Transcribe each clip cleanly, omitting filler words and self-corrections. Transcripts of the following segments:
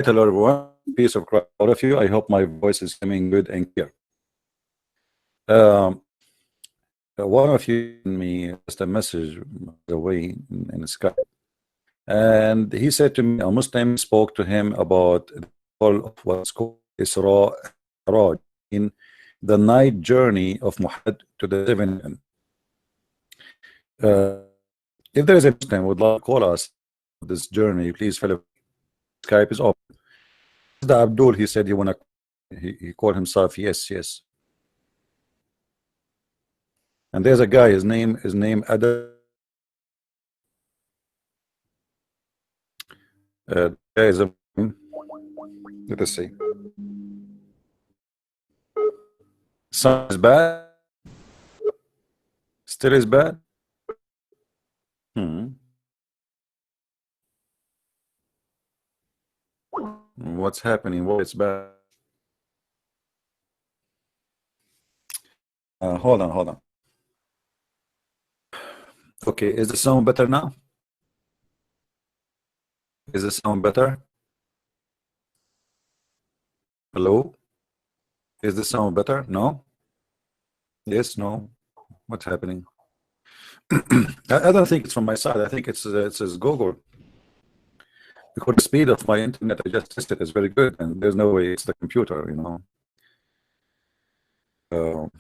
Hello everyone, peace of Christ, all of you. I hope my voice is coming good and clear. One of you sent me just a message the way in Skype, and he said to me a Muslim spoke to him about the whole of what's called Isra Miraj, in the night journey of Muhammad to the heaven. If there is a Muslim who would like to call us this journey, please fill. Skype is open. The Abdul, he said he called himself yes. And there's a guy, his name Adam. Guy is a, let us see. Sound is bad. Still is bad. What's happening? What is bad? Hold on. Okay, is the sound better now? Is the sound better? Hello? Is the sound better? No? Yes, no? What's happening? I don't think it's from my side. I think it's Google. Because the speed of my internet, I just tested, is very good, and there's no way it's the computer, you know.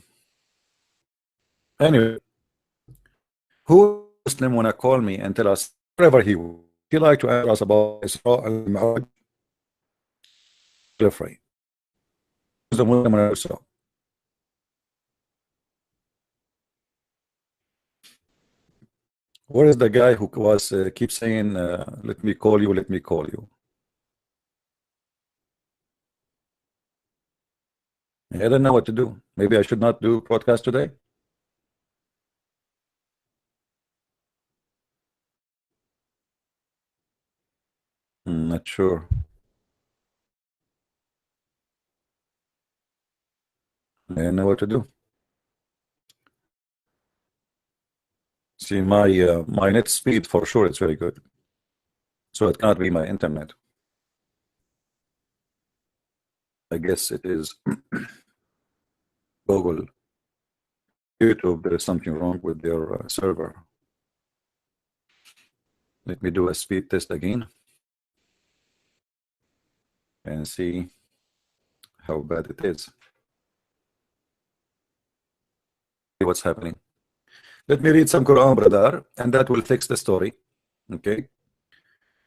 Anyway, who Muslim wanna call me and tell us whatever he would? He like to ask us about Isra Miraj. Feel free. Who's the Muslim wanna do so? Where is the guy who was keep saying, "Let me call you, let me call you"? I don't know what to do. Maybe I should not do podcast today. Not sure. I don't know what to do. See, my net speed for sure it's very good, so it cannot be my internet. I guess it is Google, YouTube. There is something wrong with their server. Let me do a speed test again and see how bad it is. See what's happening. Let me read some Quran, brother, and that will fix the story. Okay?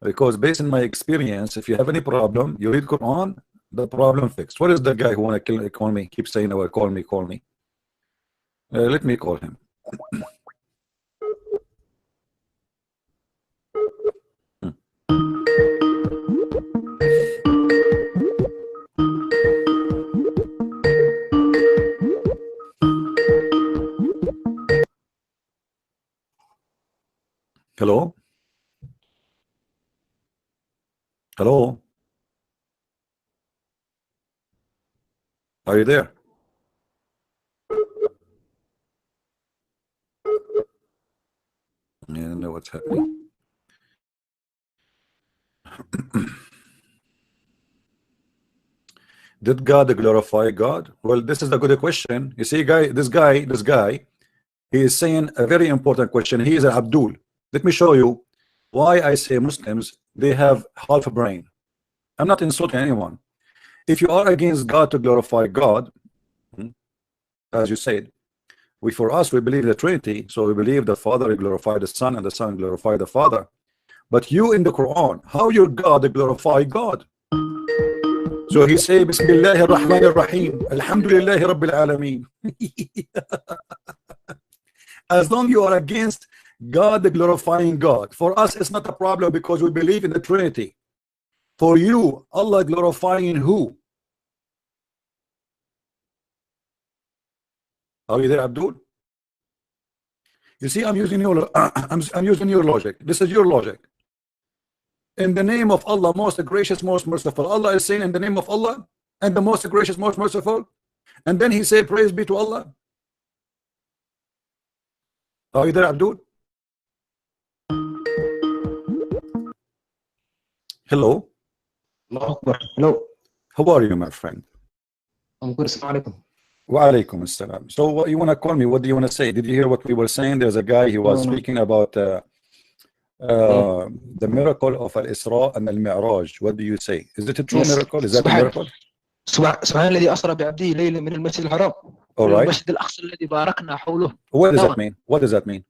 Because based on my experience, if you have any problem, you read Quran, the problem fixed. What is the guy who wanna call me? Keep saying, "Oh, call me." Let me call him. Hello? Hello? Are you there? I don't know what's happening. Did God glorify God? Well, this is a good question. You see, this guy, he is saying a very important question. He is an Abdul. Let me show you why I say Muslims, they have half a brain. I'm not insulting anyone. If you are against God to glorify God, as you said, for us, we believe the Trinity, so we believe the Father glorify the Son and the Son glorify the Father. But you in the Quran, how your God glorify God? So he say, Bismillahir Rahmanir Rahim, Alhamdulillahi Rabbil Alameen. As long you are against God glorifying God, for us it's not a problem because we believe in the Trinity. For you, Allah glorifying who? Are you there, Abdul? You see, I'm using your I'm using your logic. This is your logic. In the name of Allah, most gracious, most merciful. Allah is saying in the name of Allah and the most gracious, most merciful. And then he said, praise be to Allah. Are you there, Abdul? Hello? Hello. How are you, my friend? I'm good. Assalamu alaikum. Wa alaikum assalam. So what you want to call me? What do you want to say? Did you hear what we were saying? There's a guy, he was No. speaking about the miracle of Al-Isra and Al-Mi'raj. What do you say? Is it a true miracle? Is that a miracle? سبحان الذي أسرى بعبده ليلا من المسجد الحرام إلى المسجد الأقصى الذي باركنا حوله. What does that mean? What does that mean?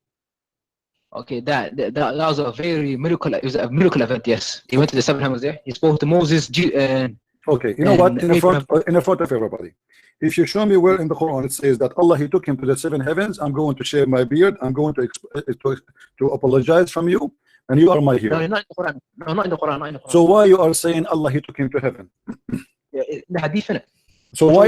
Okay, that was a very miracle. It was a miracle event. Yes, he went to the seven heavens there. He spoke to Moses. Okay, you know what? In the front of everybody, if you show me where in the Quran it says that Allah, he took him to the seven heavens, I'm going to shave my beard. I'm going to apologize from you, and you are my hero. No, not in the Quran. No, not in the Quran. Not in the Quran. So why you are saying Allah, he took him to heaven? The hadith in it. So why?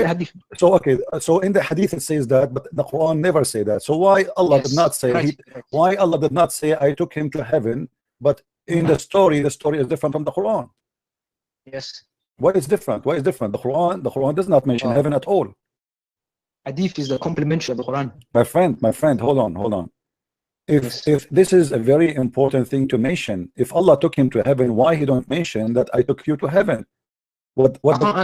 So okay. So in the hadith it says that, but the Quran never say that. So why Allah did not say? Why Allah did not say I took him to heaven? But in the story is different from the Quran. Yes. Why is different? Why is different? The Quran does not mention heaven at all. Hadith is the complementary of the Quran. My friend, hold on. If this is a very important thing to mention, if Allah took him to heaven, why he don't mention that I took you to heaven? I can't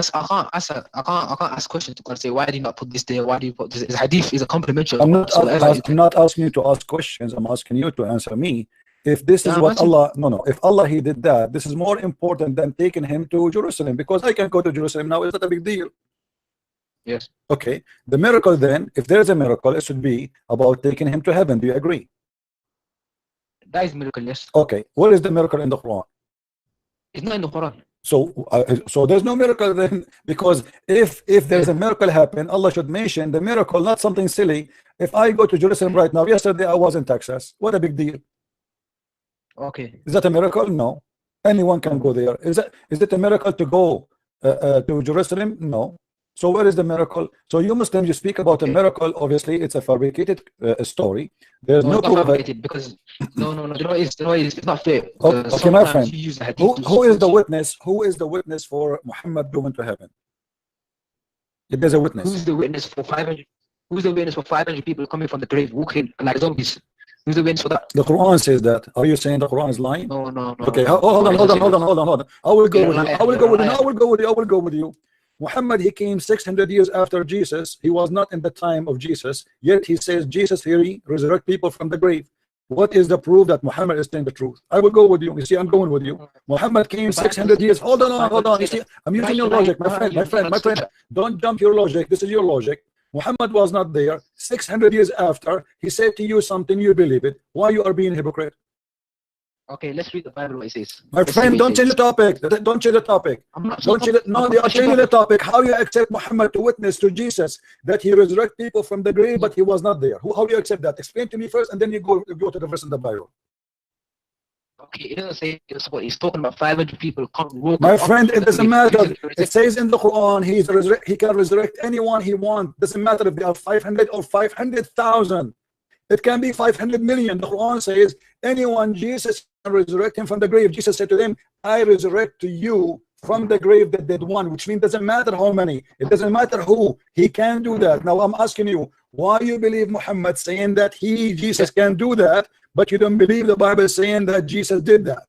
ask questions to God. Say, why did you not put this there? Why do you put this? Hadith is a complimentary. I'm not asking you to ask questions. I'm asking you to answer me. If this is what Allah, if Allah he did that, this is more important than taking him to Jerusalem, because I can go to Jerusalem now. Is that a big deal? Yes. Okay. The miracle then, if there is a miracle, it should be about taking him to heaven. Do you agree? That is a miracle. Yes. Okay. What is the miracle in the Quran? It's not in the Quran. So there's no miracle then, because if there's a miracle happen, Allah should mention the miracle, not something silly. If I go to Jerusalem right now, yesterday I was in Texas, what a big deal. Okay, is that a miracle? No, anyone can go there. Is it a miracle to go to Jerusalem? No. So where is the miracle? So you Muslims, you speak about a miracle, obviously it's a fabricated story. There's no proof of it. Because no, it's not fair. Okay, my friend, who is the witness? Who is the witness for Muhammad going to heaven? If there's a witness, who's the witness for 500? Who's the witness for 500 people coming from the grave walking like zombies? Who's the witness for that? The Quran says that. Are you saying the Quran is lying? No. Okay, hold on. I will go with you. Muhammad, he came 600 years after Jesus. He was not in the time of Jesus, yet he says Jesus here resurrect people from the grave. What is the proof that Muhammad is saying the truth? I will go with you. You see, I'm going with you. Muhammad came 600 years. Hold on. You see, I'm using your logic, my friend. Don't jump your logic. This is your logic. Muhammad was not there. 600 years after, he said to you something, you believe it. Why you are being a hypocrite? Okay, let's read the Bible what it says. My friend, don't change the topic. Don't change the topic. Don't change it. No, they are changing the topic. How you accept Muhammad to witness to Jesus that he resurrect people from the grave, but he was not there? How do you accept that? Explain to me first, and then you go to the verse in the Bible. Okay, it doesn't say he's talking about 500 people. My friend, it doesn't matter. It says in the Quran he can resurrect anyone he wants. Doesn't matter if they are 500 or 500,000. It can be 500 million. The Quran says anyone Jesus can resurrect him from the grave. Jesus said to them, I resurrect to you from the grave the dead one, which means it doesn't matter how many, it doesn't matter who, he can do that. Now I'm asking you, why you believe Muhammad saying that Jesus can do that, but you don't believe the Bible saying that Jesus did that?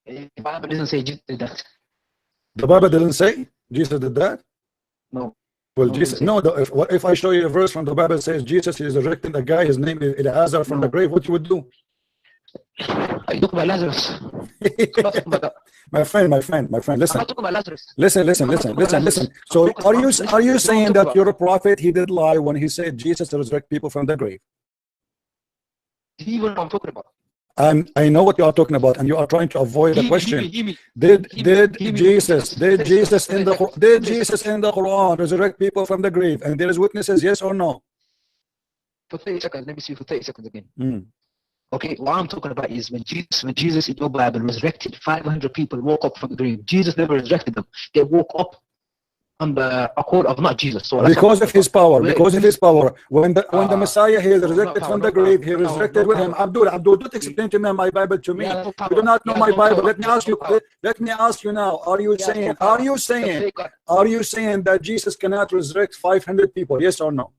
The Bible doesn't say Jesus did that. The Bible doesn't say Jesus did that? No. Well, Jesus, no. If I show you a verse from the Bible that says Jesus is resurrecting a guy, his name is Elazar from the grave, what you would do? I talk about Lazarus. my friend, listen. I'm not talking about Lazarus. Listen. So are you saying that your prophet, he did lie when he said Jesus resurrect people from the grave? He even know what I'm talking about. I know what you are talking about, and you are trying to avoid the question. Did Jesus in the Quran resurrect people from the grave? And there is witnesses, yes or no? For 30 seconds, let me see for 30 seconds again. Okay, what I'm talking about is when Jesus in your Bible resurrected 500 people, woke up from the grave. Jesus never resurrected them. They woke up on the accord of not Jesus. So because of his power. When the Messiah he is resurrected from the grave, he resurrected with him. Abdul, don't explain to me my Bible to me. You do not know my Bible. Let me ask you now. Are you saying that Jesus cannot resurrect 500 people? Yes or no?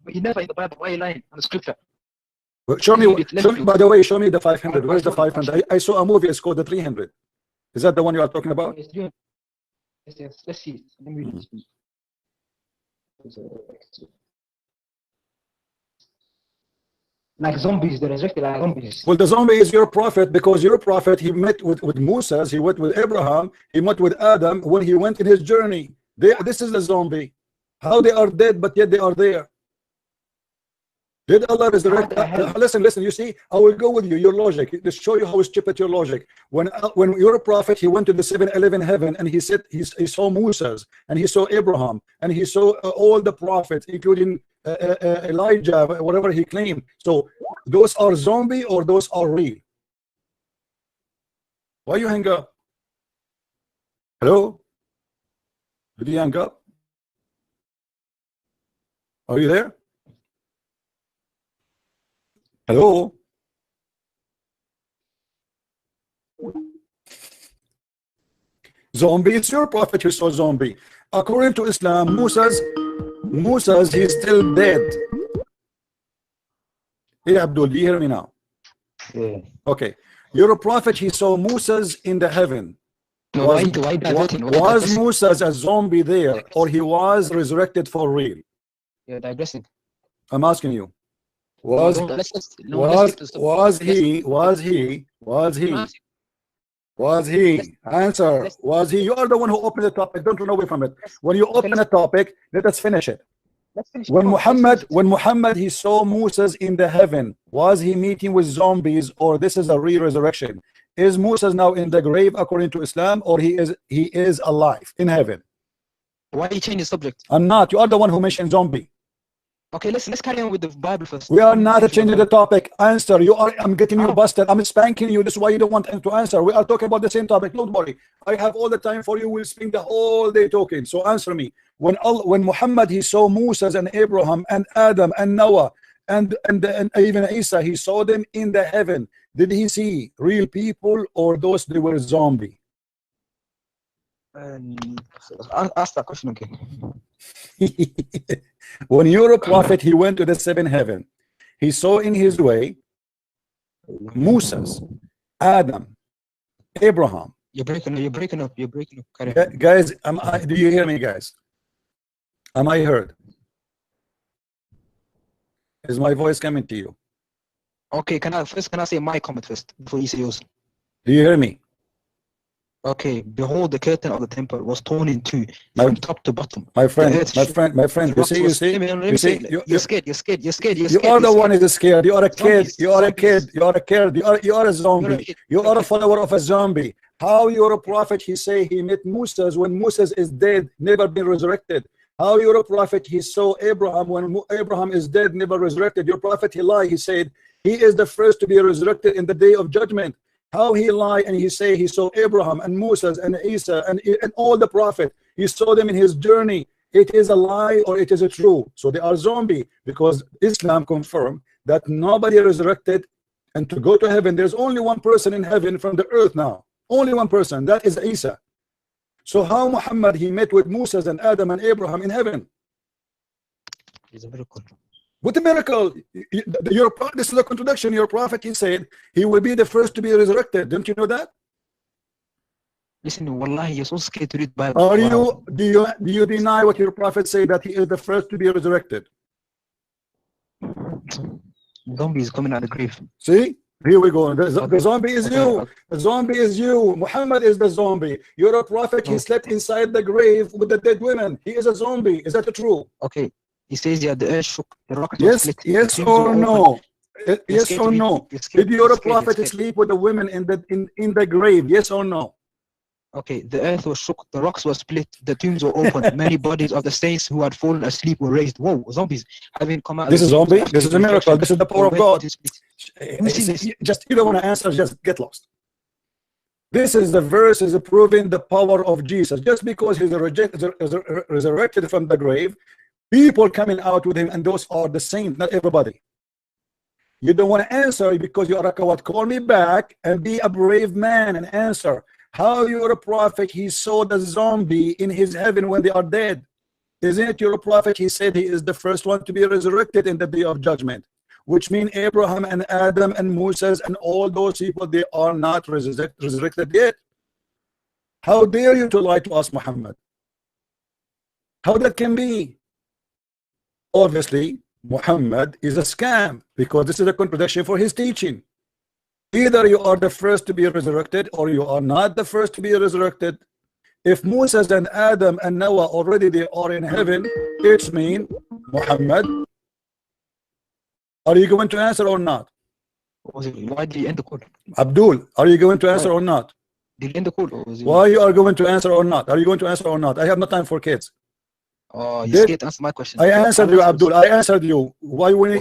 But he never in the Bible. Why are you lying on the scripture? Well, show me, by the way, show me the 500. Where's the 500? I saw a movie, it's called the 300. Is that the one you are talking about? Yes, yes. Let's see. Let me read this. Like zombies, they're resurrected like zombies. Well, the zombie is your prophet, because your prophet, he met with Moses, he went with Abraham, he met with Adam when he went in his journey. This is the zombie. How they are dead, but yet they are there. Did Allah resurrect? Listen, you see, I will go with you, your logic, to show you how stupid your logic. When your prophet, he went to the 7-Eleven heaven, and he said he saw Moses, and he saw Abraham, and he saw all the prophets, including Elijah, whatever he claimed. So those are zombie or those are real? Why you hang up? Hello? Did you hang up? Are you there? Hello? Zombie, it's your prophet who saw zombie. According to Islam, Moses, he's still dead. Hey, Abdul, do you hear me now? Yeah. Okay. You're a prophet, he saw Moses in the heaven. Was Moses a zombie there, or he was resurrected for real? You're digressing. I'm asking you. Was he? Answer. Was he? You are the one who opened the topic. Don't run away from it. When you open a topic, let us finish it. When Muhammad he saw Moses in the heaven, was he meeting with zombies, or this is a real resurrection? Is Moses now in the grave according to Islam, or he is alive in heaven? Why you change the subject? I'm not. You are the one who mentioned zombie. Okay, let's carry on with the Bible first. We are not changing the topic. Answer. You are. I'm getting you busted. I'm spanking you. This is why you don't want to answer. We are talking about the same topic. Don't worry. I have all the time for you. We'll spend the whole day talking. So answer me. When Muhammad he saw Moses and Abraham and Adam and Noah and even Isa, he saw them in the heaven. Did he see real people, or those they were zombie? Ask that question again. When you're a prophet, he went to the 7th heaven. He saw in his way Moses, Adam, Abraham. You're breaking up. Guys, do you hear me, guys? Am I heard? Is my voice coming to you? Okay, can I say my comment first before you say yours? Do you hear me? Okay, behold, the curtain of the temple was torn in two from top to bottom. My friend, you see, you're scared. You are the one who is scared. You are a kid. You are a zombie. You are a follower of a zombie. How you're a prophet? He say he met Moses when Moses is dead, never been resurrected. How you're a prophet? He saw Abraham when Abraham is dead, never resurrected. Your prophet, he lied. He said he is the first to be resurrected in the day of judgment. How he lied and he say he saw Abraham and Moses and Isa and all the prophet. He saw them in his journey. It is a lie or it is a true. So they are zombie, because Islam confirmed that nobody resurrected, and to go to heaven, there's only one person in heaven from the earth now. Only one person, that is Isa. So how Muhammad he met with Moses and Adam and Abraham in heaven? It's a miracle. What a miracle! This is a contradiction. Your prophet, he said he will be the first to be resurrected. Don't you know that? Listen, wallahi, you're so scared to read Bible. Are you? Do you deny what your prophet said, that he is the first to be resurrected? Zombie is coming out of the grave. See, here we go. The zombie is you. The zombie is you. Muhammad is the zombie. You're a prophet. He slept inside the grave with the dead women. He is a zombie. Is that true? Okay. He says, yeah, the earth shook, the rocket was split. Yes or no? Yes or no? Did your prophet sleep with the women in the grave? Yes or no? Okay, the earth was shook, the rocks were split, the tombs were opened, many bodies of the saints who had fallen asleep were raised. Whoa, zombies having come out. This is zombie. This is a miracle. This is the power of God. Just you don't want to answer. Just get lost. This is the verse is proving the power of Jesus. Just because he's resurrected from the grave, people coming out with him, and those are the saints, not everybody. You don't want to answer because you are a coward. Call me back and be a brave man and answer. How you're a prophet? He saw the zombie in his heaven when they are dead. Isn't it your prophet? He said he is the first one to be resurrected in the day of judgment. which mean Abraham and Adam and Moses and all those people, they are not resurrected yet. How dare you to lie to us, Muhammad? How that can be? Obviously, Muhammad is a scam, because this is a contradiction for his teaching. Either you are the first to be resurrected, or you are not the first to be resurrected. If Moses and Adam and Noah already they are in heaven, it's mean Muhammad. Are you going to answer or not? Why did you end the call? Abdul, are you going to answer or not? Did you end the call? Why you are going to answer or not? Are you going to answer or not? I have no time for kids. Oh, you scared to answer my question. I answered you, Abdul. I answered you. Why we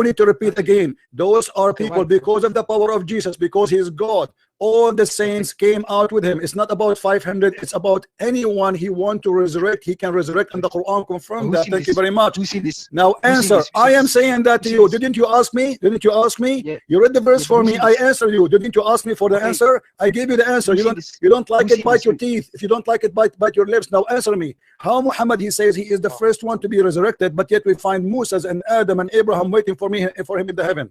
need to repeat again? Those are people, because of the power of Jesus, because he is God. All the saints came out with him. It's not about 500. It's about anyone he want to resurrect. He can resurrect, and the Quran confirmed that. Thank you very much. Now answer. I am saying that to you. Didn't you ask me? Didn't you ask me? Yeah. You read the verse for me. I answered you. Didn't you ask me for the answer? I gave you the answer. You don't like it, bite your teeth. If you don't like it, bite your lips. Now answer me. How Muhammad, he says he is the first one to be resurrected, but yet we find Moses and Adam and Abraham waiting for him in the heaven.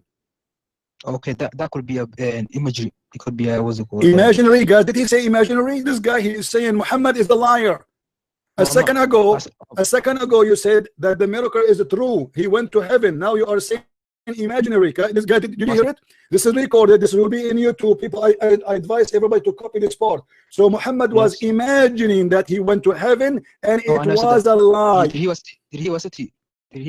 Okay, that could be an imagery. It could be what's it called? Imaginary, guys. Did he say imaginary? This guy, he is saying Muhammad is the liar. A second ago, you said that the miracle is true. He went to heaven. Now you are saying imaginary. This guy, did you hear it? This is recorded. This will be in YouTube. People, I advise everybody to copy this part. So Muhammad was imagining that he went to heaven, and it was a lie. Did he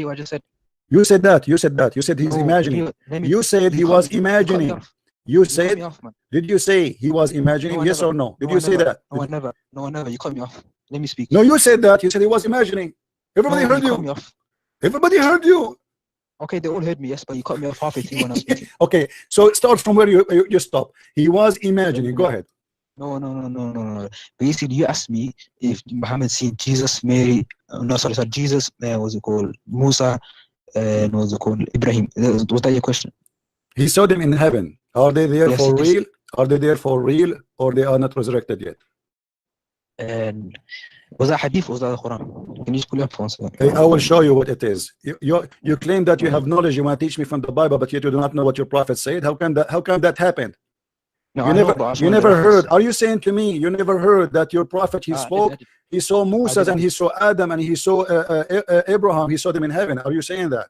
what just said? You said that. You said he's imagining. You said he was imagining. You said, did you say he was imagining? Yes or no? Did you say that? No, I never. No, I never. You cut me off. Let me speak. No, you said that. You said he was imagining. Everybody heard you. Everybody heard you. Okay, they all heard me. Yes, but you cut me off halfway through when I was speaking. Okay, so start from where you stop. He was imagining. Go ahead. No. Basically, you asked me if Muhammad seen Jesus, Mary. No, sorry. Jesus. What's it called? Musa. What's it called? Ibrahim. Was that your question? He saw them in heaven. Are they there for real? Are they there for real, or they are not resurrected yet? And was that hadith or was that the Quran? Can you just pull it up for one second? I will show you what it is. You claim that you have knowledge, you want to teach me from the Bible, but yet you do not know what your prophet said. How can that happen? No, you never heard. Are you saying to me you never heard that your prophet, he spoke, he saw Moses and he saw Adam and he saw Abraham, he saw them in heaven? Are you saying that?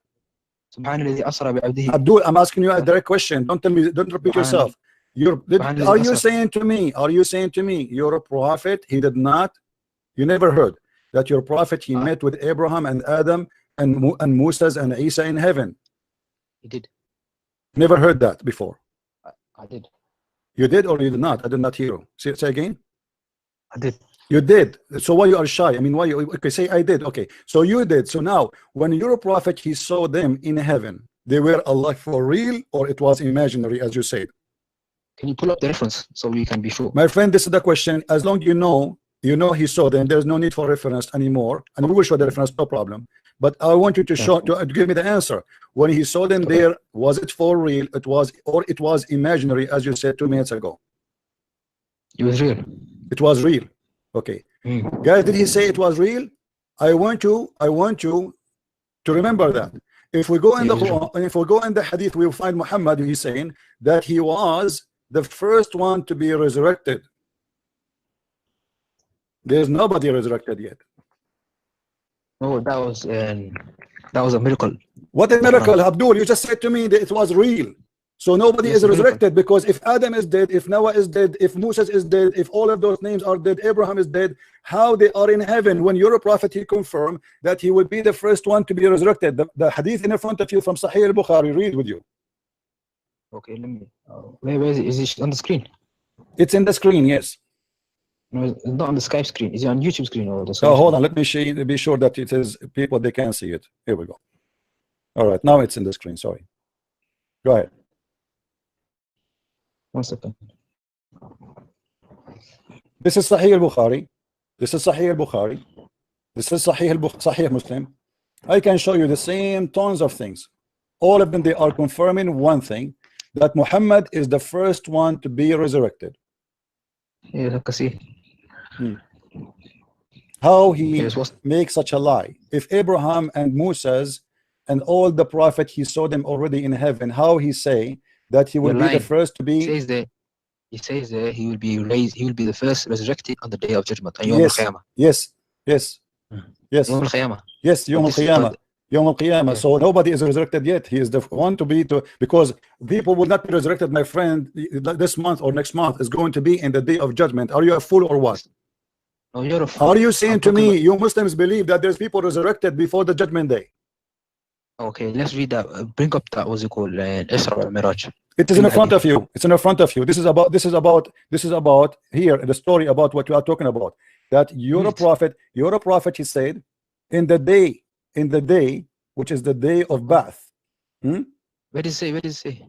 Abdul, I'm asking you a direct question. Don't tell me, don't repeat yourself. Are you saying to me your prophet, he did not, you never heard that your prophet, he met with Abraham and Adam and Moses and Isa in heaven? He did. Never heard that before? I did. You did or you did not? I did not hear you. Say again. I did. You did. So why you are shy? I mean, why you, okay, say I did. Okay, so you did. So now when your prophet, he saw them in heaven, they were alive for real, or it was imaginary, as you said? Can you pull up the reference so we can be sure? My friend, this is the question. As long you know he saw them, there's no need for reference anymore, and we will show the reference, no problem. But I want you to show, to give me the answer. When he saw them there, was it for real? It was imaginary, as you said 2 minutes ago? It was real. It was real. Okay, guys, did he say it was real? I want you to remember that. If we go in the Quran, and if we go in the Hadith, we will find Muhammad. He's saying that he was the first one to be resurrected. There's nobody resurrected yet. No, that was a miracle. What a miracle, Abdul! You just said to me that it was real. So nobody is resurrected, because if Adam is dead, if Noah is dead, if Moses is dead, if all of those names are dead, Abraham is dead, how they are in heaven when your prophet, he confirmed that he would be the first one to be resurrected? The hadith in front of you from Sahih al-Bukhari, read with you. Okay, let me. Where is it? Is it on the screen? It's in the screen, yes. No, it's not on the Skype screen. Is it on YouTube screen or the Skype? Oh, hold on. Let me show you, be sure that it is people, they can see it. Here we go. All right, now it's in the screen. Sorry. Go ahead. 1 second. This is Sahih al-Bukhari. This is Sahih al-Bukhari. This is Sahih Muslim. I can show you the same tons of things. All of them, they are confirming one thing, that Muhammad is the first one to be resurrected. Yeah, I can see. How he makes such a lie? If Abraham and Moses and all the prophet he saw them already in heaven. How he say that he will be the first to be? He says that he will be raised. He will be the first resurrected on the day of judgment. Yes, yes, yes, yes, Yawm al-Qiyamah. yes, Yawm al-Qiyamah. Yawm al-Qiyamah. So nobody is resurrected yet. He is the one to be because people will not be resurrected, my friend, this month or next month. Is going to be in the day of judgment. Are you a fool or what? No, you're a fool. Are you saying to me you Muslims believe that there's people resurrected before the judgment day? Okay, let's read that. Bring up that, what's it called? Isra Miraj. It is in front of you. It's in front of you. This is about here the story about what you are talking about. That you're a prophet. You're a prophet. He said, in the day, which is the day of Ba'ath. Where did it say? Where did it say?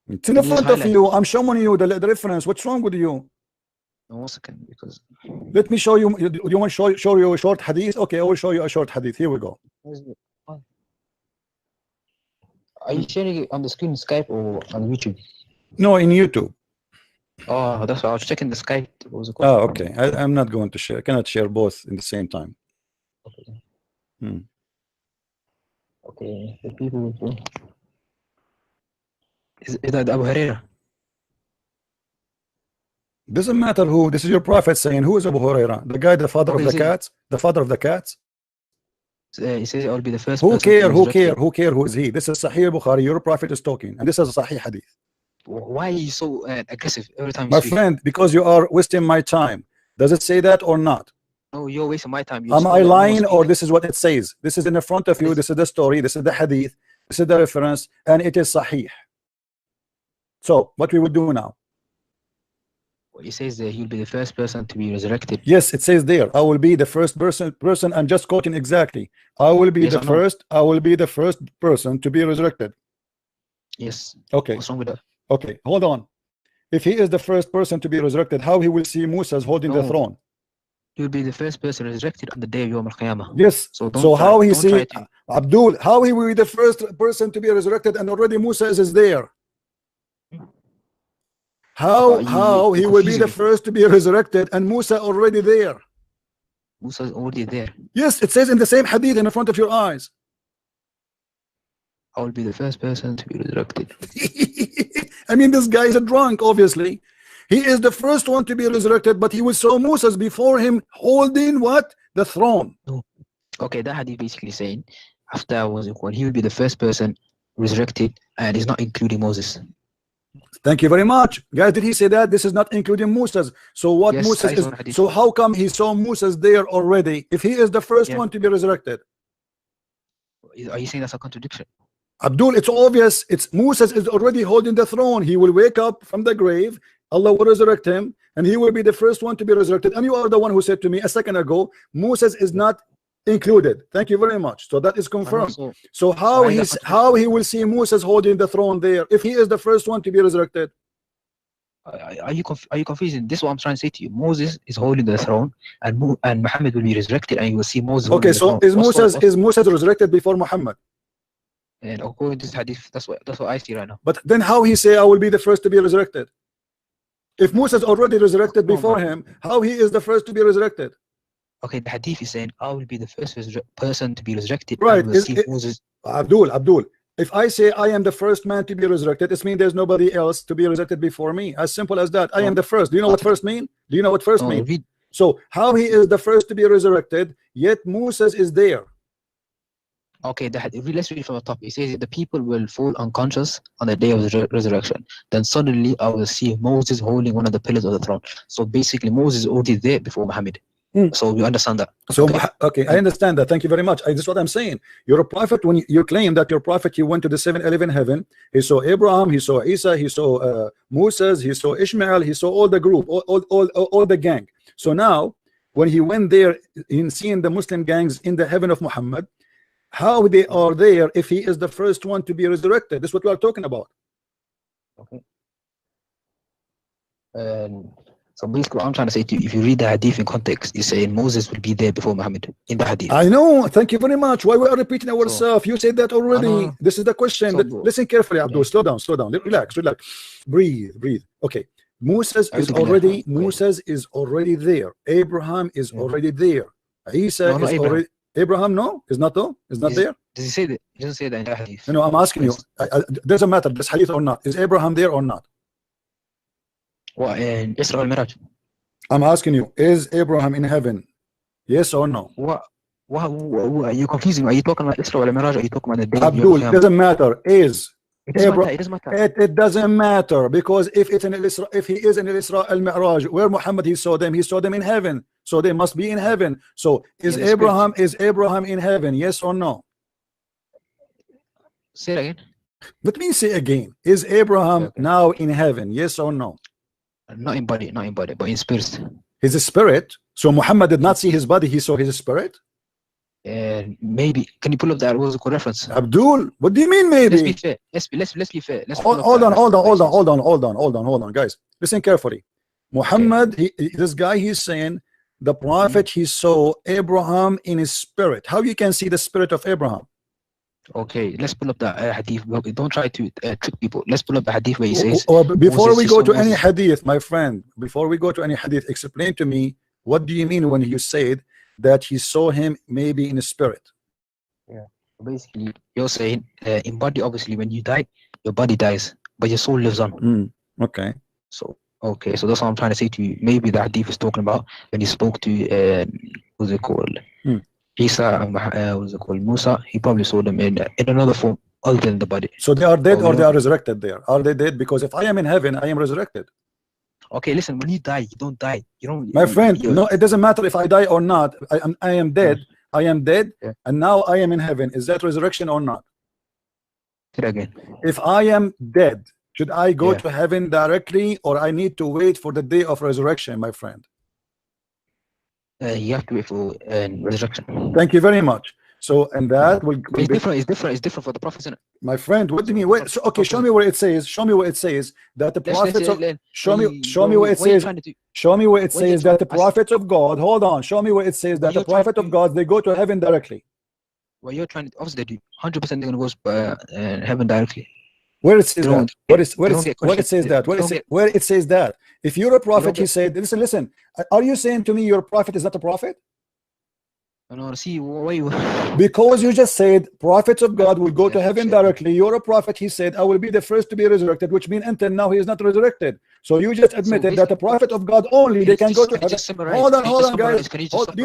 It's in front of you. I'm showing you the reference. What's wrong with you? No, 1 second, because let me show you. You want to show you a short hadith? Okay, I will show you a short hadith. Here we go. Are you sharing it on the screen, Skype or on YouTube? No, in YouTube. Oh, that's why I was checking the Skype. What was it called? Oh, okay. I'm not going to share. I cannot share both in the same time. Okay. Okay. The people. Is that Abu Hurairah? Doesn't matter who. This is your prophet saying. Who is Abu Hurairah? The guy, the father of the cats. The father of the cats. He says I'll be the first. Who care? Who care? Who care? Who is he? This is Sahih Bukhari. Your prophet is talking, and this is a Sahih hadith. Why are you so aggressive every time you my speak? friend? Because you are wasting my time. Does it say that or not? No, you're wasting my time. Am I lying or this is what it says? This is in the front of you. This is the story. This is the hadith. This is the reference, and it is Sahih. So what we will do now? It says that he'll be the first person to be resurrected. Yes, it says there. I will be the first person. I'm just quoting exactly. I will be the first. I will be the first person to be resurrected. Yes. Okay. What's wrong with that? Okay, hold on. If he is the first person to be resurrected, how he will see Musa holding the throne? He will be the first person resurrected on the day of Yawm al-Qiyamah. Yes. So how he see Abdul? How he will be the first person to be resurrected, and already Musa is there? How he will be the first to be resurrected and Musa already there? Musa is already there. Yes, it says in the same hadith in front of your eyes. I will be the first person to be resurrected. I mean, this guy is a drunk, obviously. He is the first one to be resurrected, but he will saw Moses before him holding what? The throne. Okay, that hadith basically saying after he will be the first person resurrected, and is not including Moses. Thank you very much, guys. Did he say that this is not including Moses? So what? Yes, Moses is? So how come he saw Moses there already? If he is the first one to be resurrected, are you saying that's a contradiction? Abdul, it's obvious. It's Moses is already holding the throne. He will wake up from the grave. Allah will resurrect him, and he will be the first one to be resurrected. And you are the one who said to me a second ago, Moses is not included. Thank you very much. So that is confirmed. So how he will see Moses holding the throne there if he is the first one to be resurrected? Are you confusing? This is what I'm trying to say to you. Moses is holding the throne, and Muhammad will be resurrected, and you will see Moses. Okay, so is Moses resurrected before Muhammad? And according to this hadith, that's what I see right now. But then how he say I will be the first to be resurrected? If Moses already resurrected before him, how he is the first to be resurrected? Okay, the hadith is saying I will be the first person to be resurrected. Right. Moses. Abdul, if I say I am the first man to be resurrected, it means there's nobody else to be resurrected before me. As simple as that. I am the first. Do you know what first mean? Do you know what first mean? So how he is the first to be resurrected, yet Moses is there? Okay, let's read from the top. It says the people will fall unconscious on the day of the resurrection. Then suddenly I will see Moses holding one of the pillars of the throne. So basically Moses is already there before Muhammad. So you understand that? So okay, I understand that. Thank you very much. This is what I'm saying. You're a prophet. When you claim that your prophet, you went to the 7-11 heaven. He saw Abraham, he saw Isa, he saw Moses, he saw Ishmael, he saw all the group, all the gang. So now when he went there in seeing the Muslim gangs in the heaven of Muhammad, how they are there if he is the first one to be resurrected? This is what we are talking about. Okay. So basically what I'm trying to say to you, if you read the hadith in context, you're saying Moses will be there before Muhammad in the hadith. I know. Thank you very much. Why we are repeating ourselves? You said that already. This is the question. Listen carefully, Abdul. Slow down. Relax. Breathe. Okay. Moses is already there. Abraham is already there. Isa is already. Abraham, no, is not though, is not there. Does he say that? He doesn't say that in the hadith. No, I'm asking you. Doesn't matter this hadith or not. Is Abraham there or not? What in Isra Miraj? I'm asking you. Is Abraham in heaven? Yes or no? What are you confusing? Are you talking about Isra Miraj? Are you talking about the day? Abdul, it doesn't matter. Is it doesn't matter. It doesn't matter. It doesn't matter, because if it's in Isra, if he is in Isra al Miraj, where Muhammad he saw them in heaven. So they must be in heaven. So is Abraham in heaven? Yes or no? Say it again. Let me say again. Is Abraham now in heaven? Yes or no? Not in body, but in spirit. His spirit. So Muhammad did not see his body, he saw his spirit. Maybe. Can you pull up that article reference? Abdul, what do you mean maybe? Let's be fair. Let's be fair. Hold on, guys. Listen carefully. Muhammad, this guy, he's saying the prophet he saw Abraham in his spirit. How you can see the spirit of Abraham? Okay, let's pull up the hadith. Don't try to trick people. Let's pull up the hadith where he says. Before we go to any hadith, my friend, before we go to any hadith, explain to me, what do you mean when you said that he saw him maybe in a spirit? Yeah, basically, you're saying in body, obviously, when you die, your body dies, but your soul lives on. Okay. So that's what I'm trying to say to you. Maybe the hadith is talking about when he spoke to what's it called? Isa, what's it called? Musa. He probably saw them in another form other than the body. So they are dead or they are resurrected there? Are they dead? Because if I am in heaven, I am resurrected. Okay, listen. When you die, you don't die. You don't. My friend, no, it doesn't matter if I die or not. I am dead. I am dead, and now I am in heaven. Is that resurrection or not? Say it again. If I am dead, should I go to heaven directly, or I need to wait for the day of resurrection, my friend? You have to wait for resurrection. Thank you very much. So, and that will it's different. It's different for the prophets, isn't it? My friend, what do you mean? Wait, so, okay, show me where it says. Show me where it says that the prophets of. Show me where it says. Show me where it says that the prophets of God. Hold on. Show me where it says that the prophet of God, they go to heaven directly. Well, you're trying to. Obviously, they do. 100% they're gonna go to heaven directly. Where it says that? Where it says that? Where it says that? If you're a prophet, he said, listen. Are you saying to me your prophet is not a prophet? No, see, why you? Because you just said prophets of God will go to heaven directly. You're a prophet. He said, I will be the first to be resurrected, which means until now he is not resurrected. So you just admitted that the prophet of God only they can go to heaven. Hold on, guys. Do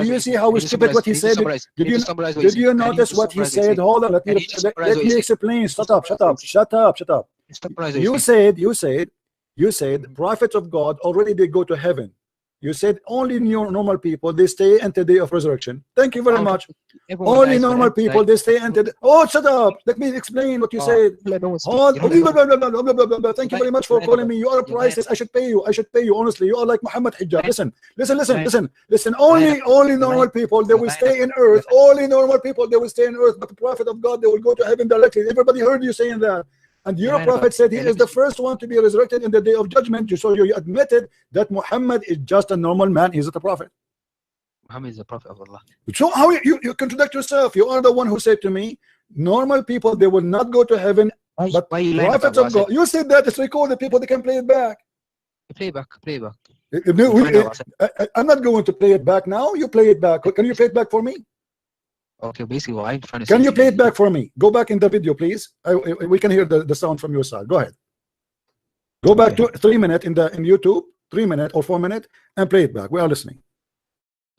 you see how stupid what he said? Did you notice what he said? Hold on, let me explain. Shut up. You said prophets of God already they go to heaven. You said only normal people they stay until the day of resurrection. Thank you very much. Only normal people they stay until shut up. Let me explain what you said. Thank you very much for calling me. You are a priceless. I should pay you. Honestly, you are like Muhammad Hijab. Listen. Only normal people they will stay in earth. Only normal people they will stay in earth. But the prophet of God they will go to heaven directly. Everybody heard you saying that. And your prophet said he is the first one to be resurrected in the day of judgment. So you admitted that Muhammad is just a normal man. He's not a prophet. Muhammad is the prophet of Allah. So how you contradict yourself? You are the one who said to me, normal people they will not go to heaven, but prophets of God. You said that it's recorded. People they can play it back. Play back. I'm not going to play it back now. You play it back. Can you play it back for me? Okay, basically what I'm trying to say. Can you play it back for me? Go back in the video, please. We can hear the sound from your side. Go ahead. Go back to 3 minutes in YouTube, 3 minutes or 4 minutes, and play it back. We are listening.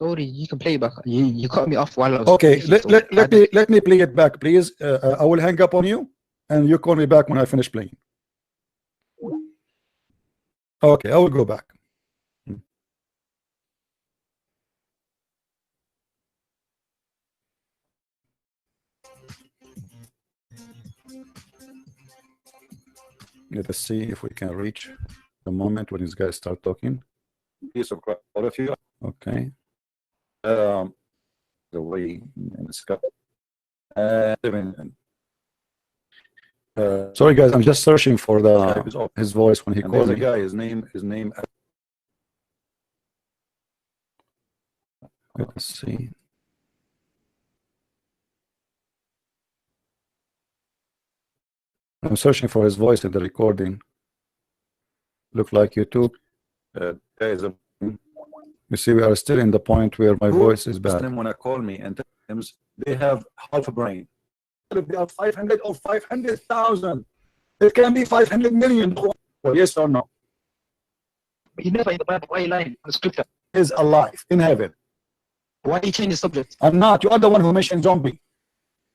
Sorry, you can play it back. You cut me off while I was. Okay, let me play it back, please. I will hang up on you, and you call me back when I finish playing. Okay, I will go back. Let us see if we can reach the moment when these guys start talking. Please subscribe, all of you. Okay. The way sorry guys, I'm just searching for his voice when he calls the guy. His name. Let's see. I'm searching for his voice in the recording. Look like YouTube. You see, we are still in the point where my voice is bad. Muslim wanna call me, and times they have half a brain. If they are 500 or 500,000, it can be 500 million. Yes or no? But you never in the Bible. Why are you lying? The scripture is alive in heaven. Why you change the subject? I'm not. You are the one who mentioned zombie.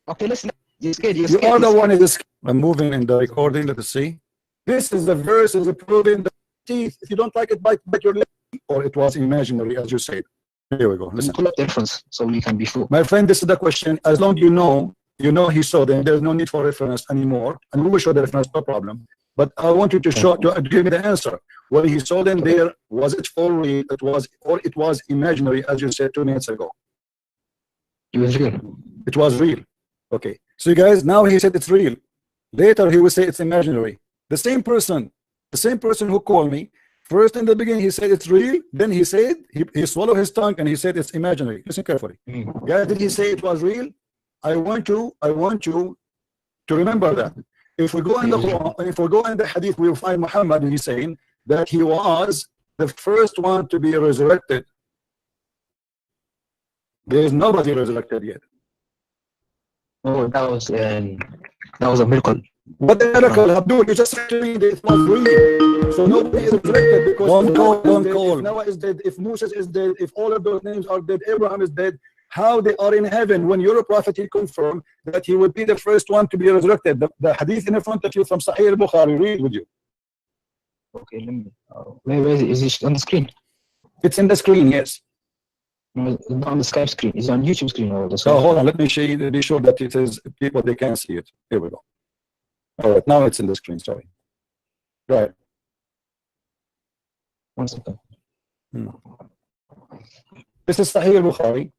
Okay, listen. You're scared. You're You scared. are the one who is. I'm moving in the recording. Let us see. This is the verse is proving the teeth. If you don't like it, bite your lip. Or it was imaginary, as you said. Here we go. Listen. Pull up the reference so we can be sure. My friend, this is the question. As long as you know he saw them. There's no need for reference anymore, and we will show the reference, no problem. But I want you to show to give me the answer. When he saw them there, was it for real? It was imaginary, as you said 2 minutes ago. It was real. It was real. Okay. So you guys, now he said it's real. Later he will say it's imaginary. The same person who called me. First in the beginning he said it's real. Then he said he swallowed his tongue and he said it's imaginary. Listen carefully. Guys, did he say it was real? I want you to remember that. If we go in the Quran, if we go in the Hadith, we will find Muhammad. He's saying that he was the first one to be resurrected. There is nobody resurrected yet. Oh, that was a miracle. What the miracle, Abdul? You just said to me that it was real. So nobody is resurrected because one call. If Noah is dead, if Moses is dead, if all of those names are dead, Abraham is dead. How they are in heaven when your prophet he confirmed that he would be the first one to be resurrected. The hadith in front of you from Sahih al-Bukhari, read with you. Okay, let me. Where is it on the screen? It's in the screen, yes. No, it's not on the Skype screen. It's on YouTube screen or the. So hold on, let me show you, be sure that it is people they can see it. Here we go. All right, now it's in the screen. Sorry. Right. 1 second. This is Sahih al-Bukhari.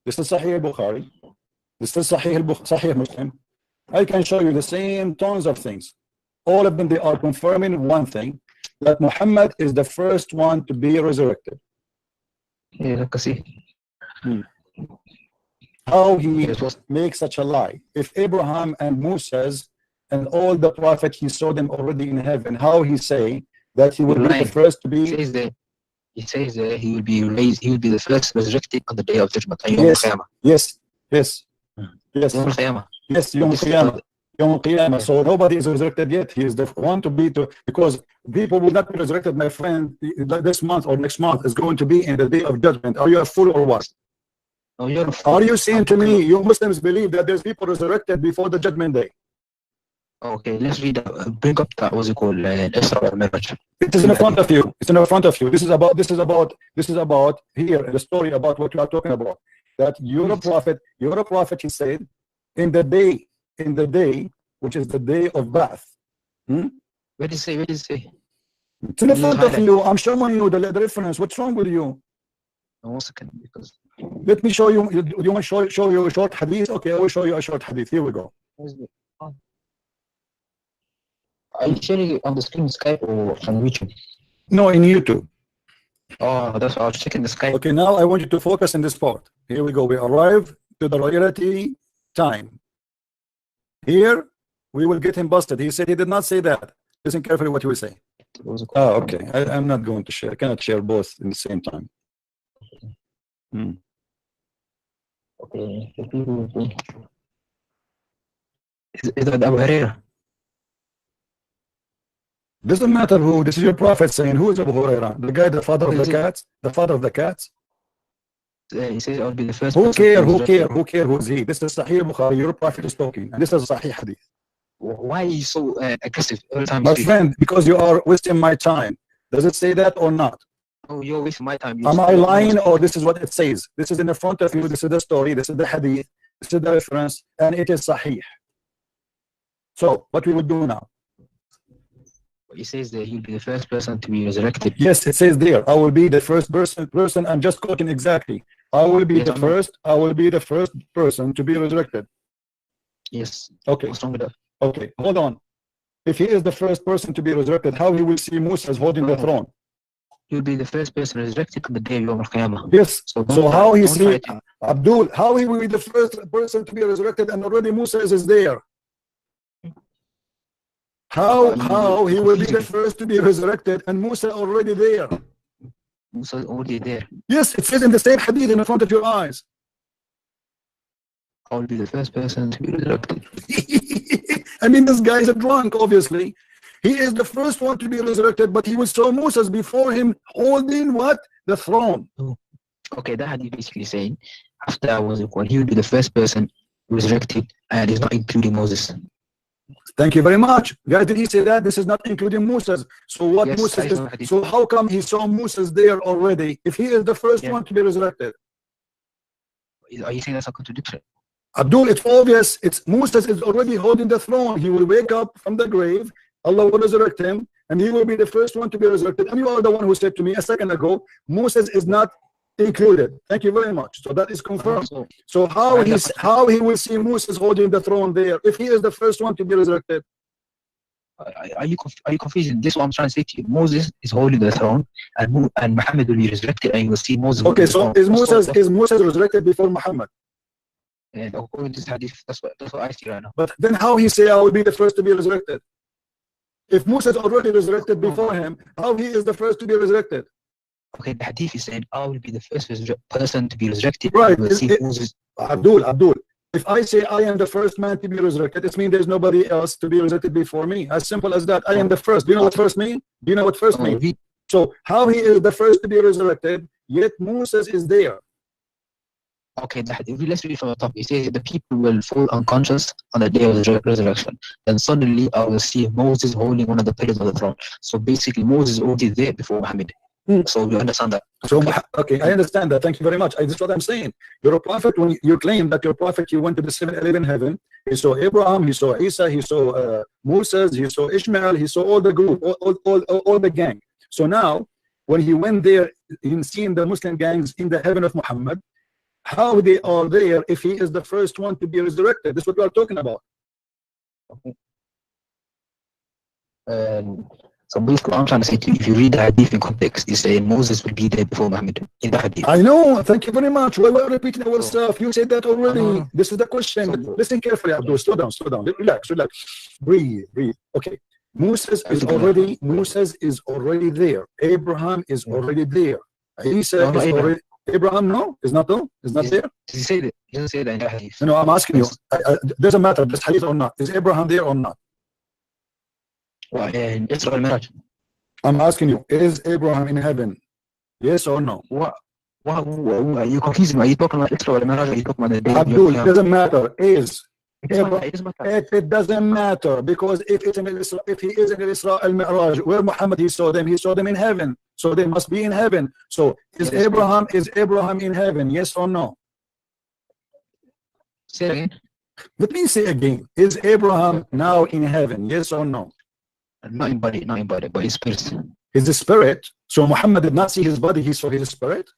This is Sahih al-Bukhari. This is Sahih Muslim. I can show you the same tons of things. All of them, they are confirming one thing, that Muhammad is the first one to be resurrected. Yeah, let us see. How he makes such a lie. If Abraham and Moses and all the prophets, he saw them already in heaven, how he say that he will be the first to be... He says that he will be raised, he will be the first resurrected on the day of judgment. Yes, yes, yes, yes, Yom Qiyamah. yes, Yom Qiyamah. Yom Qiyamah. So nobody is resurrected yet. He is the one to be because people will not be resurrected, my friend. This month or next month is going to be in the day of judgment. Are you a fool or what? Oh, you're a fool. Are you saying to me, you Muslims believe that there's people resurrected before the judgment day? Okay, let's read. Bring up that. What's it called? Isra Miraj. It is in front of you. It's in front of you. This is about here the story about what you are talking about. That you're a prophet. He said, in the day, which is the day of Ba'ath. Where did he say? Where did he say? It's in front of you. I'm showing you the reference. What's wrong with you? 1 second, because let me show you. You want to show you a short hadith? Okay, I will show you a short hadith. Here we go. Are you sharing it on the screen, Skype or on YouTube? No, in YouTube. Oh, that's what I was checking the Skype. Okay, now I want you to focus in this part. Here we go. We arrive to the royalty time. Here, we will get him busted. He said he did not say that. Listen carefully what he will say. Oh, okay. I'm not going to share. I cannot share both in the same time. Okay. Is that Abu Hurairah? Doesn't matter who. This is your prophet saying, who is Abu Hurairah? The guy, the father of the cats? The father of the cats? He says I'll be the first. Who care? Who care? Who care? Who's he? This is Sahih Bukhari. Your prophet is talking, and this is Sahih Hadith. Why are you so aggressive every time? My friend, because you are wasting my time. Does it say that or not? Oh, you're wasting my time. Am I lying or this is what it says? This is in the front of you. This is the story. This is the Hadith. This is the reference, and it is Sahih. So, what we will do now? It says that he'll be the first person to be resurrected. Yes, it says there. I will be the first person. I'm just quoting exactly. I will be the first. I will be the first person to be resurrected. Yes. Okay. What's wrong with that? Okay. Hold on. If he is the first person to be resurrected, how he will see Musa holding the throne? He'll be the first person resurrected on the day of Yom Qiyamah. Yes. So how he see Abdul? How he will be the first person to be resurrected, and already Musa is there? How he will be the first to be resurrected and Musa already there? Musa is already there. Yes, it says in the same hadith in front of your eyes. I will be the first person to be resurrected. I mean, this guy is a drunk, obviously. He is the first one to be resurrected, but he was saw Moses before him holding what? The throne. Oh. Okay, that hadith basically saying after I was he will be the first person resurrected, and it's not including Moses. Thank you very much. Guys, did he say that? This is not including Moses. So what Yes, Moses is, so how come he saw Moses there already if he is the first one to be resurrected? Are you saying that's a contradiction? Abdul, it's obvious. It's Moses is already holding the throne. He will wake up from the grave. Allah will resurrect him, and he will be the first one to be resurrected. And you are the one who said to me a second ago, Moses is not included. Thank you very much. So that is confirmed. So how he will see Moses holding the throne there if he is the first one to be resurrected? Are you confusing? This is what I'm trying to say to you. Moses is holding the throne, and Muhammad will be resurrected, and you will see Moses. Okay, so is Moses resurrected before Muhammad? And according to this hadith, that's what I see right now. But then how he say I will be the first to be resurrected? If Moses already resurrected before him, how he is the first to be resurrected? Okay, the hadith is saying I will be the first person to be resurrected. Right. Moses. Abdul, if I say I am the first man to be resurrected, it means there's nobody else to be resurrected before me. As simple as that. I am the first. Do you know what first means? Do you know what first means? So how he is the first to be resurrected, yet Moses is there. Okay, let's read from the top. It says the people will fall unconscious on the day of the resurrection. Then suddenly I will see Moses holding one of the pillars of the throne. So basically Moses is already there before Muhammad. So you understand that? So okay, I understand that. Thank you very much. This is what I'm saying. You're a prophet. When you claim that your prophet, you went to the 7-11 heaven. He saw Abraham, he saw Isa, he saw Moses, he saw Ishmael, he saw all the group, all the gang. So now, when he went there in seeing the Muslim gangs in the heaven of Muhammad, how they are there if he is the first one to be resurrected? This is what we are talking about. So basically, I'm trying to say to you, if you read the hadith in context, you say Moses will be there before Muhammad in the hadith. I know. Thank you very much. Why we're repeating our stuff? You said that already. This is the question. Listen carefully, Abdul. Slow down. Relax. Breathe. Okay. Moses is already there. Abraham is already there. Isa is already. Abraham, no, is not there. Does he say that? He doesn't say that in the hadith. No, I'm asking you. Doesn't matter. This hadith or not. Is Abraham there or not? Well, in Isra Miraj. I'm asking you, is Abraham in heaven? Yes or no? What are you confusing? Are you talking about Isra Miraj? Are you talking about the day? Abdul, it doesn't matter. It doesn't matter because if he is in Isra Miraj, where Muhammad he saw them in heaven. So they must be in heaven. So is Abraham in heaven? Yes or no? Say it again. Let me say again. Is Abraham now in heaven? Yes or no? Not in body, but his spirit. His spirit. So Muhammad did not see his body, he saw his spirit?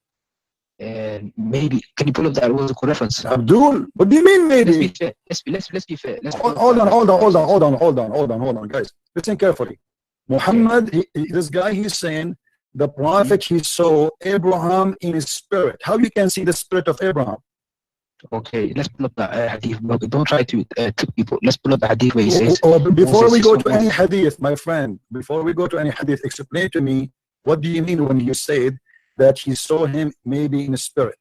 Maybe. Can you pull up that was a reference? Abdul, what do you mean maybe? Let's be fair. Hold on, guys. Listen carefully. Muhammad, this guy, he's saying the prophet, he saw Abraham in his spirit. How you can see the spirit of Abraham? Okay, let's pull up the hadith. Don't try to trick people. Let's pull up the hadith where he says. Before we go to any hadith, my friend, explain to me what do you mean when you said that he saw him maybe in the spirit?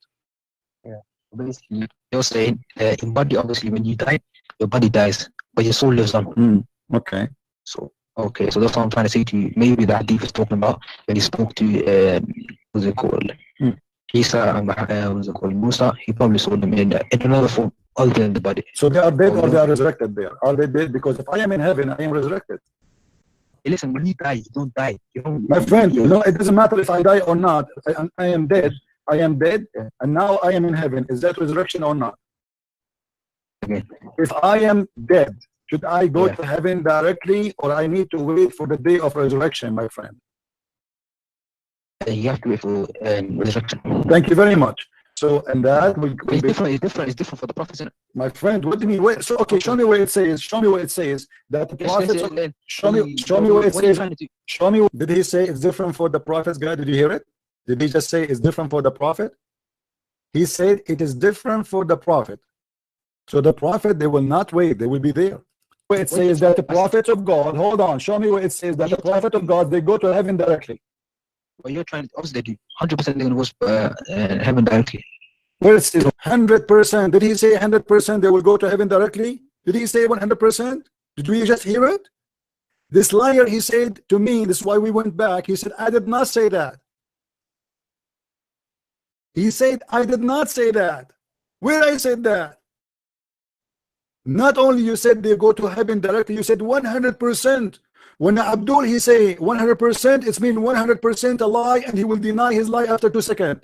Yeah, basically, you're saying in body, obviously, when you die, your body dies, but your soul lives on. Okay. So that's what I'm trying to say to you. Maybe the hadith is talking about when he spoke to what's it called? Isa and Musa, he probably saw them in another form other than the body. So they are dead or they are resurrected there? Are they dead? Because if I am in heaven, I am resurrected. Hey, listen, when you die, you don't die. My friend, it doesn't matter if I die or not. I am dead. And now I am in heaven. Is that resurrection or not? Okay. If I am dead, should I go to heaven directly or I need to wait for the day of resurrection, my friend? You have to wait for resurrection. Thank you very much. So, and that will be different. It's different for the prophets. My friend, what do you mean? Wait, so, okay, show me where it says that the prophets. Show me where it says. Show me. Did he say it's different for the prophets, guy? Did you hear it? Did he just say it's different for the prophet? He said it is different for the prophet. So the prophet, they will not wait. They will be there. Where it says that the prophets of God. Hold on. Show me where it says that the prophet of God, they go to heaven directly. Well, you're trying to obviously they do. 100% they're gonna go heaven directly. Well, it says 100%. Did he say 100% they will go to heaven directly? Did he say 100%? Did we just hear it? This liar, he said to me, this is why we went back. He said, I did not say that. He said, I did not say that. Where I said that? Not only you said they go to heaven directly, you said 100%. When Abdul, he say 100%, it's mean 100% a lie, and he will deny his lie after 2 seconds.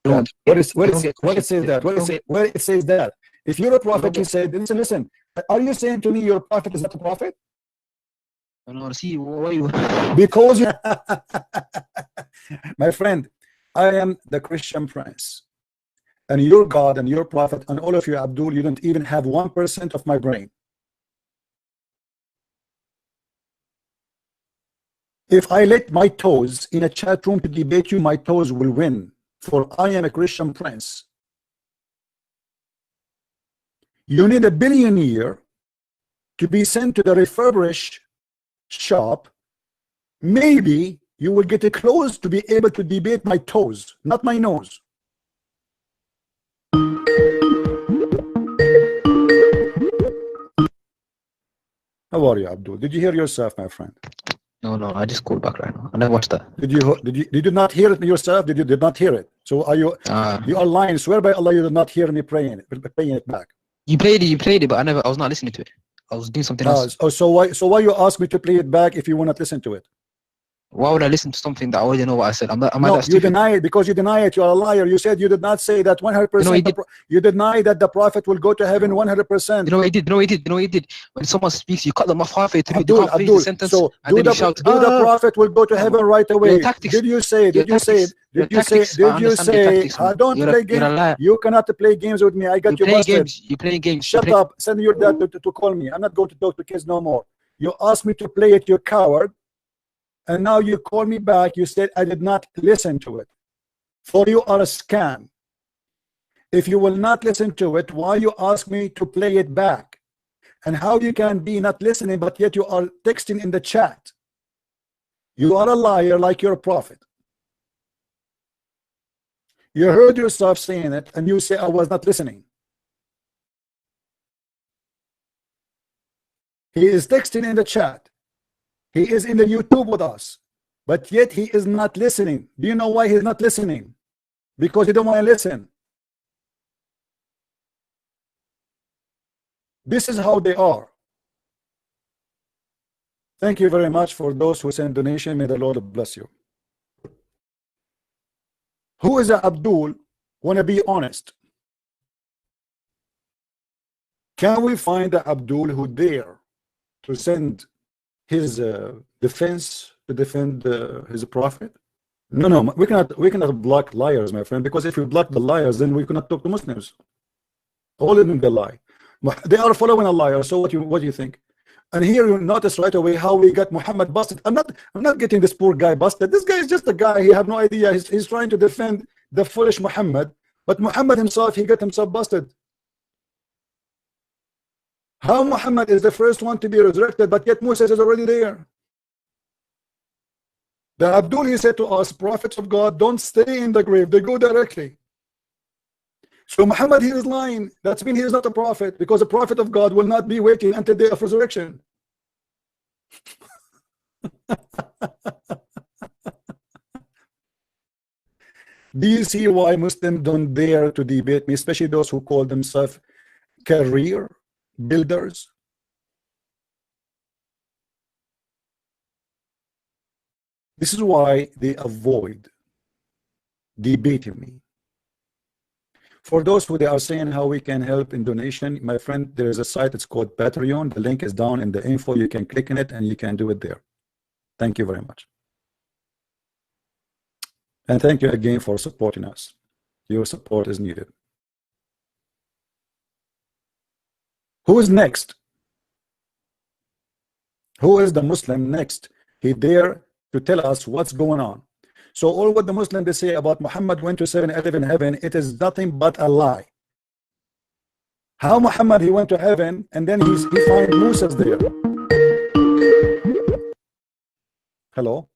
Where it says that? Where it says that? If you're a prophet, he said, listen, are you saying to me your prophet is not a prophet? No, see, why you? Because you, my friend, I am the Christian prince, and your God and your prophet and all of you, Abdul, you don't even have 1% of my brain. If I let my toes in a chat room to debate you, my toes will win, for I am a Christian prince. You need a billionaire to be sent to the refurbished shop. Maybe you will get close to be able to debate my toes, not my nose. How are you, Abdul? Did you hear yourself, my friend? No, I just called back right now. I never watched that. Did you not hear it yourself? Did not hear it? So are you you are lying? Swear by Allah you did not hear me playing it back. You played it, but I was not listening to it. I was doing something else. Oh, so why you ask me to play it back if you will not listen to it? Why would I listen to something that I already know what I said? No, you deny it because you deny it. You are a liar. You said you did not say that 100%. You deny that the prophet will go to heaven 100%. You know he did. When someone speaks, you cut them off halfway through. Abdul, the sentence, so and then you shout, the prophet will go to heaven right away. Did you say? Don't play games. You cannot play games with me. I got you busted. You playing games. Shut up. Send your dad to call me. I'm not going to talk to kids no more. You asked me to play it, you coward. And now you call me back. You said I did not listen to it. For you are a scam. If you will not listen to it, why you ask me to play it back? And how you can be not listening, but yet you are texting in the chat? You are a liar like your prophet. You heard yourself saying it, and you say I was not listening. He is texting in the chat. He is in the YouTube with us, but yet he is not listening. Do you know why he's not listening? Because he don't want to listen. This is how they are. Thank you very much for those who send donation. May the Lord bless you. Who is Abdul? Want to be honest? Can we find Abdul who dare to send his defense to defend his prophet? No, we cannot block liars, my friend, because if we block the liars, then we cannot talk to Muslims. All of them they lie. They are following a liar. So what do you think? And here you notice right away how we got Muhammad busted. I'm not getting this poor guy busted. This guy is just a guy. He have no idea. He's trying to defend the foolish Muhammad, but Muhammad himself, he got himself busted. How Muhammad is the first one to be resurrected, but yet Moses is already there. The Abdul, he said to us, prophets of God don't stay in the grave, they go directly. So Muhammad, he is lying. That means he is not a prophet, because a prophet of God will not be waiting until the day of resurrection. Do you see why Muslims don't dare to debate me, especially those who call themselves career builders? This is why they avoid debating me. For those who they are saying how we can help in donation, my friend, there is a site, it's called Patreon. The link is down in the info. You can click on it and you can do it there. Thank you very much. And thank you again for supporting us. Your support is needed. Who is next? Who is the Muslim next? He dare to tell us what's going on. So all what the Muslims they say about Muhammad went to 7-Eleven heaven, it is nothing but a lie. How Muhammad he went to heaven and then he find Moses there. Hello.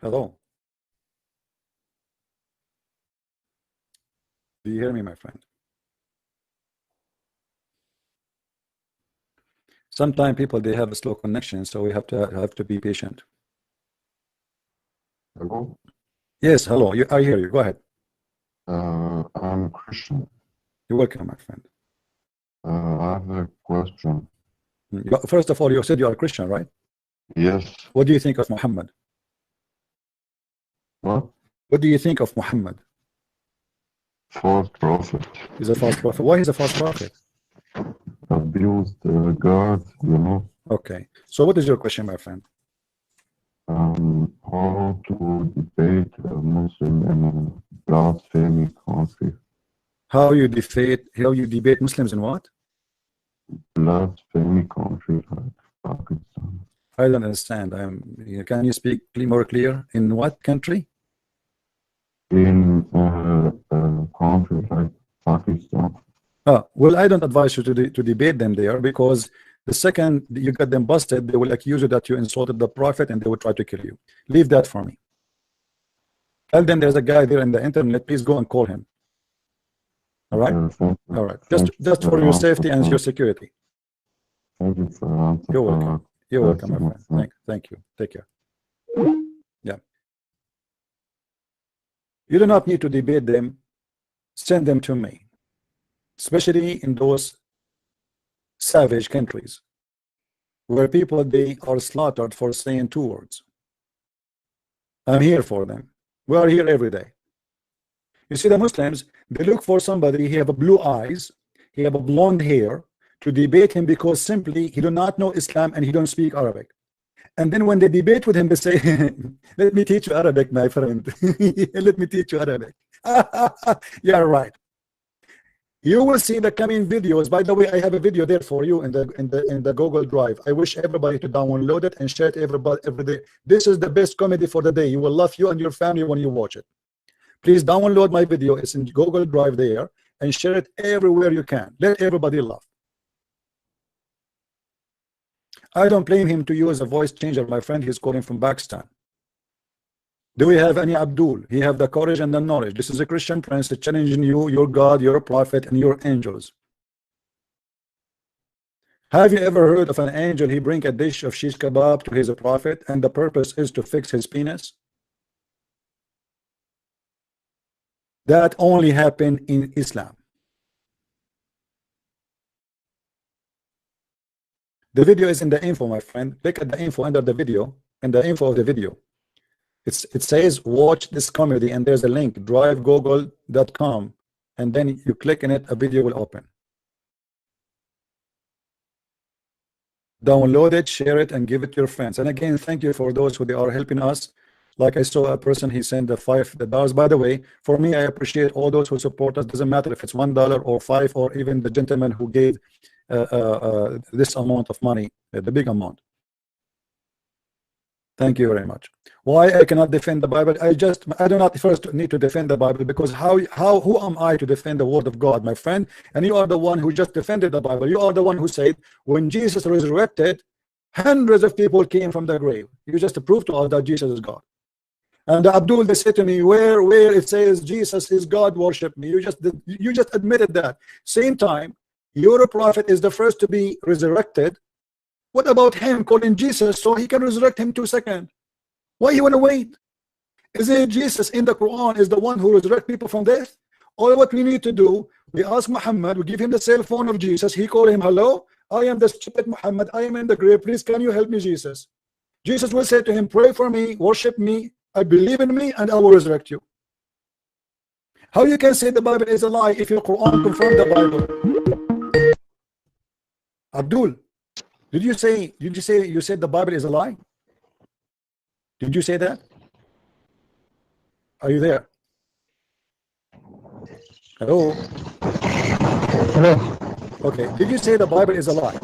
Hello. Do you hear me, my friend? Sometimes people, they have a slow connection, so we have to be patient. Hello? Yes, hello. I hear you. Go ahead. I'm Christian. You're welcome, my friend. I have a question. First of all, you said you are a Christian, right? Yes. What do you think of Muhammad? What? What do you think of Muhammad? False prophet. He's a false prophet. Why he's a false prophet? Abused God, you know. Okay. So what is your question, my friend? How to debate a Muslim in a blasphemy country. How you debate Muslims in what? Blasphemy country like Pakistan. I don't understand. Can you speak more clear? In what country? In a country like Pakistan. Well, I don't advise you to debate them there, because the second you get them busted, they will accuse you that you insulted the prophet and they will try to kill you. Leave that for me. Tell them there's a guy there in the internet. Please go and call him. All right? All right. Just for your safety and your security. Thank you for You're welcome. You're welcome, my friend. Thank you. Take care. Yeah. You do not need to debate them. Send them to me. Especially in those savage countries where people, they are slaughtered for saying 2 words. I'm here for them. We are here every day. You see, the Muslims, they look for somebody, he have a blue eyes, he have a blonde hair, to debate him because simply he do not know Islam and he don't speak Arabic. And then when they debate with him, they say, let me teach you Arabic, my friend. Let me teach you Arabic. Yeah, right. You will see the coming videos. By the way, I have a video there for you in the Google Drive. I wish everybody to download it and share it every day. This is the best comedy for the day. You will love you and your family when you watch it. Please download my video. It's in Google Drive there, and share it everywhere you can. Let everybody laugh. I don't blame him to use a voice changer, my friend. He's calling from Pakistan. Do we have any Abdul? He have the courage and the knowledge. This is a Christian prince challenging you, your God, your prophet, and your angels. Have you ever heard of an angel? He bring a dish of shish kebab to his prophet, and the purpose is to fix his penis. That only happened in Islam. The video is in the info, my friend. Look at the info under the video, and the info of the video. It says watch this comedy, and there's a link, drivegoogle.com, and then you click in it, a video will open. Download it, share it, and give it to your friends. And again, thank you for those who they are helping us. Like I saw a person, he sent the $5. By the way, for me, I appreciate all those who support us. Doesn't matter if it's $1 or $5, or even the gentleman who gave this amount of money, the big amount. Thank you very much. Why I cannot defend the Bible? I do not first need to defend the Bible, because who am I to defend the word of God, my friend? And you are the one who just defended the Bible. You are the one who said when Jesus resurrected, hundreds of people came from the grave. You just proved to us that Jesus is God. And Abdul, they said to me, where it says Jesus is God, worship me. You just admitted that. Same time, your prophet is the first to be resurrected. What about him calling Jesus so he can resurrect him 2 seconds? Why you want to wait? Is it Jesus in the Quran is the one who resurrects people from death? All what we need to do, we ask Muhammad, we give him the cell phone of Jesus. He call him, hello, I am the stupid Muhammad. I am in the grave. Please, can you help me, Jesus? Jesus will say to him, pray for me, worship me, I believe in me, and I will resurrect you. How you can say the Bible is a lie if your Quran confirms the Bible? Abdul, did you say you said the Bible is a lie? Did you say that? Are you there? Hello? Hello. Okay. Did you say the Bible is a lie?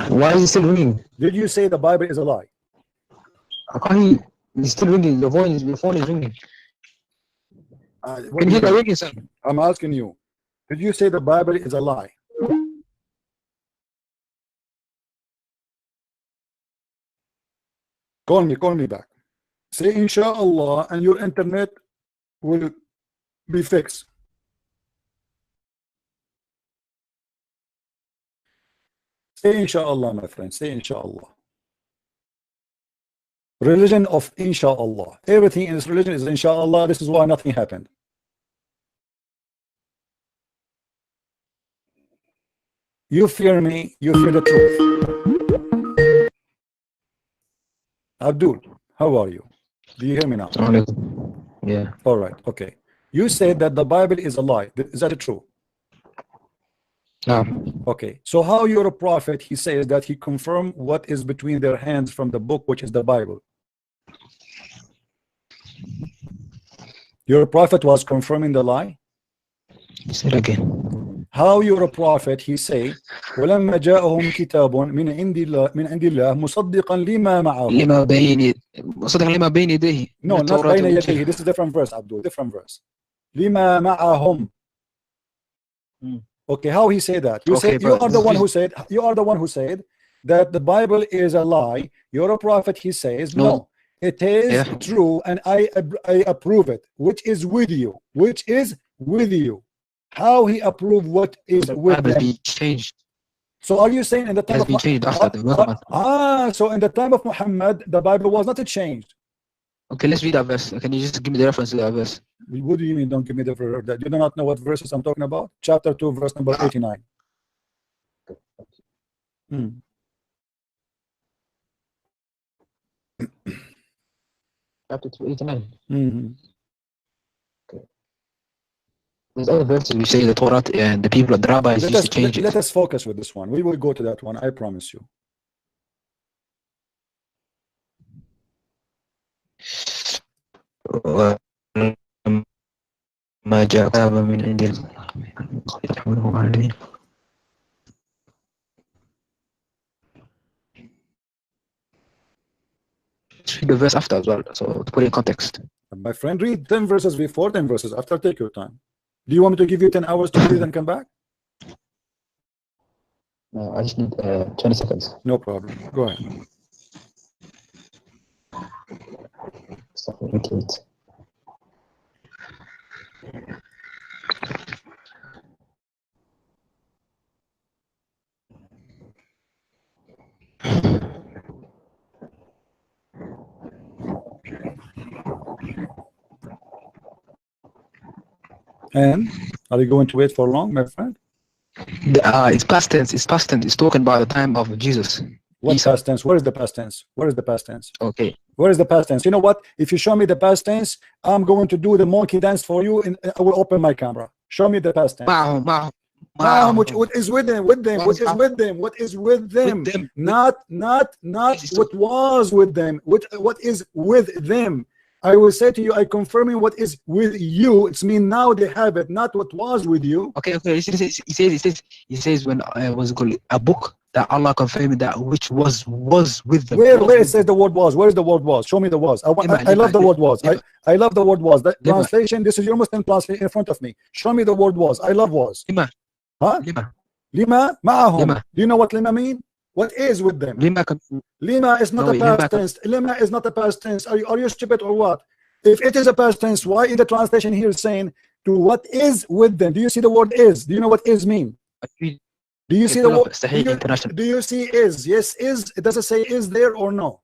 Why is it still ringing? Did you say the Bible is a lie? I can't hear you. It's still ringing. Your phone is ringing. Can you hear the ringing sound? I'm asking you. Did you say the Bible is a lie? Call me back. Say inshallah and your internet will be fixed. Say inshallah, my friend. Say inshallah. Religion of inshallah. Everything in this religion is inshallah. This is why nothing happened. You fear me, you fear the truth. Abdul, how are you? Do you hear me now? Yeah. All right, okay. You said that the Bible is a lie. Is that true? No. Okay, so how you're a prophet, he says that he confirmed what is between their hands from the book, which is the Bible. Your prophet was confirming the lie? Say it again. How you're a prophet, he say ولما جاءهم كتاب من عند الله مصدقا لما معهم. مصدقا لما بين يديه. No, not بين يديه. This is different verse, Abdul. Different verse. لما معهم. Okay, how he say that? You said you are the one who said that the Bible is a lie. You're a prophet. He says no, it is true, and I approve it. Which is with you? Which is with you? How he approved what is with them? Changed. So are you saying in the time of changed after so in the time of Muhammad the Bible was not changed? Okay, let's read that verse. Can you just give me the reference to that verse? What do you mean don't give me the verse? You do not know what verses I'm talking about? Chapter 2 verse number 89. Chapter 2 89. Okay. There's other verses we say the Torah and the people, the rabbis used to change it. Let us focus with this one. We will go to that one, I promise you. ما جاء من عند الله. Read the verse after as well, so to put it in context. My friend, read 10 verses before, 10 verses after. Take your time. Do you want me to give you 10 hours to read and come back? No, I just need 20 seconds. No problem. Go ahead. And are you going to wait for long, my friend? It's past tense. It's past tense. It's talking about the time of Jesus. What past tense? Where is the past tense? Where is the past tense? Okay. Where is the past tense? You know what? If you show me the past tense, I'm going to do the monkey dance for you, and I will open my camera. Show me the past tense. What is with them? What is with them? Not what was with them. What is with them? I will say to you, I confirming what is with you. It's mean now they have it, not what was with you. Okay. He says when I was called a book that Allah confirmed that which was with them. Where it says the word was? Where is the word was? Show me the was. I love the word was. I love the word was. That translation. This is your Muslim translation in front of me. Show me the word was. I love was. Huh? Lima ma'ahum. Do you know what lima mean? What is with them? Lima is not a past tense. Lima is not a past tense. Are you stupid or what? If it is a past tense, why in the translation here is saying to what is with them? Do you see the word is? Do you know what is mean? Do you see the word? Do you see is? Yes, is. It doesn't say is there or no.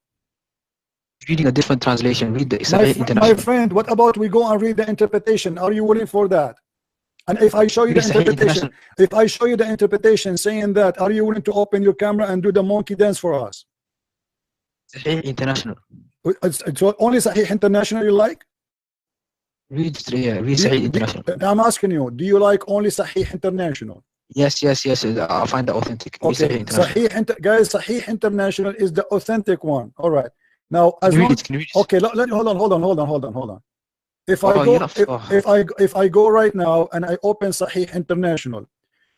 Reading a different translation. Read the Sahih International. My friend, what about we go and read the interpretation? Are you willing for that? And if I show you the interpretation, saying that, are you willing to open your camera and do the monkey dance for us? Sahih International. So only Sahih International you like? Read Sahih International. I'm asking you, do you like only Sahih International? Yes. I'll find the authentic. Okay, Sahih International is the authentic one. All right. Now, okay, hold on. If I go right now and I open Sahih International,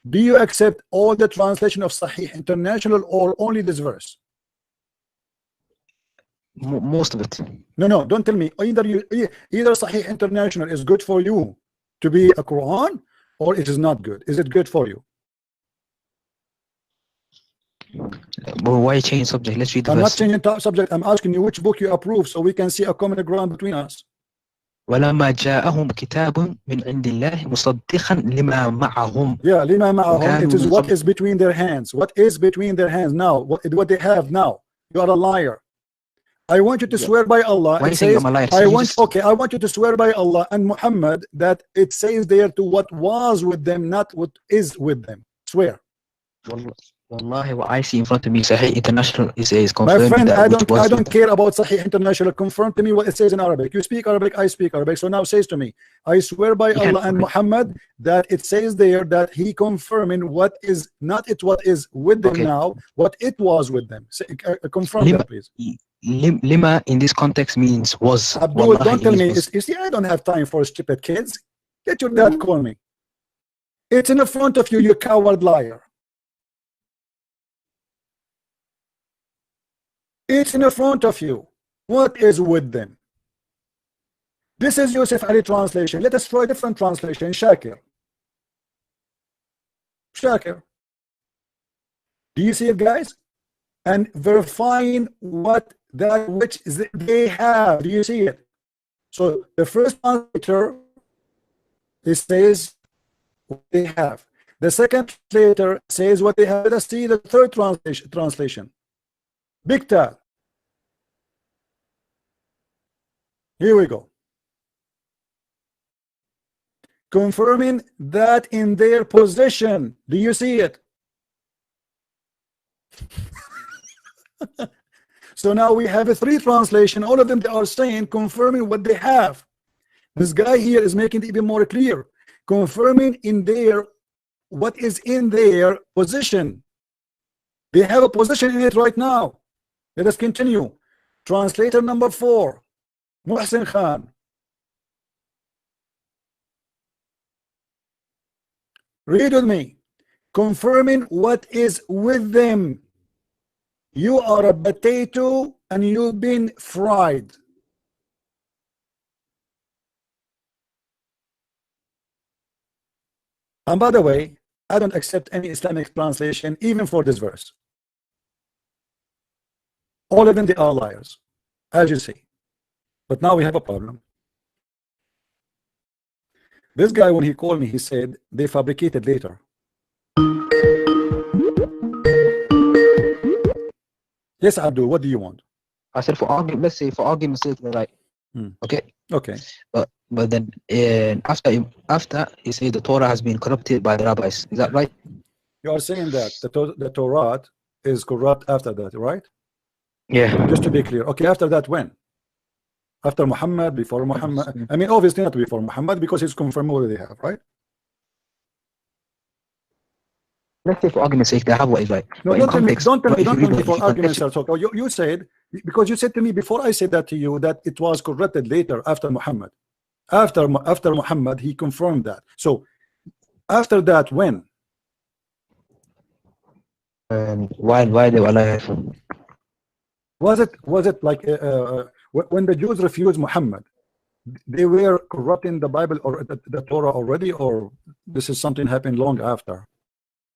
do you accept all the translation of Sahih International or only this verse? Most of it. No, don't tell me. Either Sahih International is good for you to be a Quran, or it is not good. Is it good for you? Well, why change subject? Let's read the I'm verse. not changing subject. I'm asking you which book you approve so we can see a common ground between us. ولما جاءهم كتاب من عند الله مصدقا لما معهم. Yeah, لما معهم. It is what is between their hands. What is between their hands now? What they have now? You are a liar. I want you to swear by Allah. Why It saying says, I'm a liar? I want you to swear by Allah and Muhammad that it says there to what was with them, not what is with them. Swear. Wallahi, what I see in front of me, Sahih International is confirmed. My friend, that I don't care about Sahih International. Confirm to me what it says in Arabic. You speak Arabic, I speak Arabic. So now says to me, I swear by Allah and Muhammad that it says there that he confirming what is not it what is with them now, what it was with them. Say, confirm that, please. Lima in this context means was. Abdul, don't tell me. You see, I don't have time for stupid kids. Get your dad call me. It's in front of you, you coward liar. It's in front of you. What is with them? This is Yusuf Ali translation. Let us try a different translation. Shakir. Shakir. Do you see it, guys? And verifying what that which they have. Do you see it? So the first translator, it says what they have. The second translator says what they have. Let us see the third translation. Big Tal. Here we go. Confirming that in their possession. Do you see it? So now we have a three translation. All of them, they are saying confirming what they have. This guy here is making it even more clear. Confirming in their what is in their position. They have a position in it right now. Let us continue. Translator number 4, Muhsin Khan. Read with me. Confirming what is with them. You are a potato and you've been fried. And by the way, I don't accept any Islamic translation even for this verse. All of them, they are liars, as you see. But now we have a problem. This guy, when he called me, he said they fabricated later. Yes, Abdul, what do you want? I said for argument, let's say for argument's sake, right? Okay. Okay. But then after he said the Torah has been corrupted by the rabbis. Is that right? You are saying that the Torah is corrupt after that, right? Yeah. Just to be clear. Okay, after that when? After Muhammad, before Muhammad? I mean, obviously not before Muhammad because he's confirmed what they have, right? Let's say for argument's sake, they have what is right. No, don't tell me for argument's sake. You said, because you said to me before I said that to you that it was corrupted later after Muhammad. After Muhammad, he confirmed that. So after that, when? Why they were alive? Was it like when the Jews refused Muhammad, they were corrupting the Bible or the Torah already, or this is something happened long after?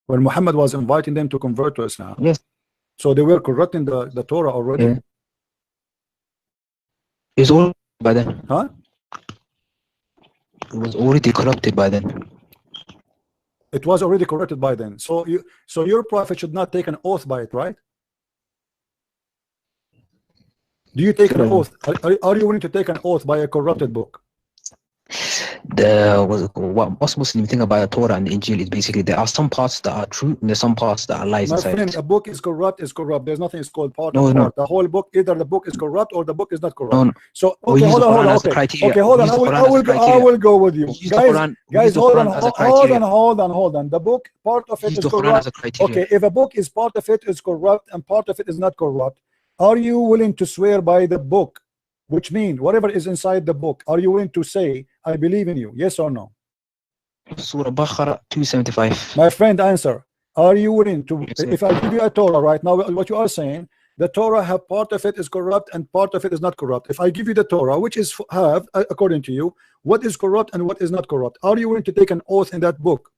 When Muhammad was inviting them to convert to Islam. Yes. So they were corrupting the Torah already. Yeah. It's all by then. Huh? It was already corrupted by then. It was already corrupted by then. So your prophet should not take an oath by it, right? Do you take an oath? Are you willing to take an oath by a corrupted book? What most Muslims think about the Torah and the Injil is basically there are some parts that are true and there's some parts that are lies My inside. friend, a book is corrupt. There's nothing is called part of part. The whole book, either the book is corrupt or the book is not corrupt. No. So okay, hold on. Okay, hold on. I will go with you, guys. Hold on. The book, part of it is corrupt. Okay, if a book is part of it is corrupt and part of it is not corrupt, are you willing to swear by the book? Which means whatever is inside the book, are you willing to say, I believe in you? Yes or no? Surah Baqarah 275. My friend, answer. Are you willing to, if I give you a Torah right now, what you are saying, the Torah have part of it is corrupt and part of it is not corrupt. If I give you the Torah, which is have, according to you, what is corrupt and what is not corrupt, are you willing to take an oath in that book?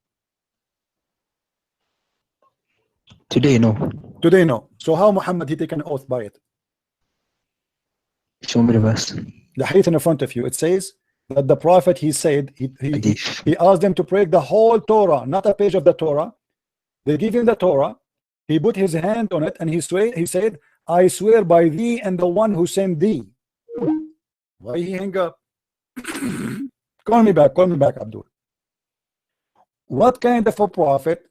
Today, no. Today, no. So how Muhammad he take an oath by it? Show me the verse. The hadith in front of you, it says that the prophet he said Hadith. he asked them to break the whole Torah, not a page of the Torah. They give him the Torah. He put his hand on it and he said, I swear by thee and the one who sent thee. Why he hang up? Call me back, Abdul. What kind of a prophet?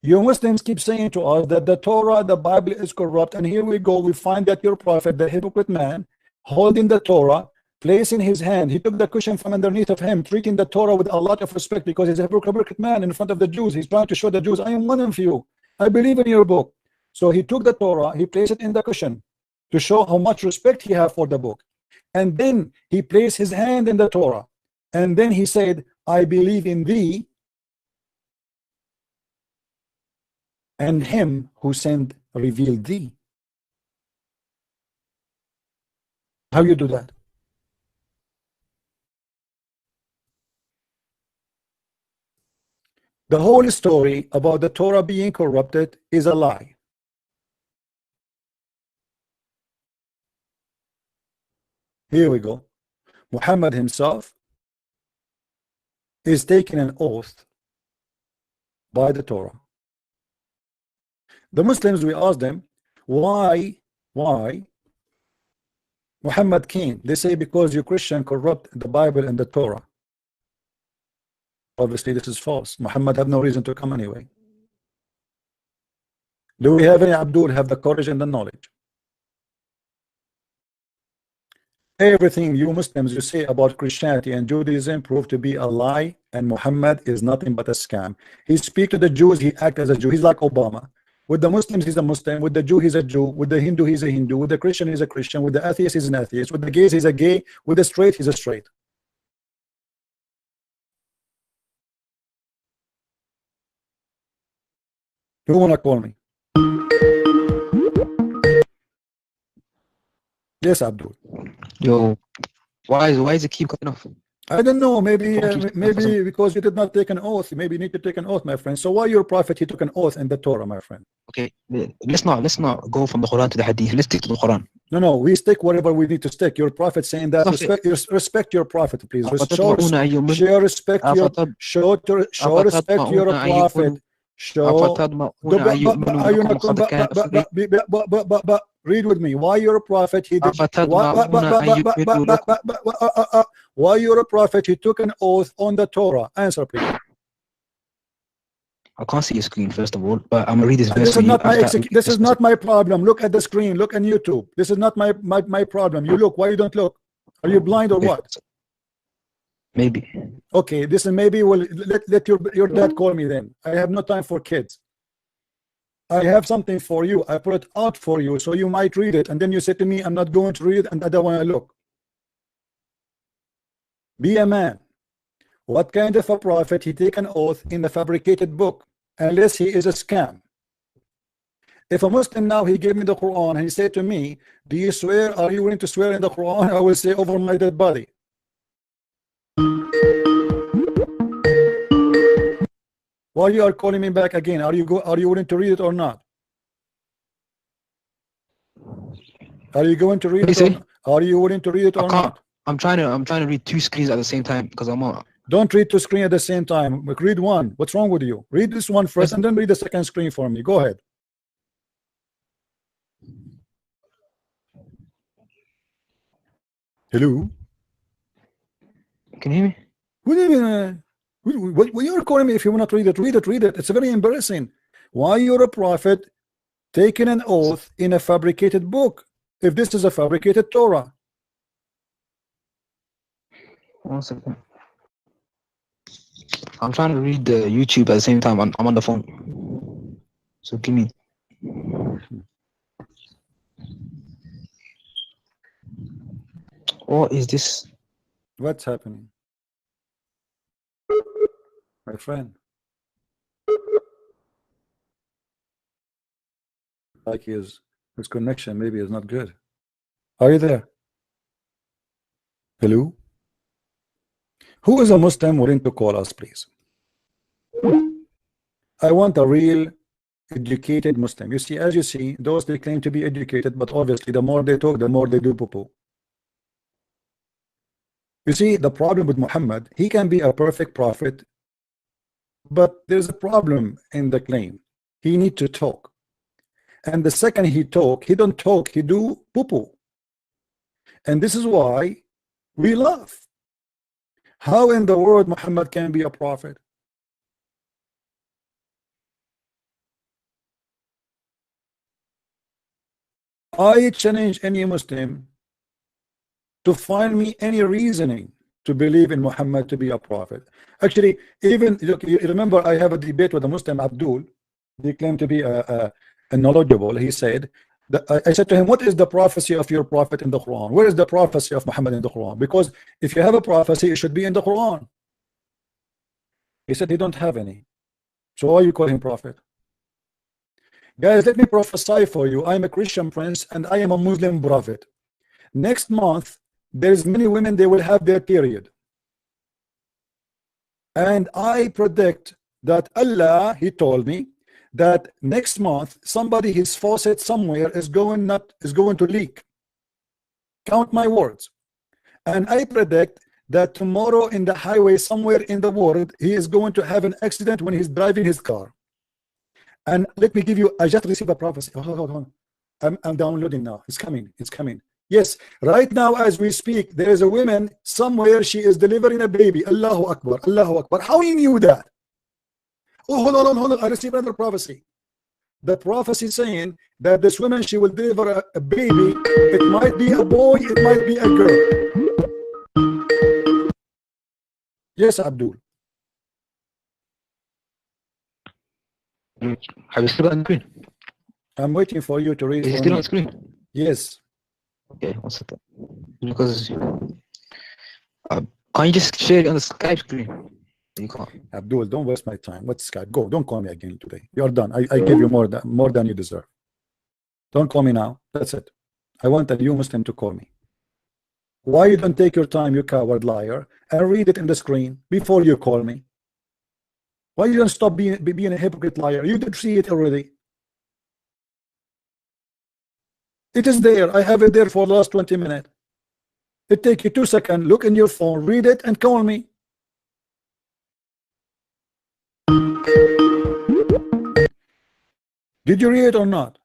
You Muslims keep saying to us that the Torah, the Bible is corrupt, and here we go, we find that your prophet, the hypocrite man, holding the Torah, placing his hand, he took the cushion from underneath of him, treating the Torah with a lot of respect because he's a hypocrite man in front of the Jews. He's trying to show the Jews, I am one of you. I believe in your book. So he took the Torah, he placed it in the cushion to show how much respect he has for the book. And then he placed his hand in the Torah. And then he said, I believe in thee and him who sent revealed thee. How you do that? The whole story about the Torah being corrupted is a lie. Here we go. Muhammad himself is taking an oath by the Torah. The Muslims, we ask them, why Muhammad came? They say because you Christian corrupt the Bible and the Torah. Obviously this is false. Muhammad had no reason to come anyway. Do we have any Abdul have the courage and the knowledge? Everything you Muslims you say about Christianity and Judaism proved to be a lie, and Muhammad is nothing but a scam. He speak to the Jews, he act as a Jew. He's like Obama. With the Muslims he's a Muslim, with the Jew he's a Jew, with the Hindu he's a Hindu, with the Christian he's a Christian, with the atheist he's an atheist, with the gays he's a gay, with the straight he's a straight. Who wanna call me? Yes, Abdul. Yo, why is it keep cutting off? I don't know. Maybe because you did not take an oath. Maybe you need to take an oath, my friend. So why your prophet he took an oath in the Torah, my friend? Okay, let's not go from the Quran to the Hadith. Let's stick to the Quran. No, we stick whatever we need to stick. Your prophet saying that respect your prophet, please. Show respect your prophet. Read with me. Why you're a prophet? He did. Why you're a prophet? He took an oath on the Torah. Answer, please. I can't see your screen first of all, but I'm gonna read this verse. This is not my problem. Look at the screen. Look on YouTube. This is not my problem. You look. Why you don't look? Are you blind or what? Maybe. Okay, this is maybe. Well, let your dad call me then. I have no time for kids. I have something for you. I put it out for you, so you might read it, and then you say to me, I'm not going to read it, and I don't want to look. Be a man. What kind of a prophet he take an oath in the fabricated book, unless he is a scam? If a Muslim now, he gave me the Quran, and he said to me, do you swear, are you willing to swear in the Quran? I will say, over my dead body. Why you are calling me back again? Are you willing to read it or not? Are you going to read it? Are you willing to read it or not? I'm trying to read two screens at the same time because I'm on. Don't read two screens at the same time. Read one. What's wrong with you? Read this one first and then read the second screen for me. Go ahead. Hello? Can you hear me? What do you mean? What you're calling me if you will not read it, read it. It's very embarrassing. Why you're a prophet taking an oath in a fabricated book if this is a fabricated Torah? 1 second. I'm trying to read the YouTube at the same time. I'm on the phone. So give me. What is this? What's happening? My friend, like his connection maybe is not good. Are you there? Hello? Who is a Muslim willing to call us, please? I want a real educated Muslim. You see, as you see, those they claim to be educated, but obviously the more they talk, the more they do poo-poo. You see, the problem with Muhammad, he can be a perfect prophet, but there's a problem in the claim. He need to talk. And the second he talk, he don't talk, he do poo-poo. And this is why we laugh. How in the world Muhammad can be a prophet? I challenge any Muslim to find me any reasoning to believe in Muhammad to be a prophet. Actually, even look, you remember I have a debate with a Muslim, Abdul. He claimed to be a knowledgeable. He said that, I said to him, what is the prophecy of your prophet in the Quran? Where is the prophecy of Muhammad in the Quran? Because if you have a prophecy, it should be in the Quran. He said he don't have any. So why you call him prophet? Guys, let me prophesy for you. I am a Christian prince and I am a Muslim prophet. Next month, there's many women, they will have their period. And I predict that Allah, he told me, that next month, somebody, his faucet somewhere is going to leak. Count my words. And I predict that tomorrow in the highway somewhere in the world, he is going to have an accident when he's driving his car. And let me give you, I just received a prophecy. Hold on. I'm downloading now. It's coming. It's coming. Yes, right now as we speak, there is a woman somewhere, she is delivering a baby. Allahu Akbar, Allahu Akbar. How you knew that? Oh, hold on. I received another prophecy. The prophecy saying that this woman, she will deliver a baby. It might be a boy, it might be a girl. Yes, Abdul. Have you still got on screen? I'm waiting for you to read. Is it still on screen? Yes. Okay, one second. Because can you just share it on the Skype screen? You can't. Abdul, don't waste my time. What's Skype? Go. Don't call me again today. You're done. I give you more than you deserve. Don't call me now. That's it. I want a new Muslim to call me. Why you don't take your time, you coward liar, and read it in the screen before you call me? Why you don't stop being a hypocrite liar? You did see it already. It is there. I have it there for the last 20 minutes. It takes you 2 seconds. Look in your phone, read it, and call me. Did you read it or not?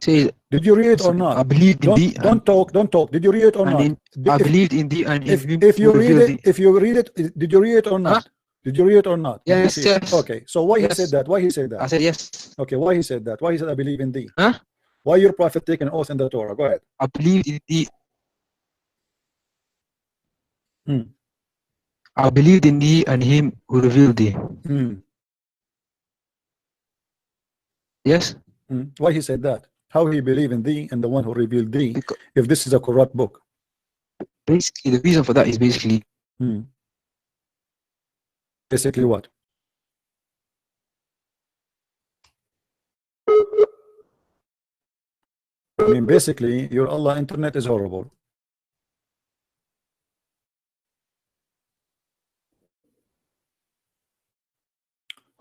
See, did you read it or not? I believed in thee. Don't talk. Did you read it or not? I believed in thee, and if you read it, did you read it or not? Huh? Did you read it or not? Yes, yes. Okay, so why he said that? Why he said that? I said yes. Okay, why he said that? Why he said I believe in thee? Huh? Why your prophet taking an oath in the Torah? Go ahead. I believed in thee. I believed in thee and him who revealed thee. Yes. Why he said that? How he believe in thee and the one who revealed thee, if this is a corrupt book? Basically, the reason for that is basically. Basically what? I mean, basically, your Allah internet is horrible.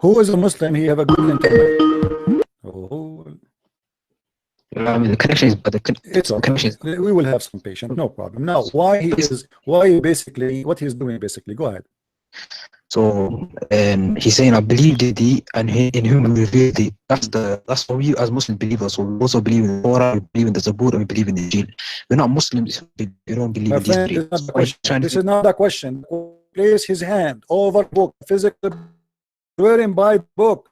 Who is a Muslim? He have a good internet. Oh. I mean, the connection is, but the connection is. We will have some patience, no problem. Now, why basically, what he's doing basically? Go ahead. So, he's saying, I believed in thee and in whom we revealed thee. That's what we as Muslim believers. So we also believe in the Torah, we believe in the Zabur, and we believe in the Injil. We're not Muslims. We don't believe in these beliefs. This is not a question. Place his hand over book, physical, swearing by book.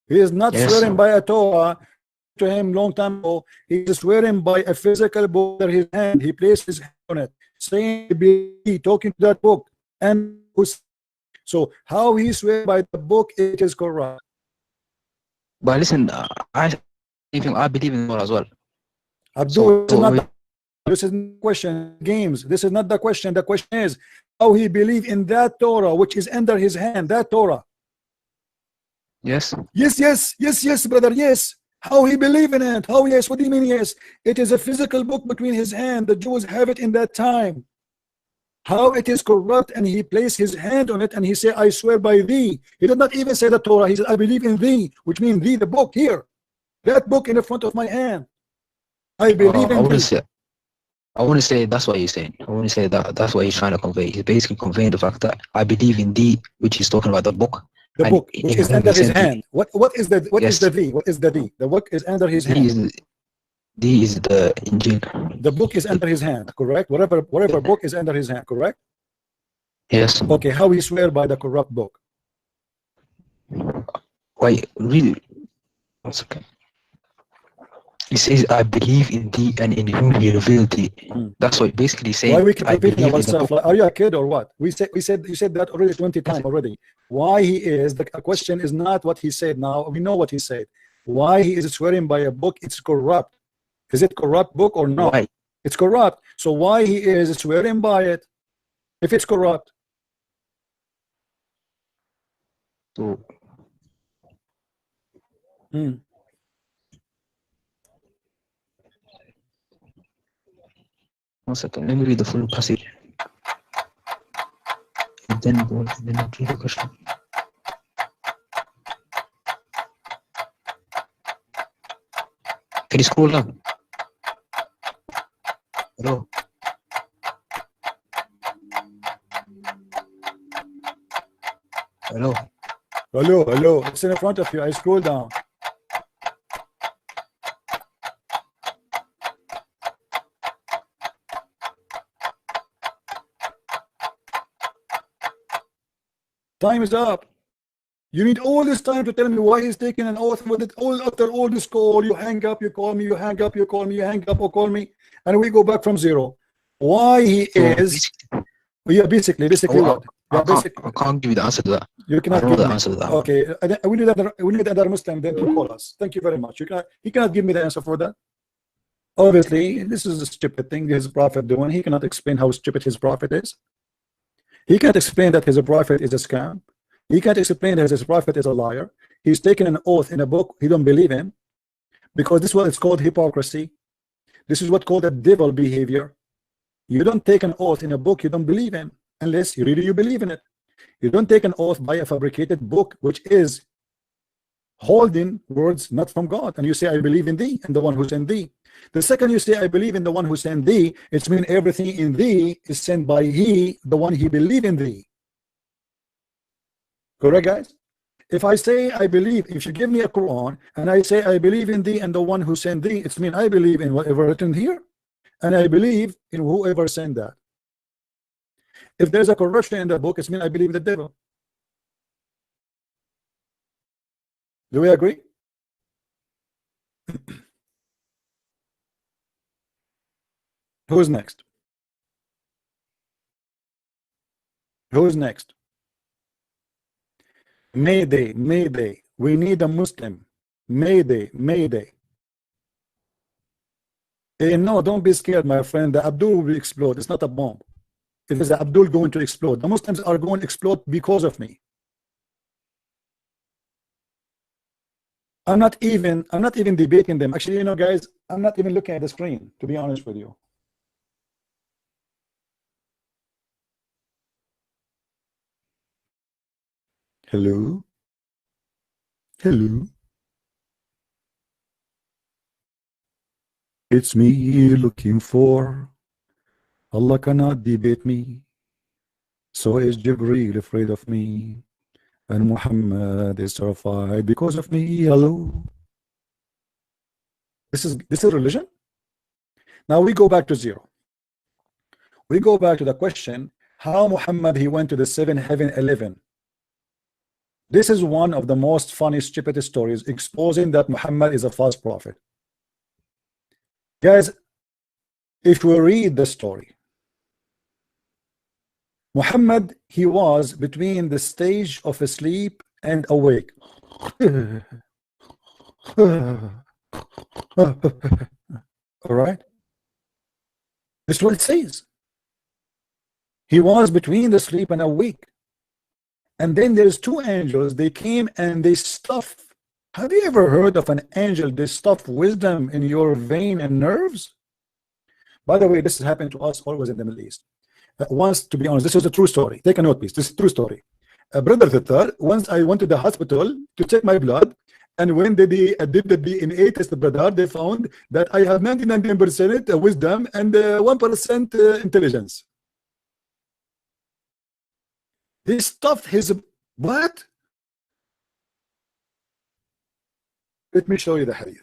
He is not swearing by a Torah. To him long time ago, he is swearing by a physical book in his hand. He placed his hand on it, saying, be talking to that book. And so how he swear by the book, it is correct. But listen, I believe in God as well. Abdul, this is not the question. Games. This is not the question. The question is how he believe in that Torah, which is under his hand. That Torah. Yes. Yes, brother. Yes. How he believe in it? How? Yes. What do you mean? Yes. It is a physical book between his hand. The Jews have it in that time. how it is corrupt, and he placed his hand on it and he said, I swear by thee. He did not even say the Torah. He said, I believe in thee, which means thee, the book here, that book in the front of my hand. I believe in thee. I want to say that's what he's saying. I want to say that that's what he's trying to convey. He's basically conveying the fact that I believe in thee, which he's talking about the book. The book, which is under his hand. What is the is the thee? What is the thee? The book is under his hand. Thee is the Injil. The book is under his hand, correct? Whatever book is under his hand, correct? Yes. Okay, how he swear by the corrupt book? Wait, really? That's okay. He says, I believe in thee and in whom he revealed thee. That's what basically saying. Why we keep repeating ourselves? Like, are you a kid or what? You said that already 20 times already. Why he is, the question is not what he said now. We know what he said. Why he is swearing by a book? It's corrupt. Is it corrupt book or not? Why? It's corrupt. So why he is swearing by it if it's corrupt? So, one second, let me read the full passage. And then read the question. Can you scroll down? Hello? Hello? Hello. It's in front of you. I scroll down. Time is up. You need all this time to tell me why he's taking an oath with it. After all this call, you hang up, you call me, you hang up, you call me, you hang up or call me, and we go back from zero. Why he is? Yeah, basically what? I can't give you the answer to that. You cannot give me the answer to that. Okay, we need another Muslim then to call us. Thank you very much. He cannot give me the answer for that. Obviously, this is a stupid thing his prophet doing. He cannot explain how stupid his prophet is. He can't explain that his prophet is a scam. He can't explain that his prophet is a liar. He's taken an oath in a book he don't believe in, because this is what it's called hypocrisy. This is what's called a devil behavior. You don't take an oath in a book you don't believe in unless you really believe in it. You don't take an oath by a fabricated book which is holding words not from God, and you say I believe in thee and the one who sent thee. The second you say I believe in the one who sent thee, it means everything in thee is sent by he, the one he believe in thee. Correct, guys? If I say I believe, if you give me a Quran and I say I believe in thee and the one who sent thee, it means I believe in whatever written here, and I believe in whoever sent that. If there's a corruption in the book, it means I believe in the devil. Do we agree? Who's next? Who's next? Mayday, Mayday. We need a Muslim. Mayday, Mayday. Hey, no, don't be scared, my friend. The Abdul will explode. It's not a bomb. It is the Abdul going to explode. The Muslims are going to explode because of me. I'm not even debating them. Actually, you know, guys, I'm not even looking at the screen, to be honest with you. Hello? Hello? It's me looking for. Allah cannot debate me. So is Jibreel afraid of me. And Muhammad is terrified because of me. Hello? This is religion? Now we go back to zero. We go back to the question, how Muhammad he went to the 7 heaven 11. This is one of the most funny, stupid stories exposing that Muhammad is a false prophet. Guys, if we read the story, Muhammad, he was between the stage of sleep and awake. All right? This is what it says. He was between the sleep and awake. And then there's two angels. They came and they stuff. Have you ever heard of an angel? They stuff wisdom in your vein and nerves. By the way, this has happened to us always in the Middle East. Once, to be honest, this is a true story. Take a note, please. This is a true story. Brother Tatar, once I went to the hospital to check my blood, and when they did the DNA test, brother, they found that I have 99% wisdom and 1% intelligence. He stuffed his what? Let me show you the hadith.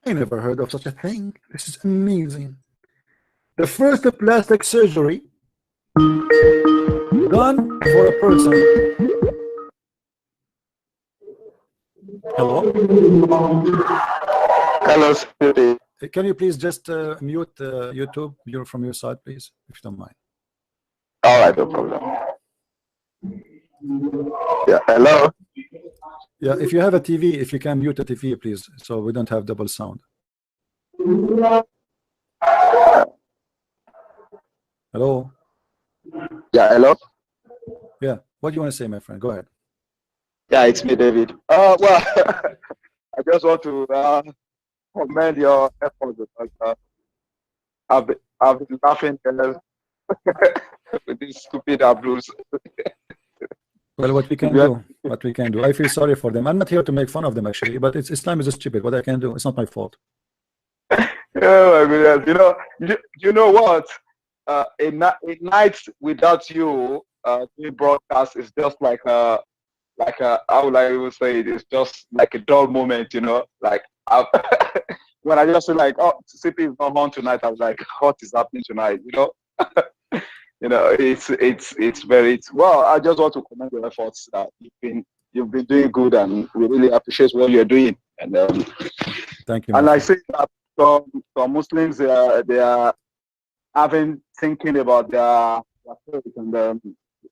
I never heard of such a thing. This is amazing. The first plastic surgery done for a person. Hello? Hello, Spirit. Can you please just mute YouTube from your side, please, if you don't mind? All right, no problem. Yeah, hello. Yeah, if you have a TV, if you can mute the TV, please, so we don't have double sound. Hello? Yeah, hello. Yeah, what do you want to say, my friend? Go ahead. Yeah, it's me, David. Well, I just want to commend your efforts because I've been laughing with these stupid abuse. Well, what we can do, I feel sorry for them. I'm not here to make fun of them, actually, but Islam is stupid. What I can do, it's not my fault. Oh my goodness. You know what? A night without you doing broadcast is just like a how would I even say it? It's just like a dull moment, like when I just feel like, oh, CP is not on tonight, I was like, what is happening tonight? It's very well. I just want to commend your efforts. You've been doing good, and we really appreciate what you're doing. And thank you. And I think that some Muslims they are thinking about their faith, and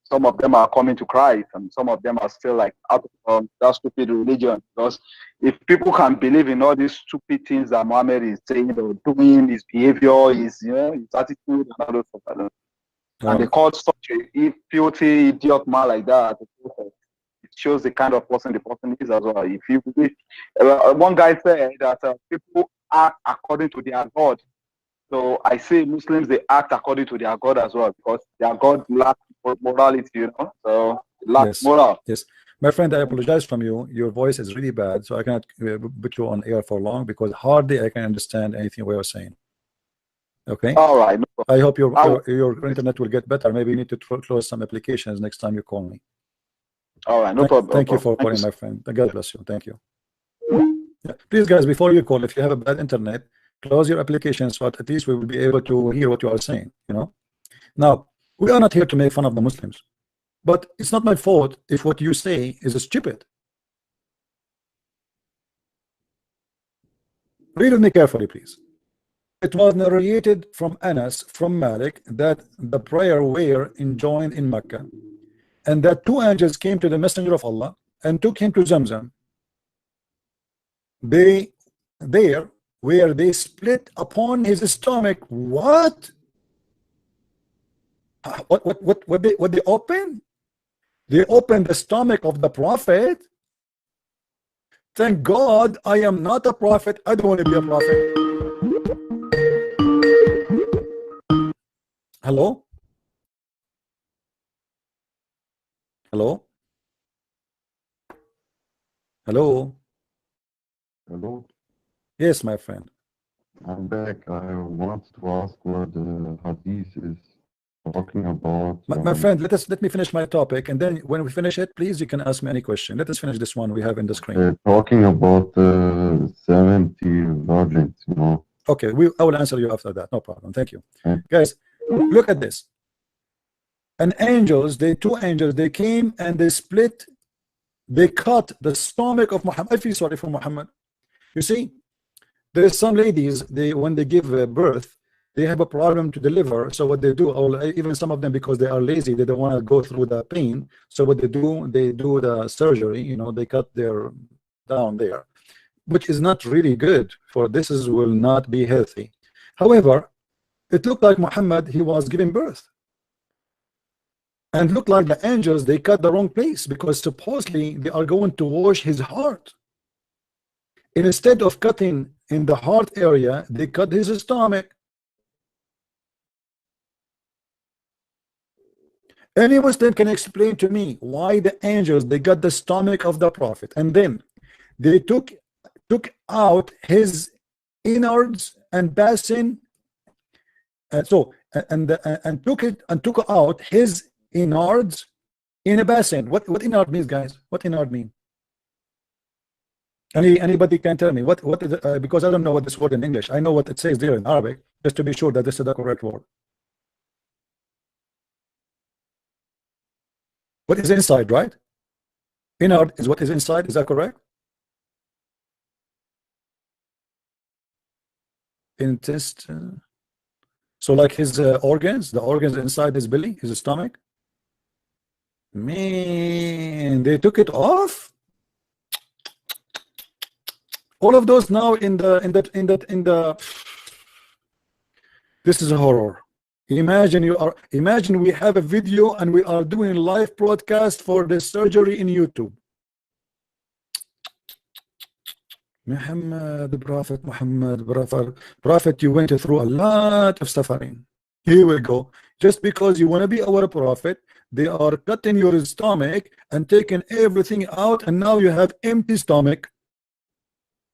some of them are coming to Christ, and some of them are still like out of that stupid religion. Because if people can believe in all these stupid things that Muhammad is saying or doing, his behavior, his attitude, and all those stuff like that. And they call such a filthy idiot man like that. It shows the kind of person the person is as well. If you believe, one guy said that people act according to their God. So I say Muslims, they act according to their God as well, because their God lacks morality, So lacks moral. Yes. My friend, I apologize from you. Your voice is really bad, so I cannot put you on air for long because hardly I can understand anything we are saying. Okay. All right. No I hope your internet will get better. Maybe you need to close some applications next time you call me. All right. No problem. Thank you for calling, my friend. God bless you. Thank you. Yeah. Please, guys, before you call, if you have a bad internet, close your application so at least we will be able to hear what you are saying. Now, we are not here to make fun of the Muslims, but it's not my fault if what you say is stupid. Read with me carefully, please. It was narrated from Anas, from Malik, that the prayer were enjoined in Mecca, and that two angels came to the Messenger of Allah and took him to Zamzam. They split upon his stomach. What they open? They opened the stomach of the Prophet. Thank God I am not a prophet. I don't want to be a prophet. Hello? Hello? Hello? Hello? Yes, my friend. I'm back. I want to ask what the hadith is talking about. My friend, let me finish my topic, and then when we finish it, please, you can ask me any question. Let us finish this one we have in the screen. Talking about 70 virgins, Okay, I will answer you after that. No problem. Thank you. Guys, look at this. And two angels, they came and they cut the stomach of Muhammad. I feel sorry for Muhammad. You see, there is some ladies, when they give birth, they have a problem to deliver. So what they do, even some of them, because they are lazy, they don't want to go through the pain. So what they do the surgery. They cut their down there, which is not really good. Will not be healthy. However, it looked like Muhammad, he was giving birth. And looked like the angels, they cut the wrong place, because supposedly they are going to wash his heart. And instead of cutting in the heart area, they cut his stomach. Any Muslim can explain to me why the angels, they got the stomach of the prophet, and then they took out his innards and basin, and took out his innards in a basin. What innard means, guys? What innard mean? Anybody can tell me what is it? Because I don't know what this word in English. I know what it says there in Arabic, just to be sure that this is the correct word. What is inside, right? Innard is what is inside. Is that correct? Intestine. So like his organs, the organs inside his belly, his stomach. Man, they took it off. All of those now in the. This is a horror. Imagine we have a video and we are doing live broadcast for the surgery in YouTube. Muhammad, the Prophet Muhammad, Prophet, you went through a lot of suffering. Here we go. Just because you want to be our prophet, they are cutting your stomach and taking everything out, and now you have empty stomach.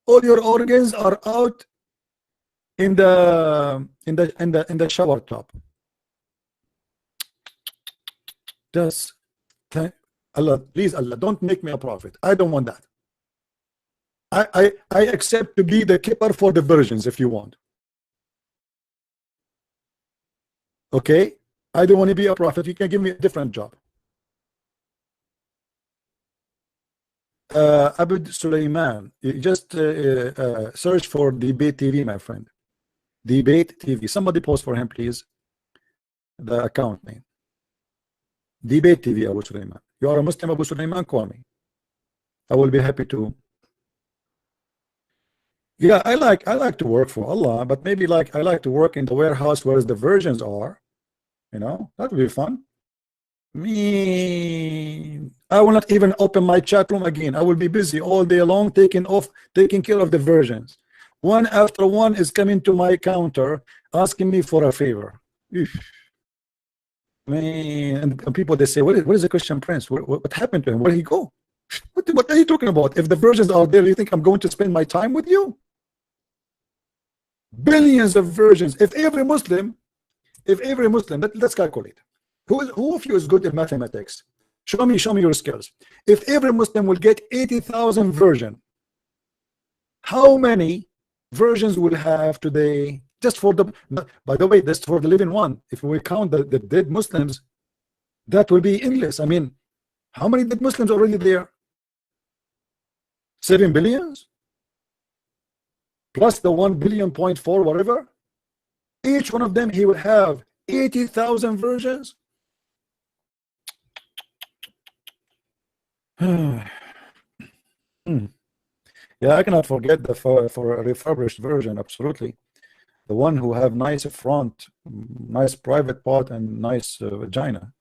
All your organs are out in the shower tub. Just Allah, please, Allah, don't make me a prophet. I don't want that. I accept to be the keeper for the virgins if you want. Okay, I don't want to be a prophet. You can give me a different job. Abd Sulaiman, you just search for Debate TV, my friend. Debate TV. Somebody post for him, please. The account name. Debate TV, Abu Sulaiman. You are a Muslim, Abu Sulaiman, call me. I will be happy to. Yeah, I like to work for Allah, but maybe like I like to work in the warehouse where the virgins are. You know, that would be fun. Me, I will not even open my chat room again. I will be busy all day long taking care of the virgins. One after one is coming to my counter asking me for a favor. Man, and people, they say, what is the Christian prince? What happened to him? Where did he go? What are you talking about? If the virgins are there, you think I'm going to spend my time with you? Billions of virgins. If every Muslim, let's calculate. Who of you is good at mathematics? Show me your skills. If every Muslim will get 80,000 virgin, how many virgins will have today? Just for the, by the way, that's for the living one. If we count the dead Muslims, that will be endless. I mean, how many dead Muslims are already there? 7 billions? Plus the 1 billion point 4, whatever. Each one of them, he will have 80,000 virgins. Yeah, I cannot forget the for a refurbished version. Absolutely, the one who have nice front, nice private part, and nice vagina.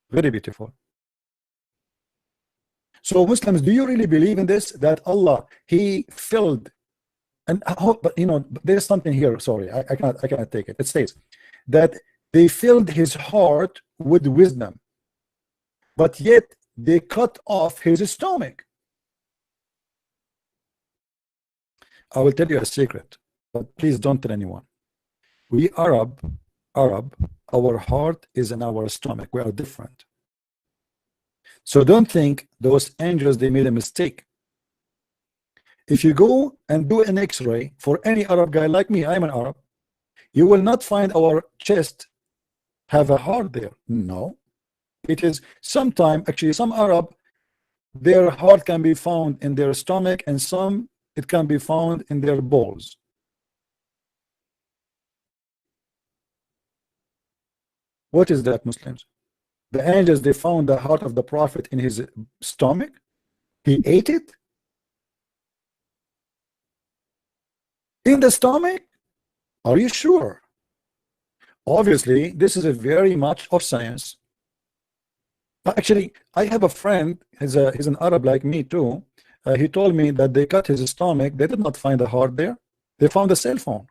Very beautiful. So Muslims, do you really believe in this? That Allah, He filled, and but you know, there's something here. Sorry, I cannot take it. It says that they filled His heart with wisdom, but yet they cut off His stomach. I will tell you a secret, but please don't tell anyone. We Arab, our heart is in our stomach. We are different. So don't think those angels, they made a mistake. If you go and do an X-ray for any Arab guy like me, I'm an Arab, you will not find our chest have a heart there. No. It is sometime, actually, some Arab, their heart can be found in their stomach, and some it can be found in their balls. What is that, Muslims? The angels, they found the heart of the Prophet in his stomach. He ate it in the stomach. Are you sure? Obviously, this is a very much of science. Actually, I have a friend, he's an Arab like me too. He told me that they cut his stomach. They did not find the heart there. They found a cell phone.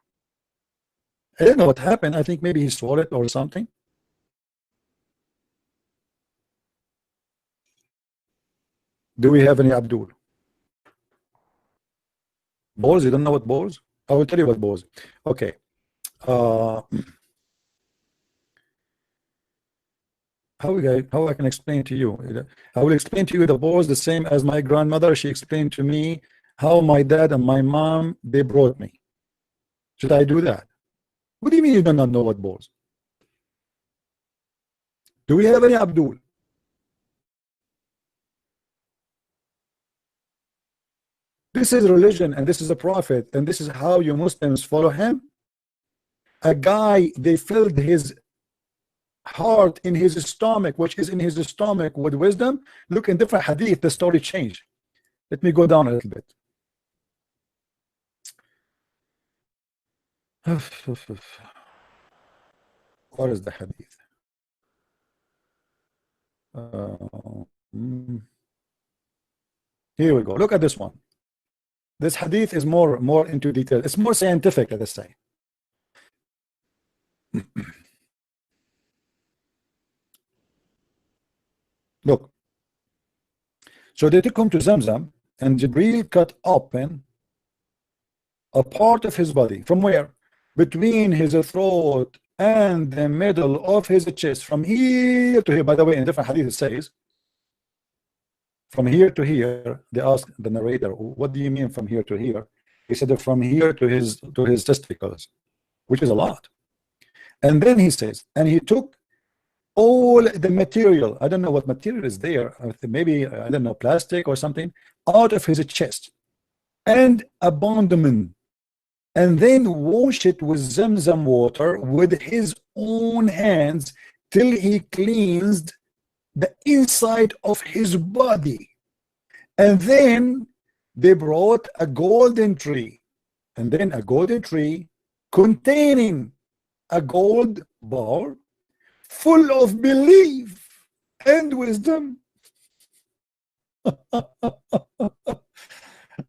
I don't know what happened. I think maybe he swallowed it or something. Do we have any Abdul? Balls? You don't know what balls? I will tell you what balls. Okay. How I can explain to you? I will explain to you the balls the same as my grandmother. She explained to me how my dad and my mom, they brought me. Should I do that? What do you mean you do not know what balls? Do we have any Abdul? This is religion, and this is a prophet, and this is how you Muslims follow him. A guy, they filled his heart in his stomach, which is in his stomach, with wisdom. Look in different hadith, the story changed. Let me go down a little bit. What is the hadith? Here we go. Look at this one. This hadith is more into detail. It's more scientific, let us say. Look. So they took him to Zamzam, and Jibreel cut open a part of his body. From where? Between his throat and the middle of his chest. From here to here. By the way, in different hadith it says, from here to here. They asked the narrator, what do you mean from here to here? He said from here to his testicles, which is a lot. And then he says, and he took all the material, I don't know what material is there, maybe, I don't know, plastic or something, out of his chest, and abandonment, and then wash it with Zamzam water with his own hands till he cleansed the inside of his body. And then they brought a golden tree, and then a golden tree containing a gold bar full of belief and wisdom.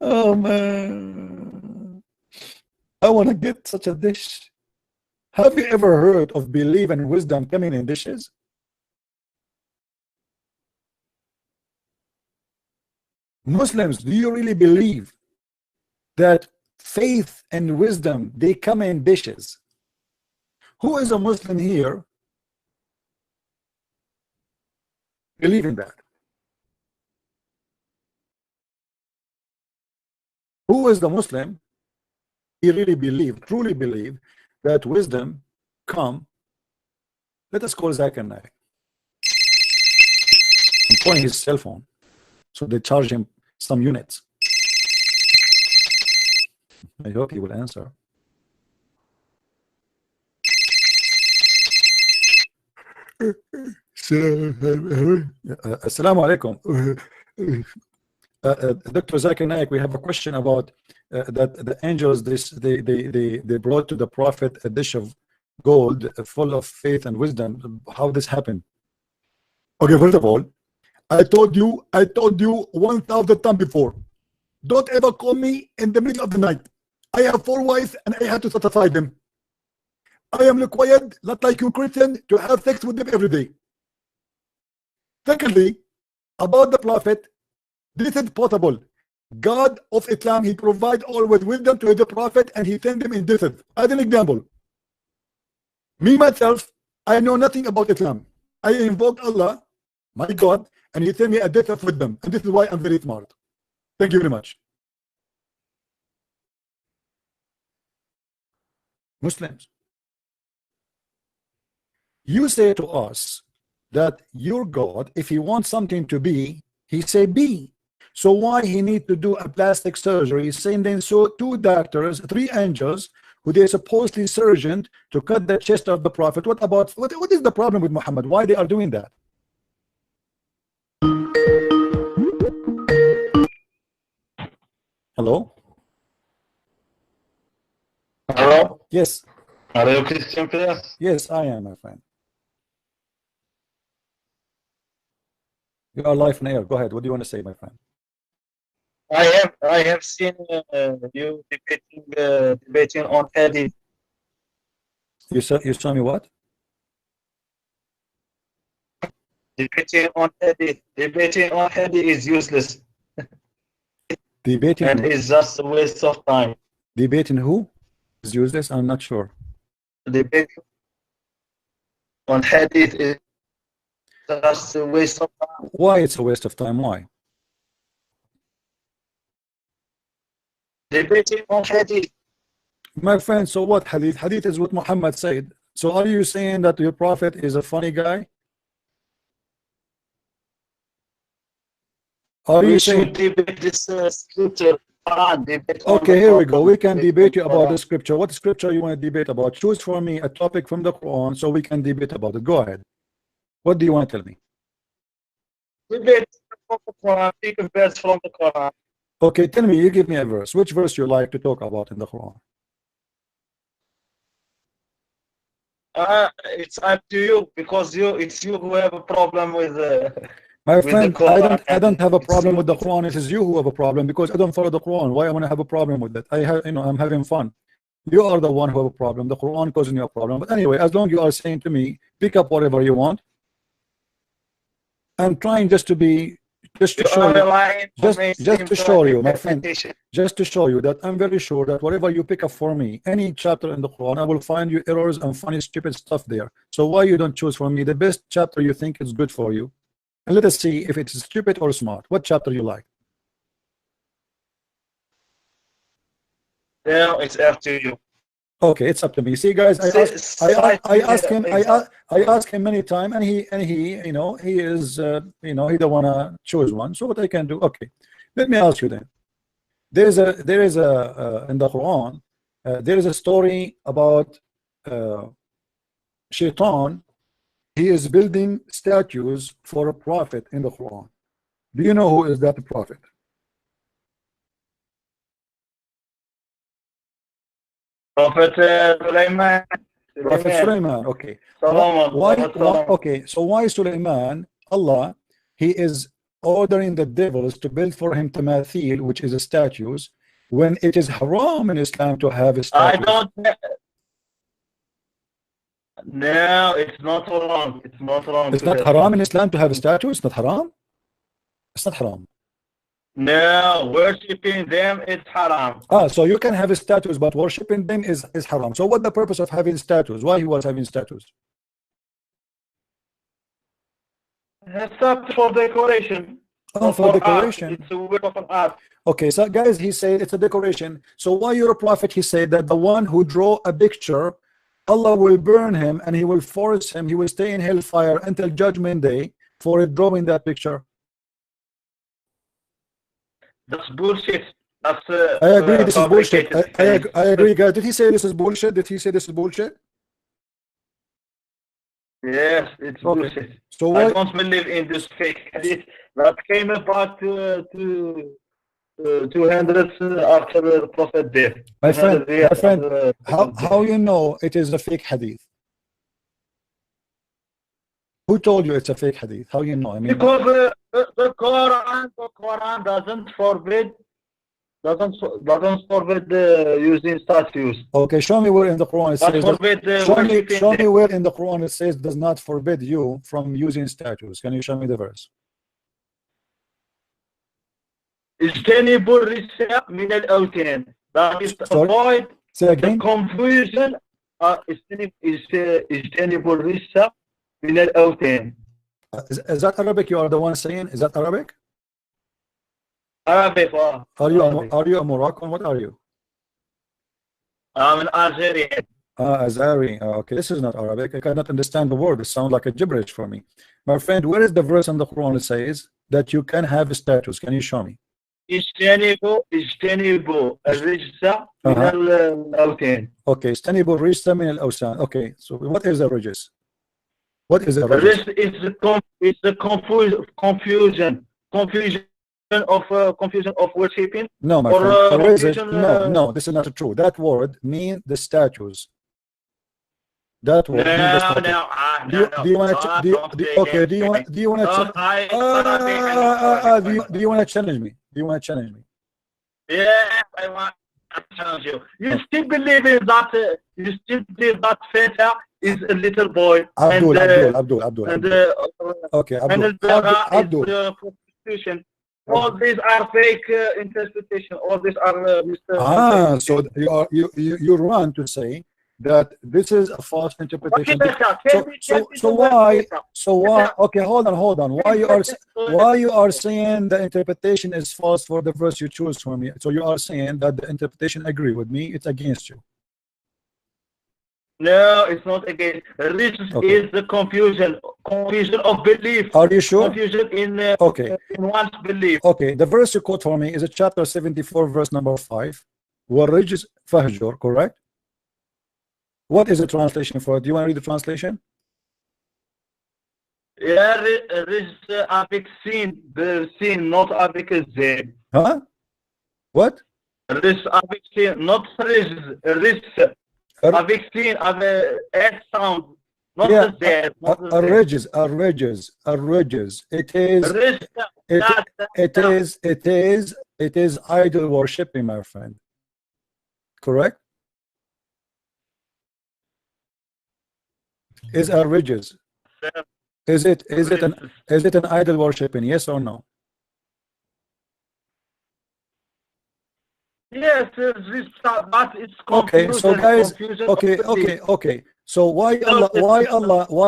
Oh man, I want to get such a dish. Have you ever heard of belief and wisdom coming in dishes? Muslims, do you really believe that faith and wisdom, they come in dishes? Who is a Muslim here believing that? Who is the Muslim? He really believe, truly believe that wisdom come. Let us call Zakir Naik. I'm calling his cell phone, so they charge him some units. I hope he will answer. Assalamu alaikum. Dr. Zakir Naik, we have a question about that the angels they brought to the prophet a dish of gold full of faith and wisdom. How this happened? Okay, first of all, I told you 1,000 times before, don't ever call me in the middle of the night. I have 4 wives and I have to satisfy them. I am required, not like you Christian, to have sex with them every day. Secondly, about the prophet, this is possible. God of Islam, he provides always wisdom to the prophet, and he sends them in desert. As an example, me myself, I know nothing about Islam. I invoke Allah, my God, and he sent me a desert with them, and this is why I'm very smart. Thank you very much. Muslims, you say to us that your God, if he wants something to be, he say be. So why he need to do a plastic surgery, sending 2 doctors, 3 angels, who they supposedly surgeon to cut the chest of the prophet? What about what is the problem with Muhammad? Why they are doing that? Hello? Hello? Yes. Are you Christian, please? Yes, I am, my friend. You are live on air. Go ahead. What do you want to say, my friend? I have seen you debating on hadith. You saw me what? Debating on hadith. Debating on hadith is useless. Debating and it's just a waste of time. Debating who is useless? I'm not sure. Debating on hadith is just a waste of time. Why it's a waste of time? Why? Debating on hadith. My friend, so what hadith? Hadith is what Muhammad said. So are you saying that your prophet is a funny guy? Are you saying debate this scripture? Okay, here we go. We can debate you about the scripture. What scripture you want to debate about? Choose for me a topic from the Quran so we can debate about it. Go ahead. What do you want to tell me? Debate from the Quran. Pick a verse from the Quran. Okay, tell me. You give me a verse. Which verse you like to talk about in the Quran? It's up to you because it's you who have a problem with. My friend, I don't have a It's problem you. with the Quran. It is you who have a problem because I don't follow the Quran. Why I want to have a problem with that? I'm having fun. You are the one who have a problem. The Quran causing you a problem. But anyway, as long as you are saying to me, pick up whatever you want. I'm trying just to be, just to show you, just to show you, my friend, just to show you that I'm very sure that whatever you pick up for me, any chapter in the Quran, I will find you errors and funny, stupid stuff there. So why you don't choose for me the best chapter you think is good for you? And let us see if it's stupid or smart. What chapter you like? Yeah, it's up to you. Okay, it's up to me. See, guys, I ask him many times, and he, you know, he is, he don't wanna choose one. So what I can do? Okay, let me ask you then. There is a in the Quran, there is a story about Shaitan. He is building statues for a prophet in the Quran. Do you know who is that prophet? Prophet Sulaiman. Prophet Sulaiman. Okay. Solomon. Okay. So why Sulaiman? Allah, he is ordering the devils to build for him tamathil, which is statues, when it is haram in Islam to have a statue. No, it's not wrong. It's not wrong. It's not haram in Islam to have a statue. It's not haram. It's not haram. No, worshipping them is haram. So you can have statues, but worshipping them is haram. So what the purpose of having statues? Why he was having statues? It's up for decoration. For decoration. It's a work of art. Okay, so guys, he said it's a decoration. So why your prophet, he said that the one who draw a picture, Allah will burn him and he will force him, he will stay in hellfire until judgment day for drawing that picture. That's bullshit. That's I agree, this is bullshit. I agree, guys. Did he say this is bullshit? Did he say this is bullshit? Yes, it's bullshit. So why? I don't believe in this fake hadith that came about to 200 after the Prophet death. My friend, how you know it is a fake hadith? Who told you it's a fake hadith? How you know? I mean, because the Quran doesn't forbid using statues. Okay, show me where in the Quran it says. Show me where in the Quran it says does not forbid you from using statues. Can you show me the verse? اجتنبوا الرجس من الأوثان. That is avoid the confusion. اجتنبوا الرجس من الأوثان. Is that Arabic? You are the one saying. Is that Arabic? Arabic. Are you a Moroccan? What are you? I'm an Algerian. Azari. Okay, this is not Arabic. I cannot understand the word. It sounds like a gibberish for me. My friend, where is the verse in the Quran that says that you can have statues? Can you show me? اجتنبوا الرجس من الأوثان. Okay, اجتنبوا الرجس من الأوثان. Okay, so what is the rijs? What is the rijs? It's the confusion of worshiping. No, my friend. No, this is not true. That word means the statues. That word means the statues. Do you want to challenge me? Do you want to challenge me? Yeah, I want to challenge you. You still believe in that? You still believe that Feta is a little boy. Abdul, and, Abdul, Abdul, and okay, Abdul, and Abdul, Abdul is prostitution. All these are fake interpretation. All these are Mr. So you run to say that this is a false interpretation. So why? Okay, hold on. Why you are saying the interpretation is false for the verse you choose for me? So you are saying that the interpretation agree with me, it's against you. No, it's not against. This is the confusion of belief. Are you sure? Confusion in one's belief. Okay, the verse you quote for me is a chapter 74, verse number 5. وَالرِّجْسَ فَهْجُرْ, correct? What is the translation for it? Do you want to read the translation? Yeah, Riz avec sin, not avec z. Huh? What? Riz avec sin, not Riz. Avec sin, avec S sound, not the Z. Outrageous. It is idol worshiping, my friend. Correct? Is outrageous. Is it an idol worshiping? Yes or no? Yes, but it's confusion. Okay, so guys, okay. So why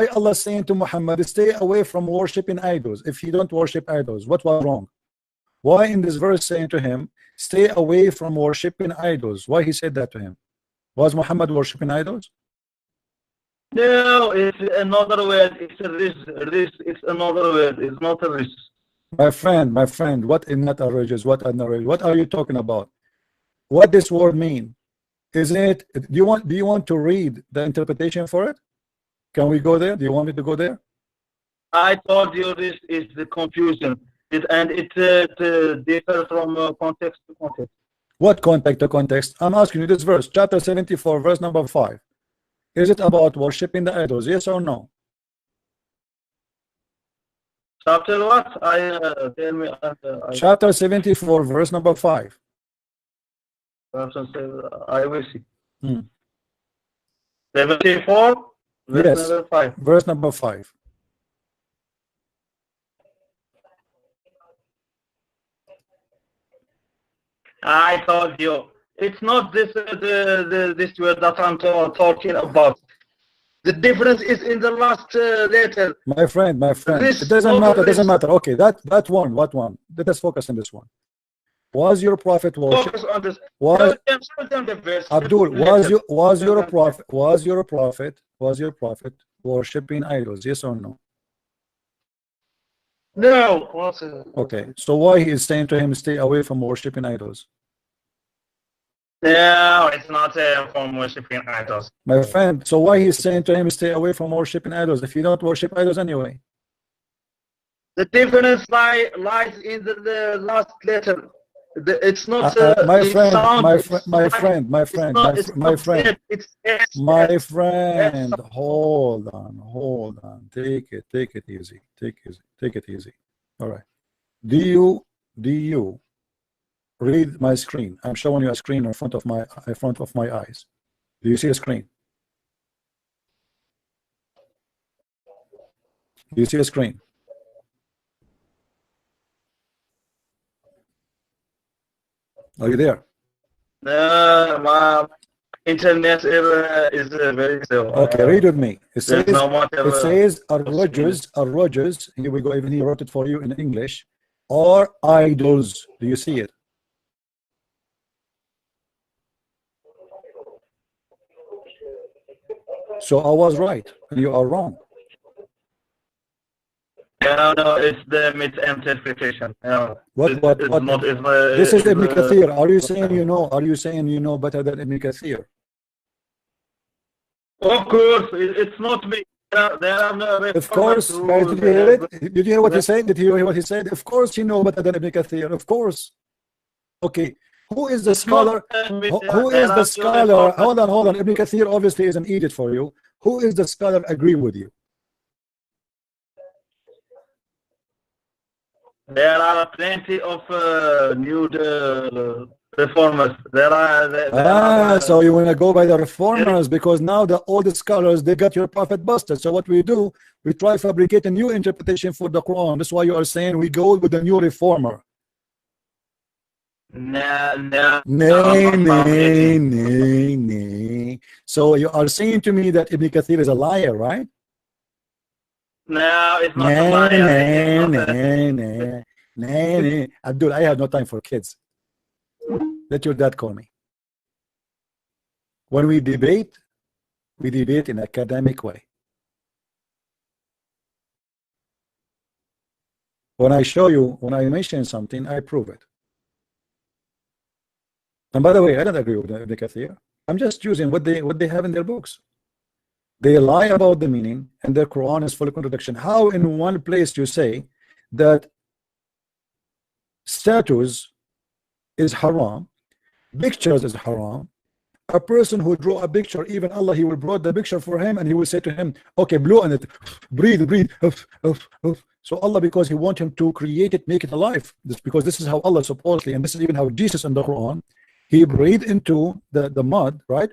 Allah saying to Muhammad, stay away from worshiping idols? If you don't worship idols, what was wrong? Why in this verse saying to him, stay away from worshiping idols? Why he said that to him? Was Muhammad worshiping idols? No, it's another word. It's a risk. It's another word. It's not a risk. My friend, what is not outrageous? What are you talking about? What this word mean? Isn't it? Do you want to read the interpretation for it? Can we go there? Do you want me to go there? I told you this is the confusion, it differs from context to context. What context to context? I'm asking you this verse, chapter 74, verse number 5. Is it about worshiping the idols? Yes or no? Chapter what? Tell me. Chapter 74, verse number 5. I will see. 74, verse number 5. Verse number 5. I told you, it's not this this word that I'm talking about. The difference is in the last letter. My friend, it doesn't matter. Okay, that one, what one? Let us focus on this one. Was your prophet worship? Focus on this. Abdul, was your prophet worshiping idols? Yes or no? No. Okay, so why he is saying to him, stay away from worshiping idols? No, it's not from worshiping idols. My friend, so why he's saying to him, stay away from worshiping idols if you don't worship idols anyway? The difference lies in the last letter. It's not my friend, hold on, take it easy. All right, do you read my screen? I'm showing you a screen in front of my eyes. Do you see a screen? Do you see a screen? Are you there? My internet is very slow. Okay, read with me. It says Rogers. Here we go. Even he wrote it for you in English. Or idols. Do you see it? So I was right, and you are wrong. No, it's the misinterpretation. No. What? This is Ibn Kathir. Are you saying you know? Are you saying you know better than Ibn Kathir? Of course, it's not me. There are no. Of course, guys, did you hear it? Did you hear what he said? Did you hear what he said? Of course, you know better than Ibn Kathir. Of course. Okay. Who is the scholar? Who is the scholar? Hold on. Ibn Kathir obviously is an idiot for you. Who is the scholar agree with you? There are plenty of nude reformers. There are So you want to go by the reformers because now the old scholars, they got your prophet busted. So what we do, we try to fabricate a new interpretation for the Quran. That's why you are saying we go with the new reformer. No. Nay. So you are saying to me that Ibn Kathir is a liar, right? No, it's not a liar. Nay. Abdul, I have no time for kids. Let your dad call me. When we debate in an academic way. When I show you, when I mention something, I prove it. And by the way, I don't agree with Ibn Kathir. I'm just using what they have in their books. They lie about the meaning, and their Quran is full of contradiction. How in one place you say that statues is haram, pictures is haram, a person who draw a picture, even Allah, he will draw the picture for him, and he will say to him, okay, blow on it, breathe, so Allah, because he wants him to create it, make it alive, because this is how Allah supposedly, and this is even how Jesus in the Quran, he breathed into the mud, right,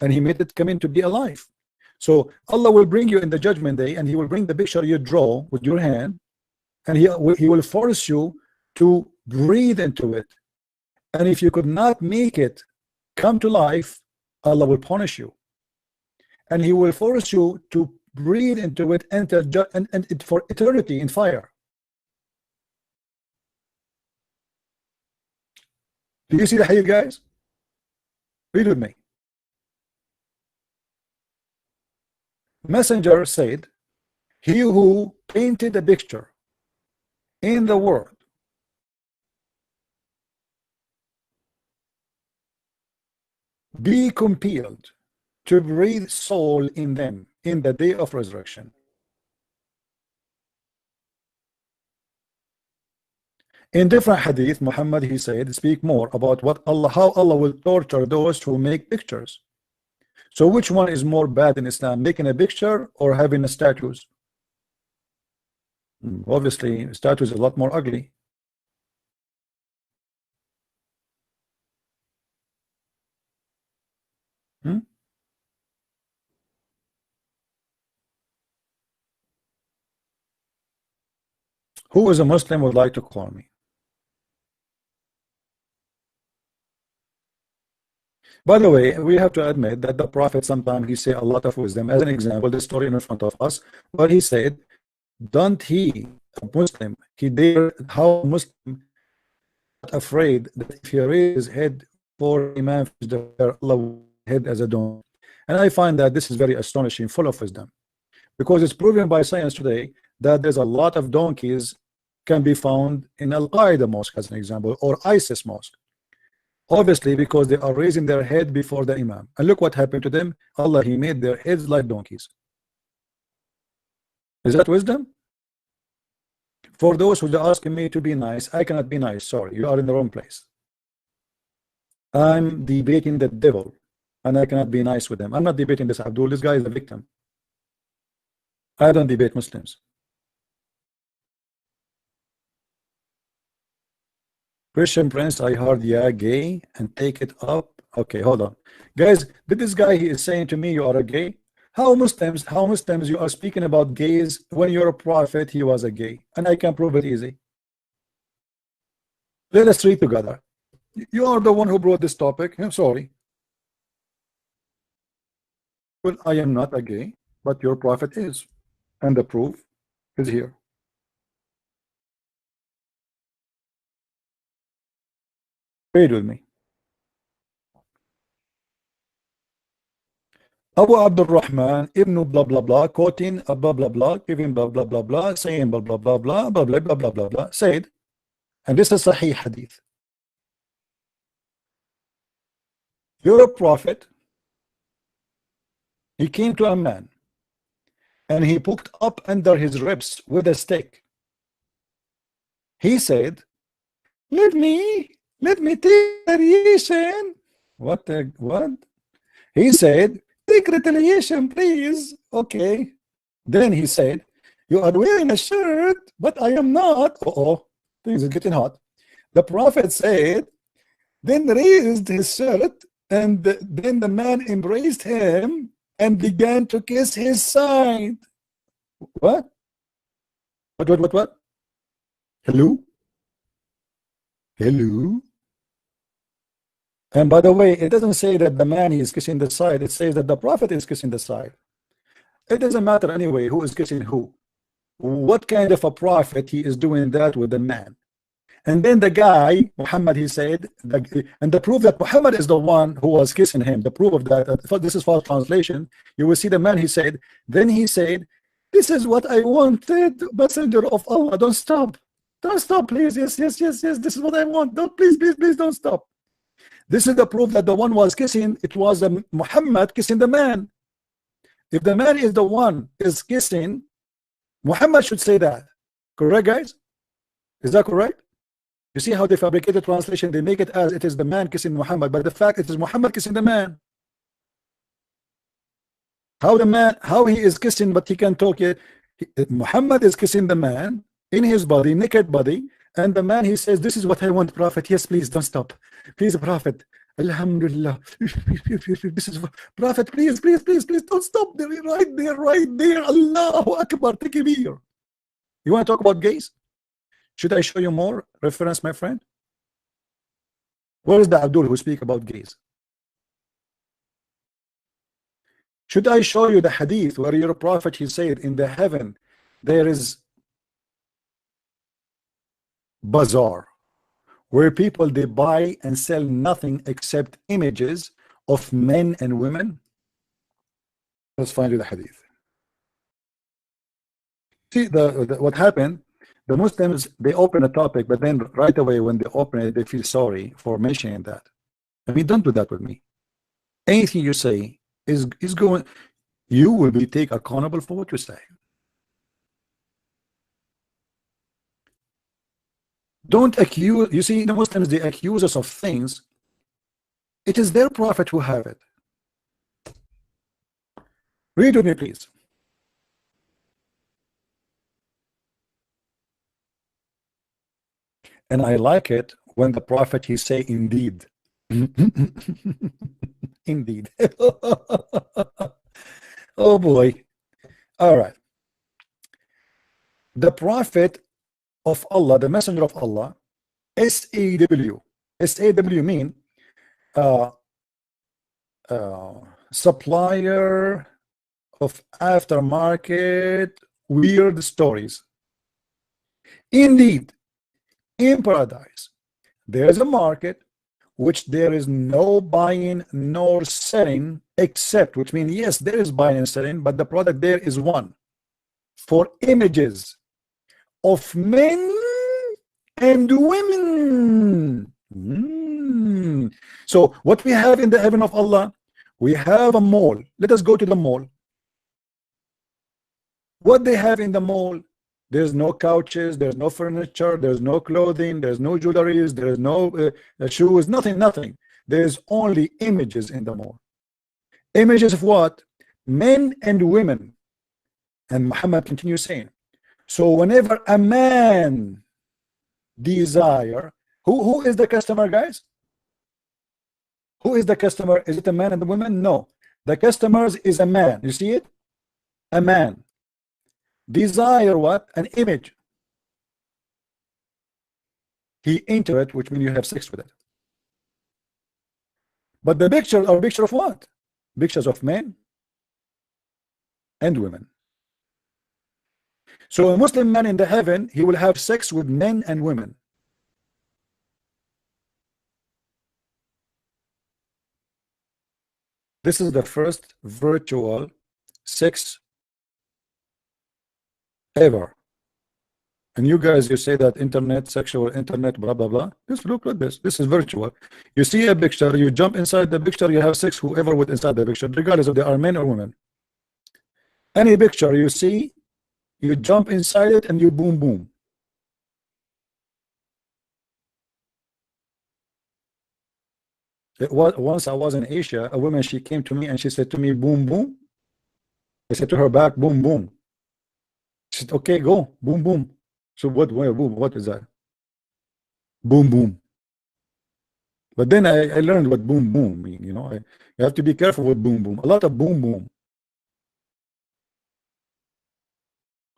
and he made it come in to be alive. So Allah will bring you in the judgment day, and he will bring the picture you draw with your hand, and he will force you to breathe into it. And if you could not make it come to life, Allah will punish you, and he will force you to breathe into it and it for eternity in fire. Do you see the hadith, guys? Read with me. Messenger said, he who painted a picture in the world be compelled to breathe soul in them in the day of resurrection. In different hadith, Muhammad, he said, speak more about how Allah will torture those who make pictures. So which one is more bad in Islam, making a picture or having a statues? Obviously, statues is a lot more ugly. Who is a Muslim would like to call me? By the way, we have to admit that the Prophet sometimes he say a lot of wisdom. As an example, the story in front of us, where he said, don't he, a Muslim, he dared, how Muslim afraid that if he raised his head for Imam, Allah will head as a dome. And I find that this is very astonishing, full of wisdom, because it's proven by science today that there's a lot of donkeys can be found in Al-Qaeda mosque, as an example, or ISIS mosque. Obviously, because they are raising their head before the Imam. And look what happened to them. Allah, he made their heads like donkeys. Is that wisdom? For those who are asking me to be nice, I cannot be nice. Sorry, you are in the wrong place. I'm debating the devil, and I cannot be nice with them. I'm not debating this Abdul. This guy is a victim. I don't debate Muslims. Christian Prince, I heard yeah, gay, and take it up. Okay, hold on, guys. Did this guy he is saying to me you are a gay? How Muslims you are speaking about gays when you're a prophet he was a gay, and I can prove it easy. Let us read together. You are the one who brought this topic. I'm sorry. Well, I am not a gay, but your prophet is, and the proof is here. Read with me. Abu Abdul Rahman ibn blah blah blah, quoting a blah blah blah, giving blah blah blah blah, saying blah blah blah blah blah blah blah blah blah blah, said, and this is Sahih Hadith. Your prophet, he came to a man, and he poked up under his ribs with a stick. He said, Let me take retaliation. What? He said, take retaliation, please. Okay. Then he said, you are wearing a shirt, but I am not. Uh-oh, things are getting hot. The prophet said, then raised his shirt, and then the man embraced him and began to kiss his side. What? What? Hello? Hello? And by the way, it doesn't say that the man is kissing the side. It says that the prophet is kissing the side. It doesn't matter anyway who is kissing who. What kind of a prophet he is doing that with the man? And then the guy, Muhammad, he said, and the proof that Muhammad is the one who was kissing him, the proof of that, this is false translation. You will see the man, he said, then he said, this is what I wanted, messenger of Allah, don't stop. Don't stop, please. Yes, this is what I want. Don't, please, don't stop. This is the proof that the one was kissing, it was Muhammad kissing the man. If the man is the one is kissing, Muhammad should say that. Correct, guys? Is that correct? You see how they fabricated translation? They make it as it is the man kissing Muhammad, but the fact it is Muhammad kissing the man. How he is kissing, but he can talk yet. Muhammad is kissing the man in his body, naked body, and the man, he says, this is what I want, Prophet. Yes, please, don't stop. Please, Prophet. Alhamdulillah. This is Prophet, please, don't stop. They're right there. Allahu Akbar. Takbir. You want to talk about gays? Should I show you more reference, my friend? Where is the Abdul who speak about gays? Should I show you the hadith where your prophet, he said, in the heaven there is bazaar where people, they buy and sell nothing except images of men and women? Let's find you the hadith. See what happened. The Muslims, they open a topic, but then right away when they open it, they feel sorry for mentioning that. I mean, don't do that with me. Anything you say is going, you will be taken accountable for what you say. Don't accuse. You see, the Muslims, they accuse us of things. It is their prophet who have it. Read with me, please. And I like it when the prophet, he say, indeed. Indeed. Oh boy. All right. The prophet of Allah, the messenger of Allah, SAW. SAW mean supplier of aftermarket weird stories. Indeed, in paradise there is a market which there is no buying nor selling, except, which means yes, there is buying and selling, but the product there is one, for images of men and women. So what we have in the heaven of Allah, we have a mall. Let us go to the mall. What they have in the mall, there's no couches, there's no furniture, there's no clothing, there's no jewelry, there's no shoes, nothing. There's only images in the mall. Images of what? Men and women. And Muhammad continues saying, so whenever a man desire, who is the customer, guys? Who is the customer? Is it a man and a woman? No. The customers is a man. You see it? A man. Desire what? An image. He enter it, which means you have sex with it. But the pictures are picture of what? Pictures of men and women. So a Muslim man in the heaven, he will have sex with men and women. This is the first virtual sex ever. And you guys, you say that internet, sexual internet, blah blah blah. Just look at this. This is virtual. You see a picture, you jump inside the picture, you have sex whoever with inside the picture, regardless if they are men or women. Any picture you see, you jump inside it and you boom boom. Once I was in Asia, a woman, she came to me and she said to me, boom boom. I said to her back, boom boom. She said, okay, go, boom boom. So what, where, boom, what is that? Boom boom. But then I learned what boom boom mean. You know, you have to be careful with boom boom. A lot of boom boom.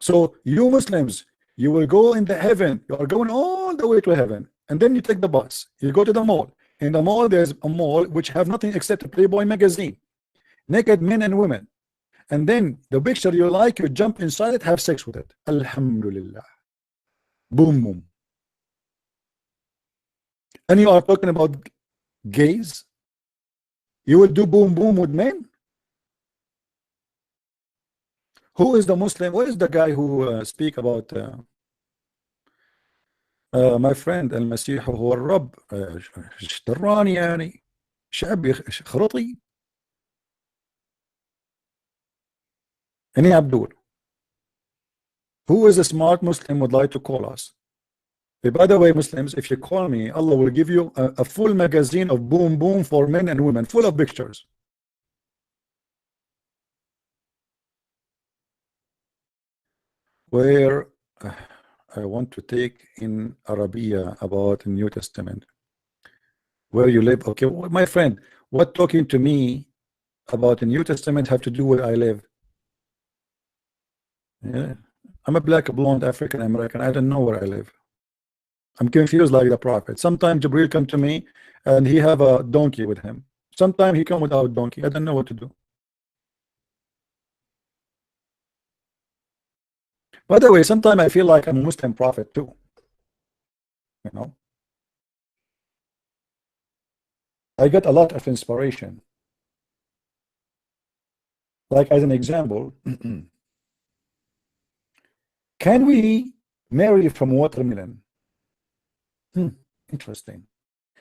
So you Muslims, you will go in the heaven. You are going all the way to heaven, and then you take the bus. You go to the mall. In the mall, there's a mall which have nothing except a Playboy magazine, naked men and women. And then the picture you like, you jump inside it, have sex with it. Alhamdulillah. Boom boom. And you are talking about gays? You will do boom boom with men? Who is the Muslim? What is the guy who speak about my friend المسيح هو الرب اشتراني يعني شعبي خرطي Any Abdul? Who is a smart Muslim would like to call us? By the way, Muslims, if you call me, Allah will give you a full magazine of boom boom for men and women, full of pictures. Where I want to take in Arabia about the New Testament. Where you live? Okay, my friend, what talking to me about the New Testament have to do with where I live? Yeah, I'm a black, blonde, African American. I don't know where I live. I'm confused like the prophet. Sometimes Jibril come to me and he have a donkey with him. Sometimes he come without donkey. I don't know what to do. By the way, sometimes I feel like I'm a Muslim prophet too. You know, I get a lot of inspiration. Like as an example, can we marry from watermelon? Interesting.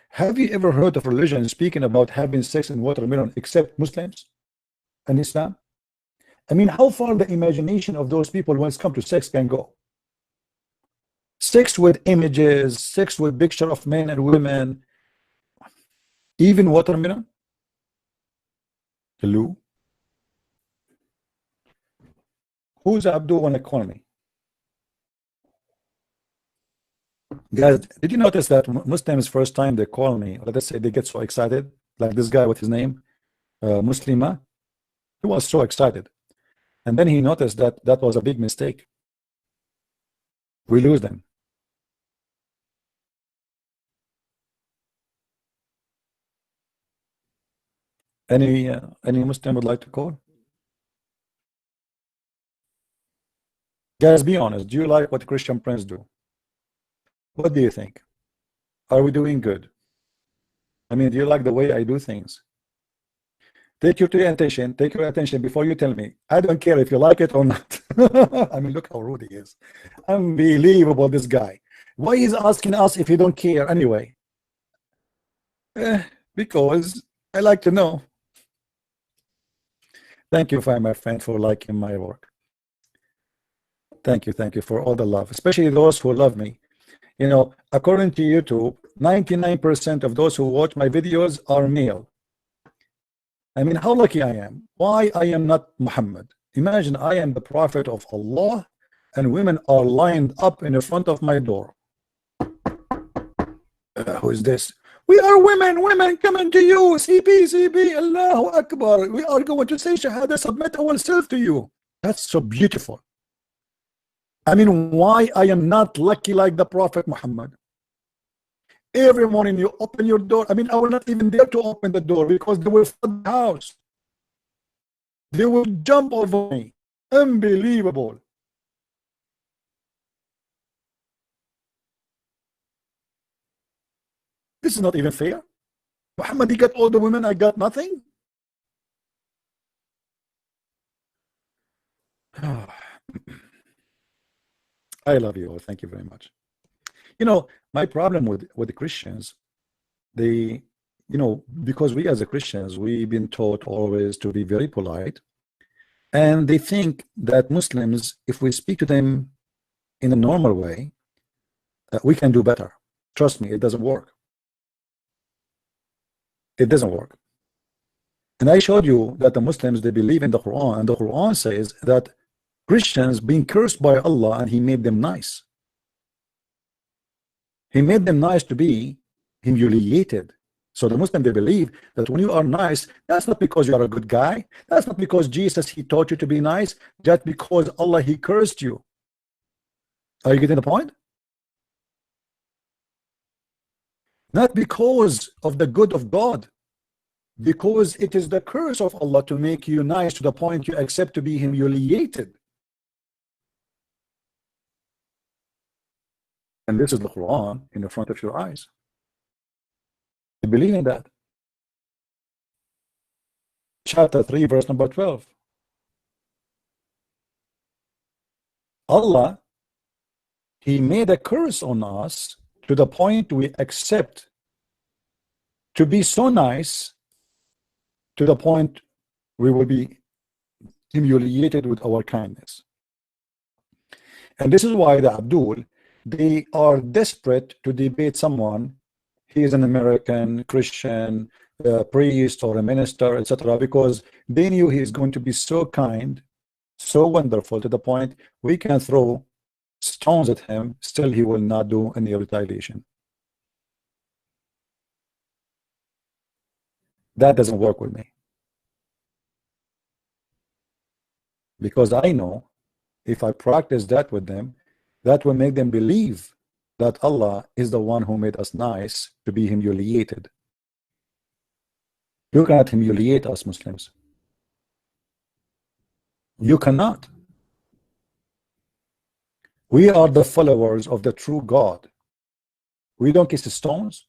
Have you ever heard of religion speaking about having sex in watermelon except Muslims and Islam? I mean, how far the imagination of those people when it comes to sex can go? Sex with images, sex with picture of men and women, even watermelon? Hello? Who's Abdul want to call me? Guys, did you notice that Muslims first time they call me, let us say they get so excited, like this guy with his name, Muslima, he was so excited. And then he noticed that that was a big mistake. We lose them. Any Muslim would like to call? Guys, be honest. Do you like what Christian Prince do? What do you think? Are we doing good? I mean, do you like the way I do things? Take your attention before you tell me. I don't care if you like it or not. I mean, look how rude he is. Unbelievable, this guy. Why he's asking us if he don't care anyway? Because I like to know. Thank you, my friend, for liking my work. Thank you for all the love, especially those who love me. You know, according to YouTube, 99% of those who watch my videos are male. I mean, how lucky I am. Why I am not Muhammad? Imagine I am the prophet of Allah and women are lined up in the front of my door. Who is this? We are women coming to you. CP, Allahu Akbar. We are going to say Shahada, submit ourselves to you. That's so beautiful. I mean, why I am not lucky like the Prophet Muhammad? Every morning you open your door. I mean, I will not even dare to open the door because they will flood the house. They will jump over me. Unbelievable. This is not even fair. Muhammad, he got all the women, I got nothing. I love you all. Thank you very much. You know, my problem with the Christians, they, you know, because we as a Christians, we've been taught always to be very polite. And they think that Muslims, if we speak to them in a normal way, we can do better. Trust me, it doesn't work. It doesn't work. And I showed you that the Muslims, they believe in the Quran, and the Quran says that Christians being cursed by Allah and he made them nice. He made them nice to be humiliated So the Muslim, they believe that when you are nice, that's not because you are a good guy. That's not because Jesus, he taught you to be nice. Just because Allah, he cursed you. Are you getting the point? Not because of the good of God. Because it is the curse of Allah to make you nice to the point you accept to be humiliated. And this is the Quran in the front of your eyes. You believe in that? Chapter 3, verse number 12. Allah, he made a curse on us to the point we accept to be so nice to the point we will be humiliated with our kindness. And this is why the Abdul, they are desperate to debate someone. He is an American Christian priest or a minister, etc., because they knew he is going to be so kind, so wonderful, to the point we can throw stones at him, still he will not do any retaliation. That doesn't work with me, because I know if I practice that with them, that will make them believe that Allah is the one who made us nice to be humiliated. You cannot humiliate us Muslims. You cannot. We are the followers of the true God. We don't kiss the stones.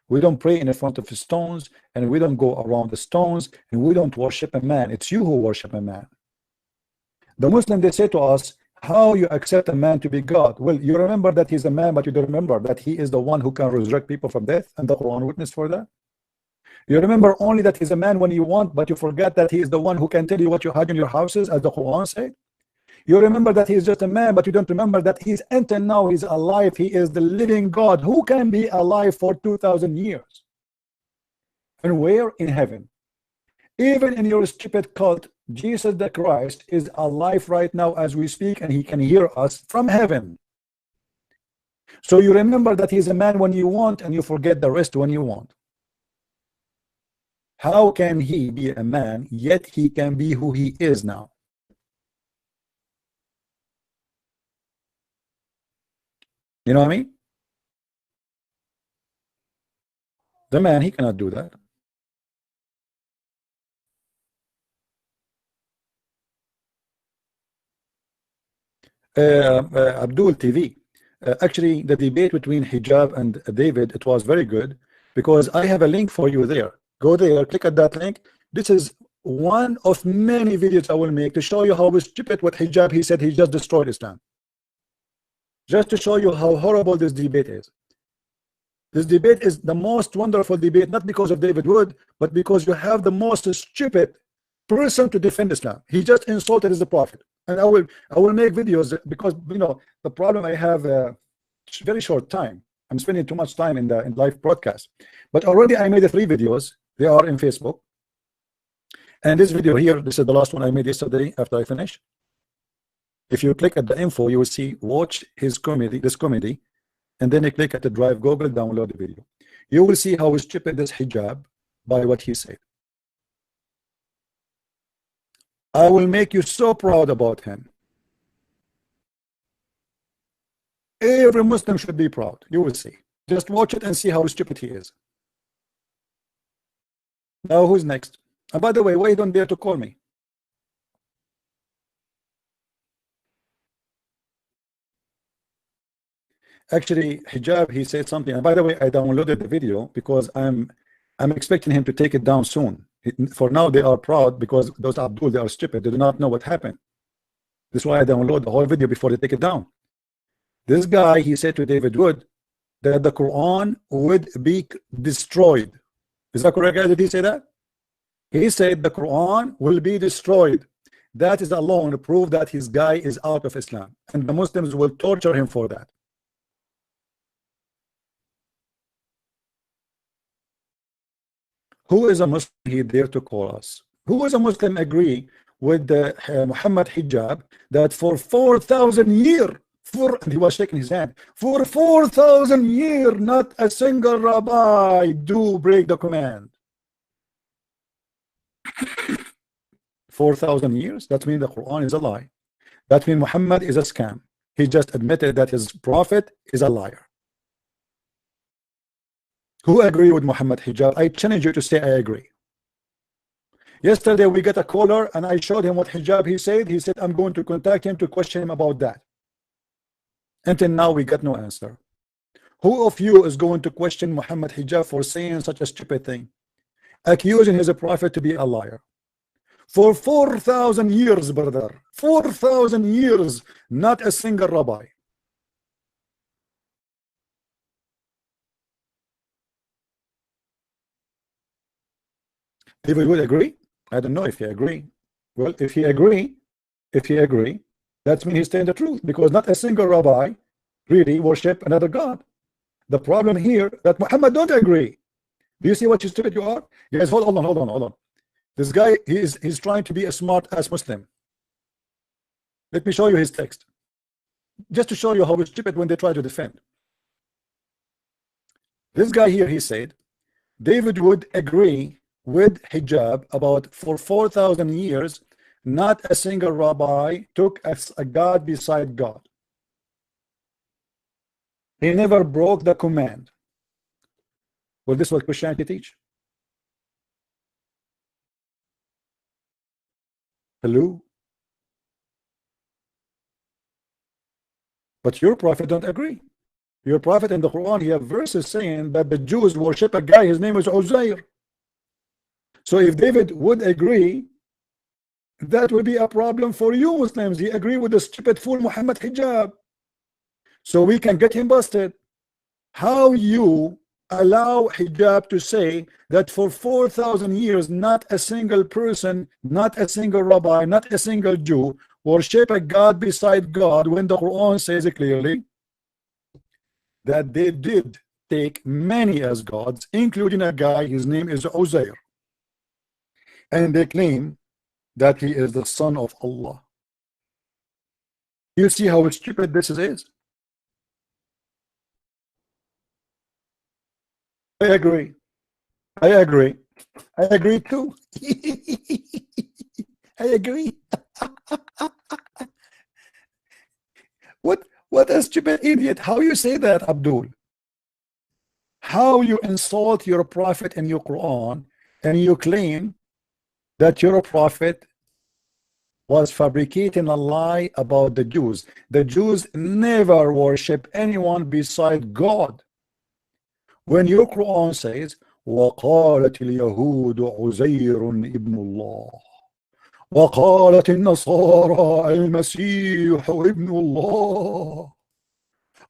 We don't pray in front of the stones, and we don't go around the stones, and we don't worship a man. It's you who worship a man. The Muslim, they say to us, how you accept a man to be God? Well, you remember that he's a man, but you don't remember that he is the one who can resurrect people from death, and the Quran witness for that. You remember only that he's a man when you want, but you forget that he is the one who can tell you what you had in your houses, as the Quran said. You remember that he is just a man, but you don't remember that he's until now he's alive. He is the living God who can be alive for 2,000 years. And where? In heaven. Even in your stupid cult, Jesus the Christ is alive right now as we speak, and he can hear us from heaven. So you remember that he's a man when you want, and you forget the rest when you want. How can he be a man, yet he can be who he is now? You know what I mean? The man, he cannot do that. Abdul TV. Actually, the debate between Hijab and David, it was very good, because I have a link for you there. Go there, click at that link. This is one of many videos I will make to show you how stupid what Hijab, he said he just destroyed Islam. Just to show you how horrible this debate is. This debate is the most wonderful debate, not because of David Wood, but because you have the most stupid person to defend Islam. He just insulted the Prophet. And I will make videos, because you know the problem I have a very short time. I'm spending too much time in live broadcast. But already I made 3 videos. They are in Facebook. And this video here, this is the last one I made yesterday after I finished. If you click at the info, you will see watch his comedy, this comedy, and then you click at the drive Google, download the video. You will see how stupid this Hijab by what he said. I will make you so proud about him. Every Muslim should be proud. You will see. Just watch it and see how stupid he is. Now who's next? And by the way, why you don't dare to call me? Actually, Hijab, he said something. And by the way, I downloaded the video because I'm expecting him to take it down soon. For now, they are proud because those Abdul, they are stupid. They do not know what happened. This is why I download the whole video before they take it down. This guy, he said to David Wood that the Quran would be destroyed. Is that correct, guys? Did he say that? He said the Quran will be destroyed. That is alone proof that his guy is out of Islam. And the Muslims will torture him for that. Who is a Muslim here there to call us? Who is a Muslim agree with the Muhammad Hijab that for 4,000 years, and he was shaking his hand, for 4,000 years, not a single rabbi do break the command. 4,000 years, that means the Quran is a lie. That means Muhammad is a scam. He just admitted that his prophet is a liar. Who agree with Muhammad hijab? I challenge you to say I agree. Yesterday we got a caller and I showed him what hijab he said. He said I'm going to contact him to question him about that. Until now we got no answer. Who of you is going to question Muhammad hijab for saying such a stupid thing, accusing his prophet to be a liar? For 4,000 years, brother, 4,000 years, not a single rabbi. David would agree. I don't know if he agree. Well, if he agree, that means he's saying the truth, because not a single rabbi really worship another god. The problem here that Muhammad don't agree. Do you see what you stupid you are? Guys, hold on. This guy, he's trying to be a smart ass Muslim. Let me show you his text, just to show you how stupid when they try to defend. This guy here, he said David would agree with hijab about for 4,000 years not a single rabbi took as a god beside God. He never broke the command. Well, this is what Christianity teach. Hello? But your prophet don't agree. Your prophet in the Quran, he have verses saying that the Jews worship a guy, his name is Uzair. So if David would agree, that would be a problem for you Muslims. He agree with the stupid fool Muhammad hijab. So we can get him busted. How you allow hijab to say that for 4,000 years not a single person, not a single rabbi, not a single Jew worship a god beside God, when the Quran says clearly that they did take many as gods, including a guy, his name is Uzair, and they claim that he is the son of Allah. You see how stupid this is? I agree too. I agree. What a stupid idiot. How you say that, Abdul? How you insult your prophet in your Quran and you claim that your prophet was fabricating a lie about the Jews. The Jews never worship anyone beside God. When your Quran says وقالت اليهود عزير ابن الله وقالت النصارى المسيح ابن الله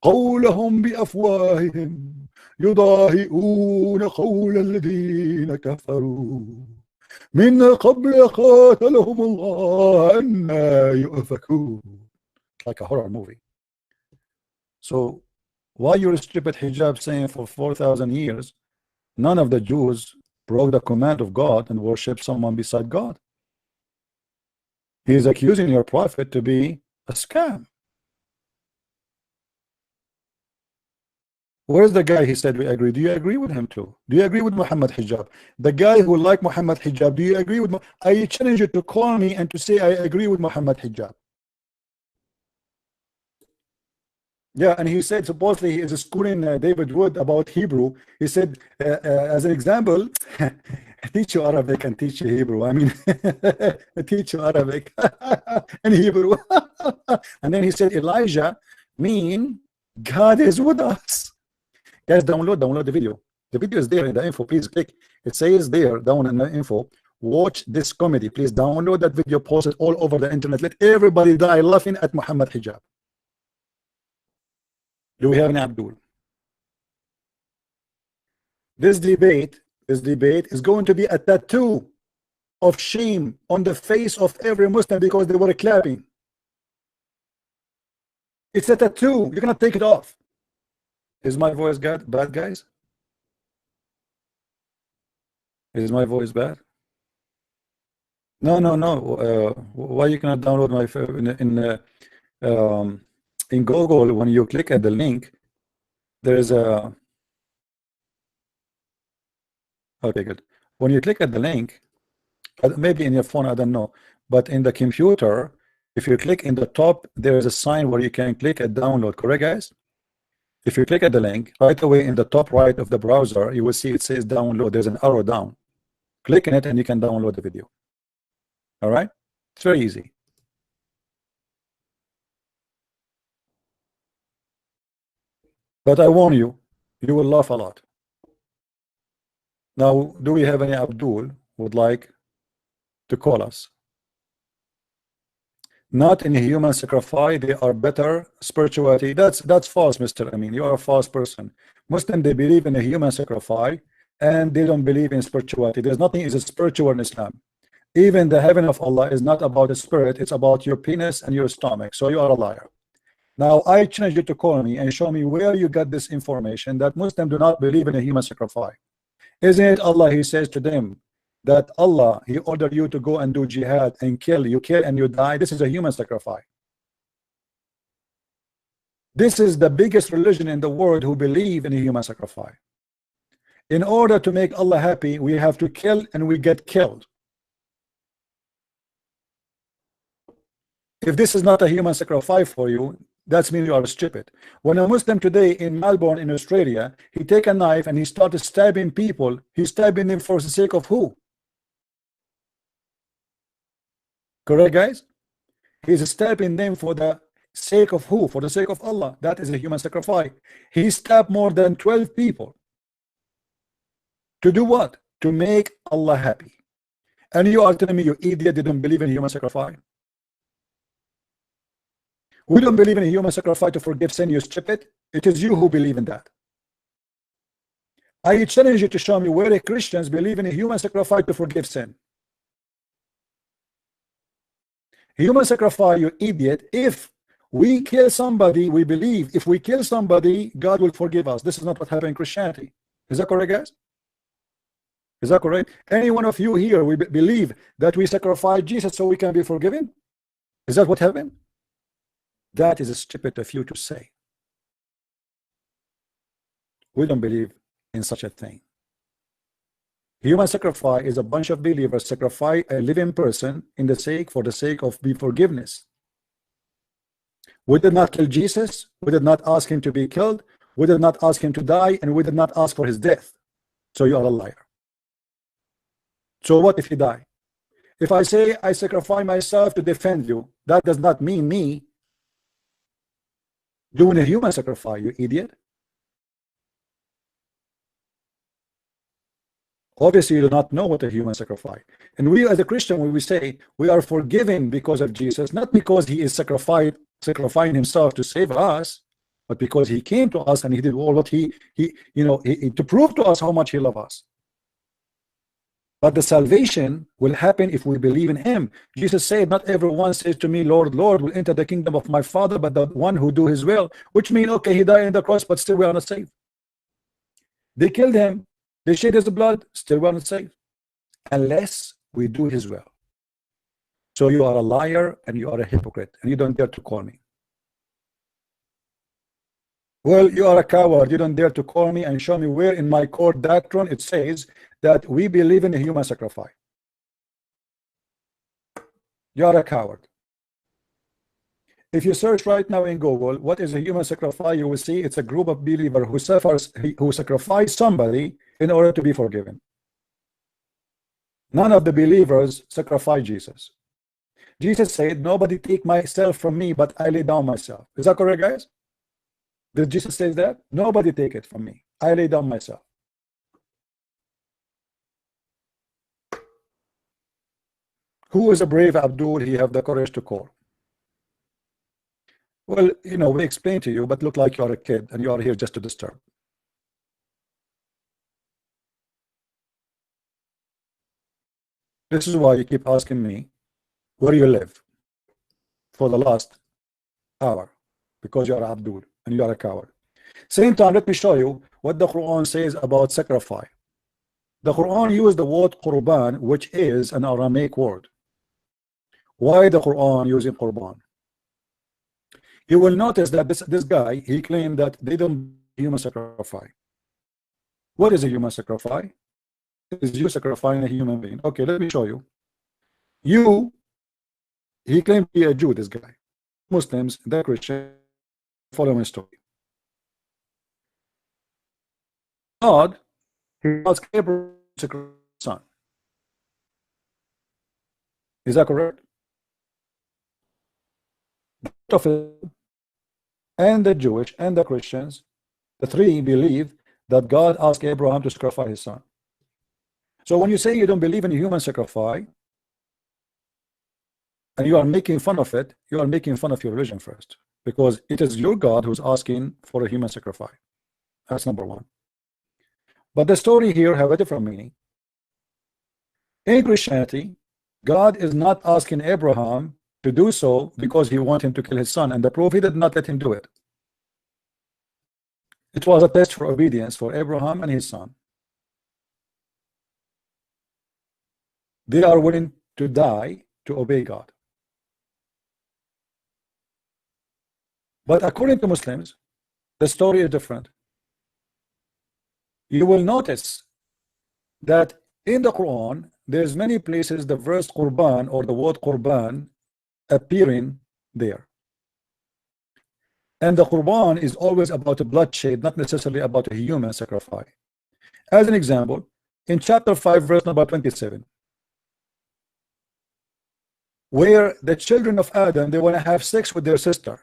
قولهم بأفواههم يضاهئون قول الذين كفروا من قبل قاتلهم الله أنى يؤفكون. Like a horror movie. So why your stupid hijab saying for 4,000 years none of the Jews broke the command of God and worship someone beside God? He is accusing your prophet to be a scam. Where's the guy? He said we agree. Do you agree with him too? Do you agree with Muhammad hijab? The guy who like Muhammad hijab, do you agree with? I challenge you to call me and to say I agree with Muhammad hijab. Yeah, and he said supposedly he is schooling David Wood about Hebrew. He said, as an example, teach you Arabic and teach you Hebrew. I mean, teach you Arabic and Hebrew. And then he said, Elijah mean God is with us. Guys, download the video. The video is there in the info. Please click. It says there down in the info. Watch this comedy. Please download that video. Post it all over the internet. Let everybody die laughing at Muhammad hijab. Do we have an Abdul? This debate is going to be a tattoo of shame on the face of every Muslim because they were clapping. It's a tattoo. You're gonna take it off. Is my voice bad, guys? Is my voice bad? No. Why you cannot download my in Google, when you click at the link, there is a okay, good. When you click at the link, maybe in your phone, I don't know, but in the computer, if you click in the top, there is a sign where you can click at download. Correct, guys? If you click at the link right away in the top right of the browser, you will see it says download. There's an arrow down. Click on it and you can download the video. All right, it's very easy. But I warn you, you will laugh a lot. Now, do we have any Abdul would like to call us? Not in a human sacrifice, they are better spirituality. That's false, Mr. Amin. You are a false person. Muslim, they believe in a human sacrifice and they don't believe in spirituality. There's nothing is spiritual in Islam. Even the heaven of Allah is not about a spirit, it's about your penis and your stomach. So you are a liar. Now I challenge you to call me and show me where you got this information that Muslims do not believe in a human sacrifice. Isn't it Allah, he says to them that Allah, he ordered you to go and do jihad and kill, you kill and you die. This is a human sacrifice. This is the biggest religion in the world who believe in a human sacrifice. In order to make Allah happy, we have to kill and we get killed. If this is not a human sacrifice for you, that means you are stupid. When a Muslim today in Melbourne in Australia, he take a knife and he started stabbing people, he's stabbing them for the sake of who? Correct, guys? He's stabbing them for the sake of who? For the sake of Allah. That is a human sacrifice. He stabbed more than 12 people. To do what? To make Allah happy. And you are telling me, you idiot, you don't believe in human sacrifice? We don't believe in a human sacrifice to forgive sin, you stupid. It is you who believe in that. I challenge you to show me where the Christians believe in a human sacrifice to forgive sin. Human sacrifice, you idiot. If we kill somebody, we believe if we kill somebody, God will forgive us. This is not what happened in Christianity. Is that correct, guys? Is that correct? Any one of you here, we believe that we sacrifice Jesus so we can be forgiven? Is that what happened? That is stupid of you to say. We don't believe in such a thing. Human sacrifice is a bunch of believers sacrifice a living person for the sake of forgiveness. We did not kill Jesus. We did not ask him to be killed. We did not ask him to die, and we did not ask for his death. So you are a liar. So what if he died? If I say I sacrifice myself to defend you, that does not mean me doing a human sacrifice, you idiot. Obviously, you do not know what a human sacrifice. And we as a Christian, when we say we are forgiven because of Jesus, not because he is sacrificing himself to save us, but because he came to us and he did all what he to prove to us how much he loves us. But the salvation will happen if we believe in him. Jesus said, not everyone says to me, Lord, Lord, will enter the kingdom of my Father, but the one who do his will. Which means, okay, he died on the cross, but still we are not saved. They killed him. They shed his blood, still we are not saved. Unless we do his will. So you are a liar and you are a hypocrite, and you don't dare to call me. Well, you are a coward. You don't dare to call me and show me where in my core doctrine it says that we believe in a human sacrifice. You are a coward. If you search right now in Google, what is a human sacrifice, you will see it's a group of believers who sacrifice somebody in order to be forgiven. None of the believers sacrifice Jesus. Jesus said, nobody take myself from me, but I lay down myself. Is that correct, guys? Did Jesus say that? Nobody take it from me. I lay down myself. Who is a brave Abdul? He have the courage to call. Well, we explain to you, but look like you are a kid and you are here just to disturb. This is why you keep asking me where you live for the last hour, because you are Abdul and you are a coward. Same time, let me show you what the Quran says about sacrifice. The Quran used the word qurban, which is an Aramaic word. Why the Quran using qurban? You will notice that this guy, he claimed that they don't human sacrifice. What is a human sacrifice? Is you sacrificing a human being. Okay, let me show you. He claimed to be a Jew, this guy. Muslims, they're Christian, following story. God, he asked Abraham to sacrifice his son. Is that correct? Of it, and the Jewish and the Christians, the three believe that God asked Abraham to sacrifice his son. So when you say you don't believe in human sacrifice and you are making fun of it, you are making fun of your religion first, because it is your God who's asking for a human sacrifice. That's number one. But the story here have a different meaning. In Christianity, God is not asking Abraham to do so because he wanted him to kill his son, and the proof, he did not let him do it. It was a test for obedience for Abraham and his son. They are willing to die to obey God. But according to Muslims, the story is different. You will notice that in the Quran, there's many places the verse Qurban or the word Qurban appearing there. And the Qurban is always about a bloodshed, not necessarily about a human sacrifice. As an example, in chapter 5, verse number 27, where the children of Adam, they want to have sex with their sister.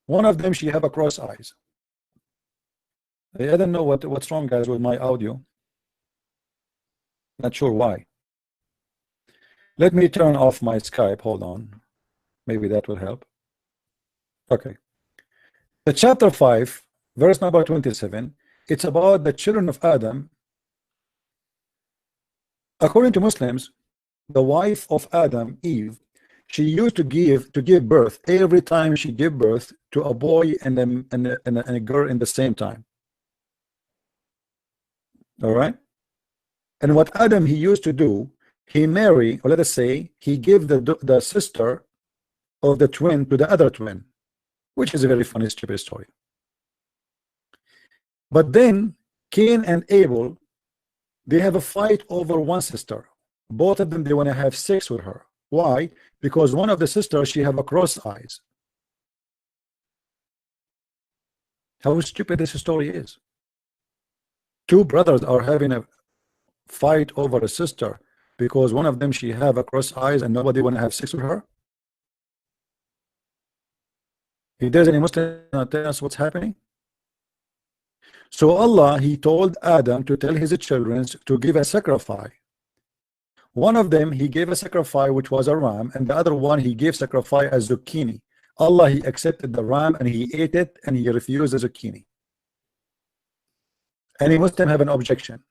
One of them, she have a cross eyes. I don't know what's wrong, guys, with my audio. Not sure why. Let me turn off my Skype. Hold on. Maybe that will help. Okay. The chapter 5, verse number 27, it's about the children of Adam. According to Muslims, the wife of Adam, Eve, she used to give birth every time she gave birth to a boy and a girl in the same time. All right. And what Adam he used to do, he marry, or let us say, he gave the sister of the twin to the other twin, which is a very funny, stupid story. But then Cain and Abel, they have a fight over one sister. Both of them, they want to have sex with her. Why? Because one of the sisters, she have a cross eyes. How stupid this story is. Two brothers are having a fight over a sister because one of them, she have a cross eyes and nobody want to have sex with her. If there's any Muslim tell us what's happening. So Allah, he told Adam to tell his children to give a sacrifice. One of them, he gave a sacrifice which was a ram, and the other one, he gave sacrifice as zucchini. Allah, he accepted the ram and he ate it, and he refused the zucchini. Any Muslim have an objection?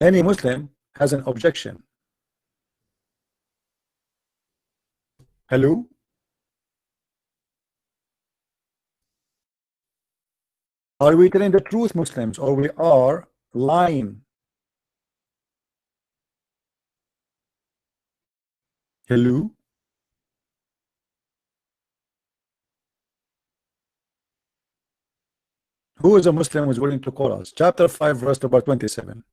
Any Muslim has an objection? Hello? Are we telling the truth, Muslims, or we are lying? Hello? Who is a Muslim who is willing to call us? Chapter 5, verse number 27.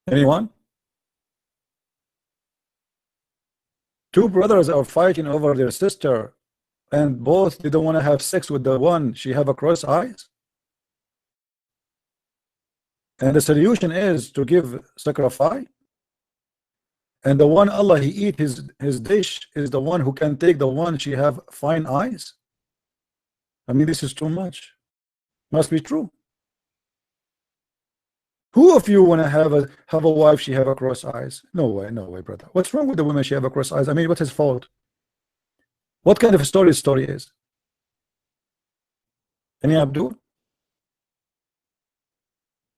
Anyone? Two brothers are fighting over their sister, and both they don't want to have sex with the one. She have a cross eyes. And the solution is to give sacrifice. And the one Allah he eat his dish is the one who can take the one she have fine eyes. I mean, this is too much. Must be true. Who of you want to have a wife she have a cross eyes? No way, brother. What's wrong with the woman she have a cross eyes? I mean, what's his fault? What kind of a story is? Any Abdul?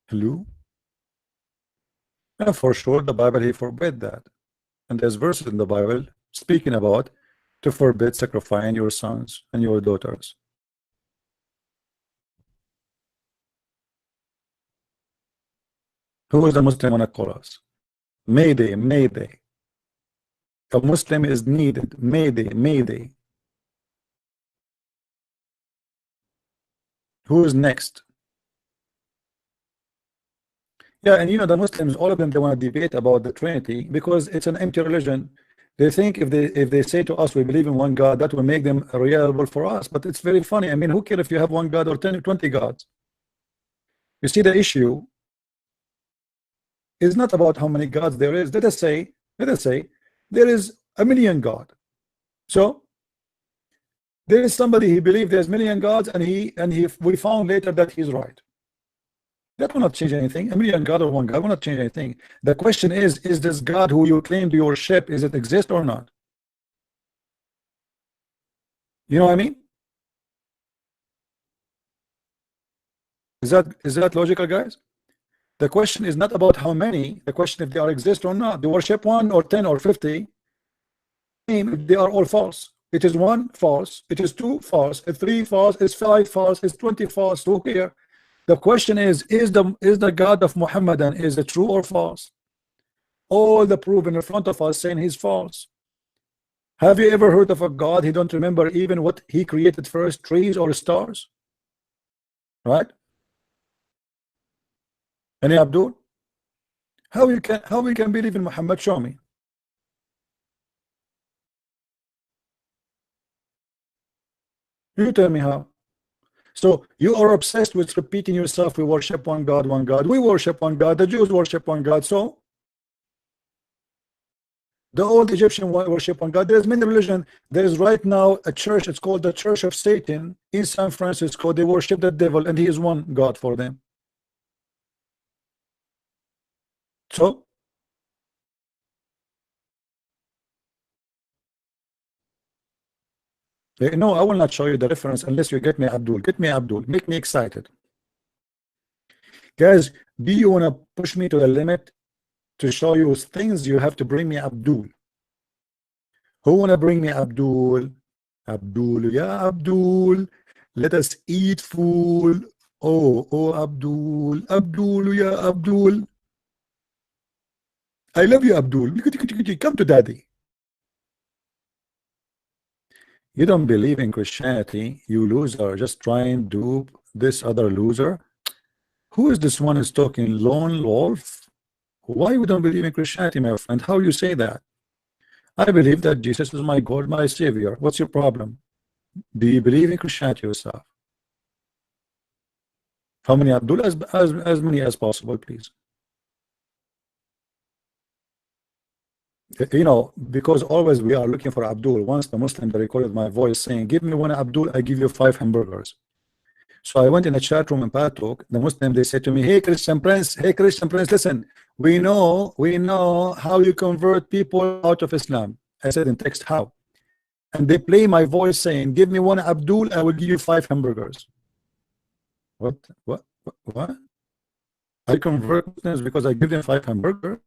Hello? And for sure, the Bible he forbid that. And there's verses in the Bible speaking about to forbid sacrificing your sons and your daughters. Who is the Muslim want to call us? Mayday, Mayday. A Muslim is needed. Mayday, mayday. Who is next? Yeah, and you know the Muslims, all of them, they want to debate about the Trinity because it's an empty religion. They think if they say to us we believe in one God, that will make them reliable for us. But it's very funny. I mean, who cares if you have one God or 10 or 20 gods? You see, the issue is not about how many gods there is. Let us say there is a million God. So there is somebody he believed there's a million gods, and we found later that he's right. That will not change anything. A million God or one God will not change anything. The question is this God who you claim to worship, is it exist or not? You know what I mean? Is that logical, guys? The question is not about how many. The question if they are exist or not. They worship 1 or 10 or 50. They are all false. It is 1 false. It is 2 false. It's 3 false. It's 5 false. It's 20 false. Who cares? The question is the God of Muhammad, is it true or false? All the proof in front of us saying he's false. Have you ever heard of a God he don't remember even what he created first, trees or stars? Right? Any Abdul? How we can believe in Muhammad? Show me. You tell me how. So you are obsessed with repeating yourself. We worship one God, one God. We worship one God. The Jews worship one God. So the old Egyptian worship one God. There's many religions. There is right now a church. It's called the Church of Satan in San Francisco. They worship the devil, and he is one God for them. So no, I will not show you the reference unless you get me Abdul. Get me Abdul. Make me excited. Guys, do you want to push me to the limit to show you things? You have to bring me Abdul. Who want to bring me Abdul? Abdul, yeah, Abdul. Let us eat food. Oh, Abdul. Abdul, yeah, Abdul. I love you, Abdul. Come to daddy. You don't believe in Christianity, you loser. Just try and do this other loser. Who is this one who's talking? Lone wolf? Why we don't believe in Christianity, my friend? How you say that? I believe that Jesus is my God, my Savior. What's your problem? Do you believe in Christianity yourself? How many Abdul? As many as possible, please. You know, because always we are looking for Abdul. Once the Muslim recorded my voice saying, give me one Abdul, I give you 5 hamburgers. So I went in a chat room in Patung. The Muslim, they said to me, hey Christian Prince, listen, we know how you convert people out of Islam. I said in text, how? And they play my voice saying, give me one Abdul, I will give you 5 hamburgers. What? I convert Muslims because I give them 5 hamburgers?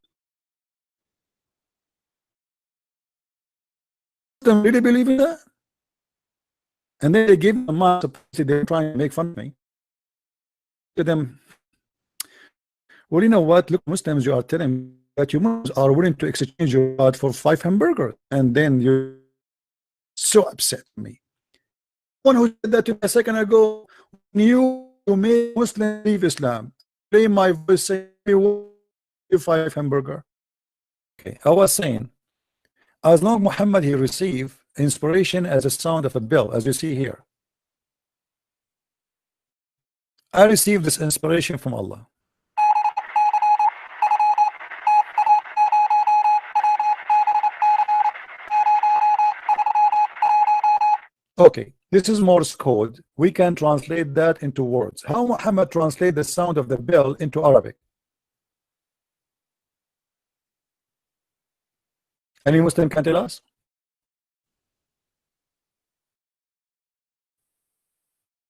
Them really believe in that? And then they give them a they're trying to make fun of me. To them, well, you know what? Look, Muslims, you are telling me that you Muslims are willing to exchange your God for 5 hamburgers, and then you're so upset with me. One who said that to me a second ago, you made Muslims leave Islam. Play my voice saying, 5 hamburger. Okay, I was saying, as long Muhammad he received inspiration as a sound of a bell, as you see here. I received this inspiration from Allah. Okay, this is Morse code. We can translate that into words. How Muhammad translate the sound of the bell into Arabic? Any Muslim can tell us?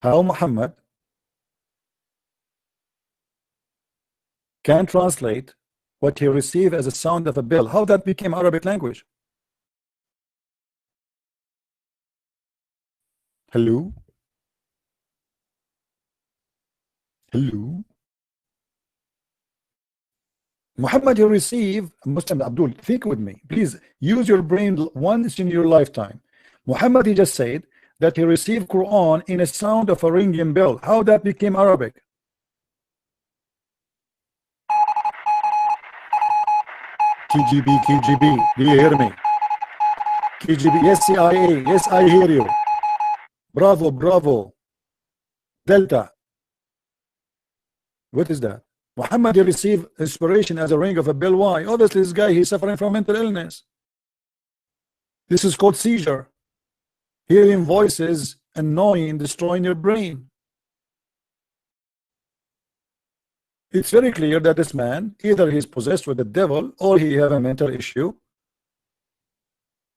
How Muhammad can translate what he received as a sound of a bell? How that became Arabic language? Hello? Hello? Muhammad, you receive, Muslim Abdul, think with me. Please use your brain once in your lifetime. Muhammad, he just said that he received Quran in a sound of a ringing bell. How that became Arabic? KGB, KGB, do you hear me? KGB, yes, CIA, yes, I hear you. Bravo, bravo. Delta. What is that? Muhammad, he received inspiration as a ring of a bell. Why? Obviously, this guy, he's suffering from mental illness. This is called seizure. Hearing voices, annoying, destroying your brain. It's very clear that this man, either he's possessed with the devil or he have a mental issue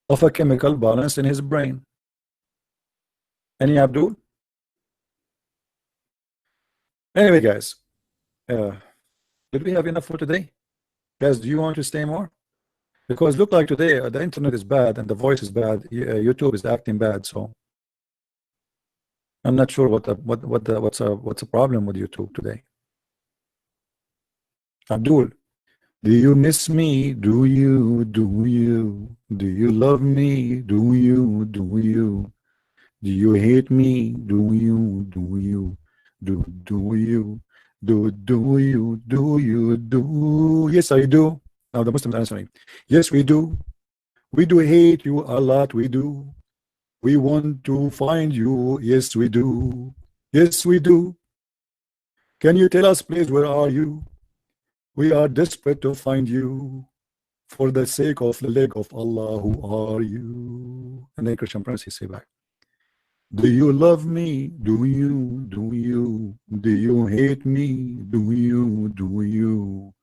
of a chemical balance in his brain. Any Abdul? Anyway, guys, did we have enough for today? Guys, do you want to stay more? Because look like today the internet is bad and the voice is bad. YouTube is acting bad, so I'm not sure what's the problem with YouTube today. Abdul, do you miss me? Do you? Do you? Do you love me? Do you? Do you? Do you hate me? Do you? Do you? Do you? Do you? Do you? Do? Yes, I do. Now the Muslims are answering. Yes, we do. We do hate you a lot. We do. We want to find you. Yes, we do. Yes, we do. Can you tell us, please, where are you? We are desperate to find you. For the sake of the leg of Allah, who are you? And then Christian Prince, he say back, do you love me? Do you? Do you? Do you hate me? Do you? Do you?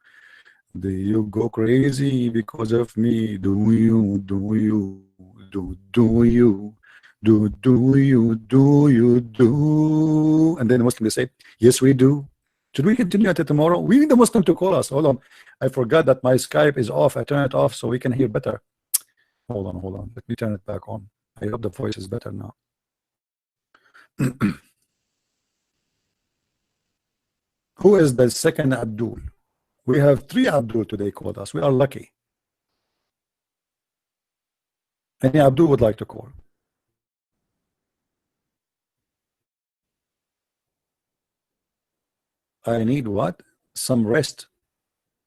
Do you go crazy because of me? Do you? Do you? Do you? Do you? Do you? Do? And then the Muslim, they say, yes, we do. Should we continue until tomorrow? We need the Muslim to call us. Hold on. I forgot that my Skype is off. I turn it off so we can hear better. Hold on, hold on. Let me turn it back on. I hope the voice is better now. Who is the second Abdul? We have 3 Abdul today called us. We are lucky. Any Abdul would like to call? I need what? Some rest.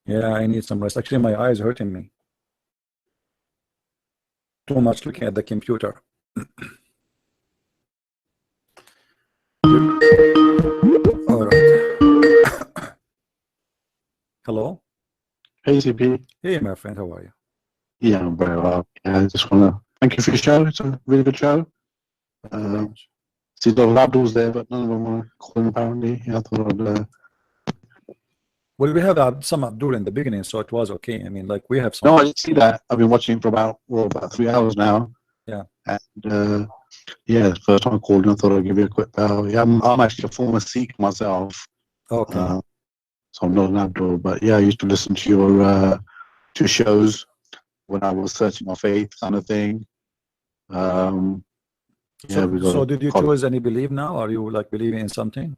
Yeah, I need some rest. Actually, my eyes hurting me. Too much looking at the computer. All right. Hello. Hey, CP. Hey, my friend. How are you? Yeah, I'm very well. Yeah, I just want to thank you for your show. It's a really good show. See, a lot of Abduls there, but none of them were calling apparently. Yeah, I thought I'd. Well, we have some Abdul in the beginning, so it was okay. I mean, like we have some. No, I didn't see that. I've been watching for about 3 hours now. Yeah. And yeah, the first time I called in, I thought I'd give you a quick bell. Yeah, I'm actually a former Sikh myself. Okay. So I'm not an Abdul, but yeah, I used to listen to your shows when I was searching my faith, kind of thing. Yeah, so did you choose any belief now? Are you like believing in something?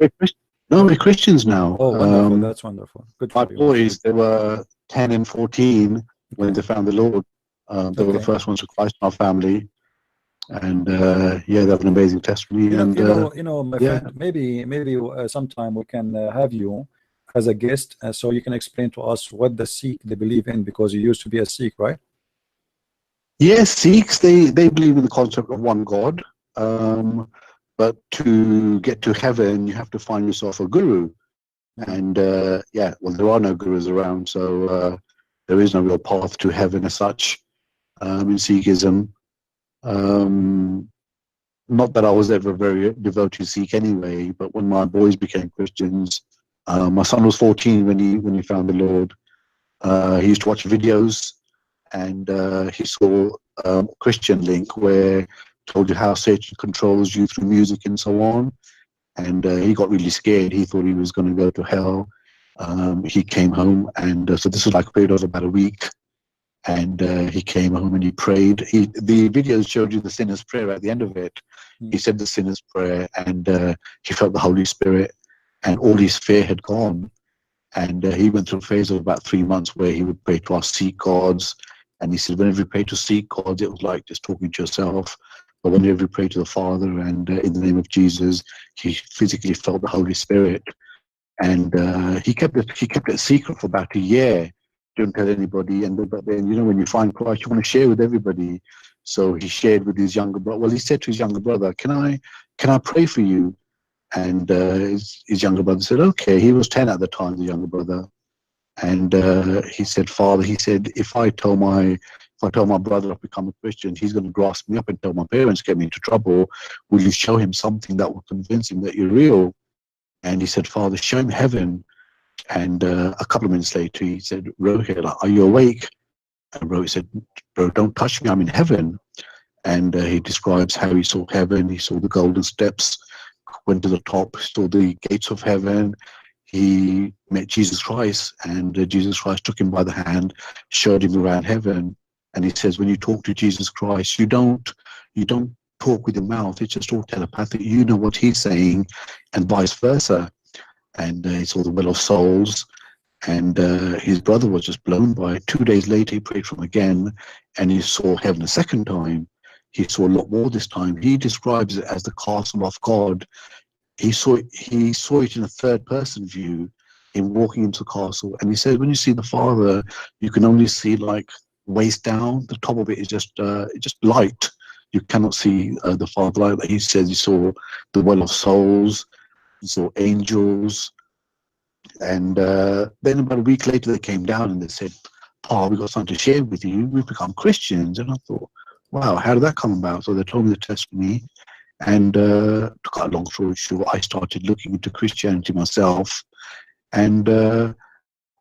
No, we're Christians now. Oh, wonderful. That's wonderful. Good my for you. boys, they were 10 and 14 when they found the Lord. They were the first ones to Christ in our family. And yeah, they have an amazing testimony. You know, my friend, maybe sometime we can have you as a guest so you can explain to us what the Sikh they believe in, because you used to be a Sikh, right? Yes, Sikhs, they believe in the concept of one God. But to get to heaven, you have to find yourself a guru. And yeah, well, there are no gurus around, so there is no real path to heaven as such in Sikhism. Not that I was ever very devoted Sikh anyway, but when my boys became Christians, my son was 14 when he found the Lord. He used to watch videos, and he saw a Christian link where told you how Satan controls you through music and so on. And he got really scared. He thought he was going to go to hell. He came home, and so this was like a period of about a week. And he came home and he prayed. The videos showed you the sinner's prayer at the end of it. He said the sinner's prayer, and he felt the Holy Spirit, and all his fear had gone. And he went through a phase of about 3 months where he would pray to our Sikh gods. And he said, whenever you pray to Sikh gods, it was like just talking to yourself. But whenever you pray to the Father and in the name of Jesus, he physically felt the Holy Spirit. And he kept it secret for about a year. Didn't tell anybody. But then, you know, when you find Christ, you want to share with everybody. So he shared with his younger brother. Well, he said to his younger brother, "Can I pray for you?" And his younger brother said, "Okay." He was 10 at the time, the younger brother. And he said, "Father," he said, if I tell my brother I've become a Christian, he's going to grasp me up and tell my parents, get me into trouble. Will you show him something that will convince him that you're real? And he said, "Father, show him heaven." And a couple of minutes later, he said, "Rohit, are you awake?" And Rohit said, "Bro, don't touch me. I'm in heaven." And he describes how he saw heaven. He saw the golden steps, went to the top, saw the gates of heaven. He met Jesus Christ, and Jesus Christ took him by the hand, showed him around heaven. And he says, when you talk to Jesus Christ, you don't talk with your mouth. It's just all telepathic. You know what he's saying, and vice versa. And he saw the well of souls. And his brother was just blown by it. 2 days later, he prayed for him again, and he saw heaven a second time. He saw a lot more this time. He describes it as the castle of God. He saw it in a third-person view, in walking into the castle. And he said, when you see the Father, you can only see like waist down. The top of it is just light. You cannot see the Father like that. He says he saw the well of souls. He saw angels. And then about a week later, they came down and they said, "Pa, we've got something to share with you. We've become Christians." And I thought, wow, how did that come about? So they told me the testimony. And to cut a long story short, I started looking into Christianity myself. And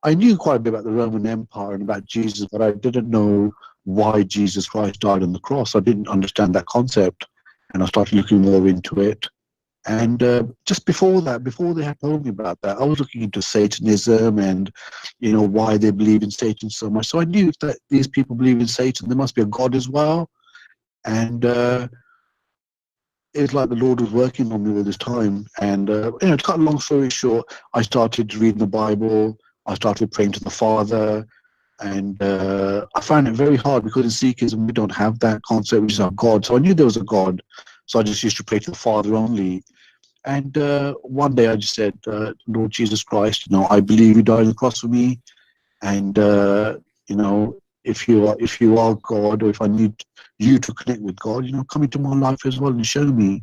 I knew quite a bit about the Roman Empire and about Jesus, but I didn't know why Jesus Christ died on the cross. I didn't understand that concept. And I started looking more into it. And just before that, before they had told me about that, I was looking into Satanism and, you know, why they believe in Satan so much. So I knew that these people believe in Satan, there must be a God as well. And it's like the Lord was working on me all this time. And, you know, to cut a long story short, I started reading the Bible. I started praying to the Father. And I found it very hard because in Sikhism, we don't have that concept, which is our God. So I knew there was a God. So I just used to pray to the Father only. And one day I just said, "Lord Jesus Christ, you know, I believe you died on the cross for me. And, you know, if you are God, or if I need you to connect with God, you know, come into my life as well and show me."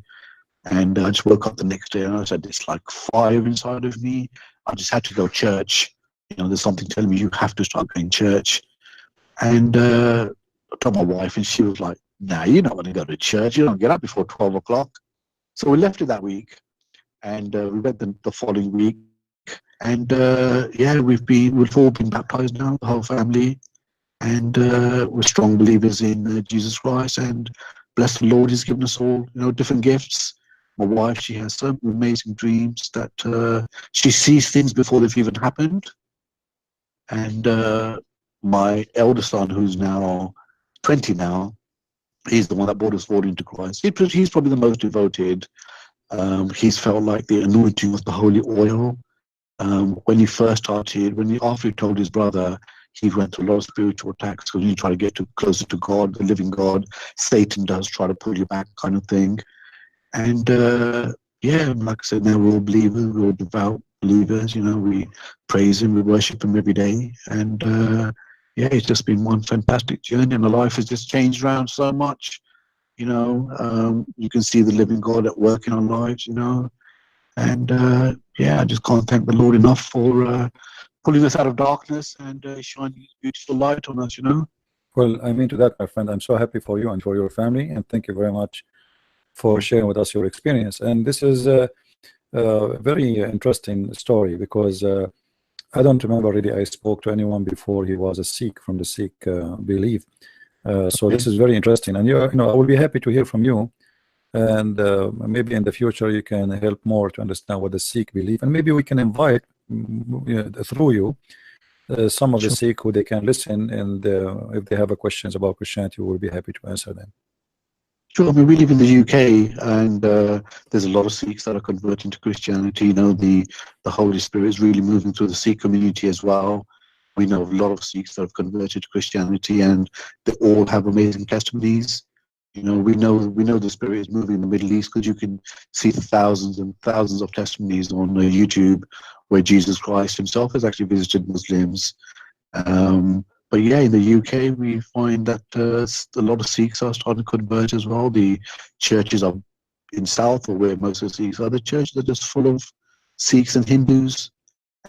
And I just woke up the next day and I said, this like fire inside of me. I just had to go to church. You know, there's something telling me you have to start going to church. And I told my wife, and she was like, "Nah, you're not going to go to church. You don't get up before 12 o'clock. So we left it that week. And we went the following week. And yeah, we've all been baptized now, the whole family. And we're strong believers in Jesus Christ. And bless the Lord, he's given us all, you know, different gifts. My wife, she has some amazing dreams that she sees things before they've even happened. And my elder son, who's now 20 now, he's the one that brought us forward into Christ. He's probably the most devoted. He's felt like the anointing of the holy oil. When he first started, after he told his brother, he went through a lot of spiritual attacks because when you try to get closer to God, the living God, Satan does try to pull you back, kind of thing. And yeah, like I said, now we're all believers, we're all devout believers. You know, we praise him, we worship him every day. And yeah, it's just been one fantastic journey, and the life has just changed around so much. You know, you can see the living God at work in our lives, you know. And yeah, I just can't thank the Lord enough for pulling us out of darkness and shining his beautiful light on us, you know. Well, I mean to that, my friend, I'm so happy for you and for your family, and thank you very much for sharing with us your experience. And this is a very interesting story because I don't remember really I spoke to anyone before he was a Sikh from the Sikh belief. So this is very interesting, and you know, I will be happy to hear from you, and maybe in the future you can help more to understand what the Sikh believe, and maybe we can invite through you some of the Sikh who they can listen, and if they have questions about Christianity, we'll be happy to answer them. Sure, I mean, we live in the UK, and there's a lot of Sikhs that are converting to Christianity. You know, the Holy Spirit is really moving through the Sikh community as well. We know a lot of Sikhs that have converted to Christianity, and they all have amazing testimonies. You know, we know the Spirit is moving in the Middle East, because you can see thousands and thousands of testimonies on YouTube where Jesus Christ himself has actually visited Muslims. But yeah, in the UK, we find that a lot of Sikhs are starting to convert as well. The churches are in South, or where most of the Sikhs are, the churches are just full of Sikhs and Hindus.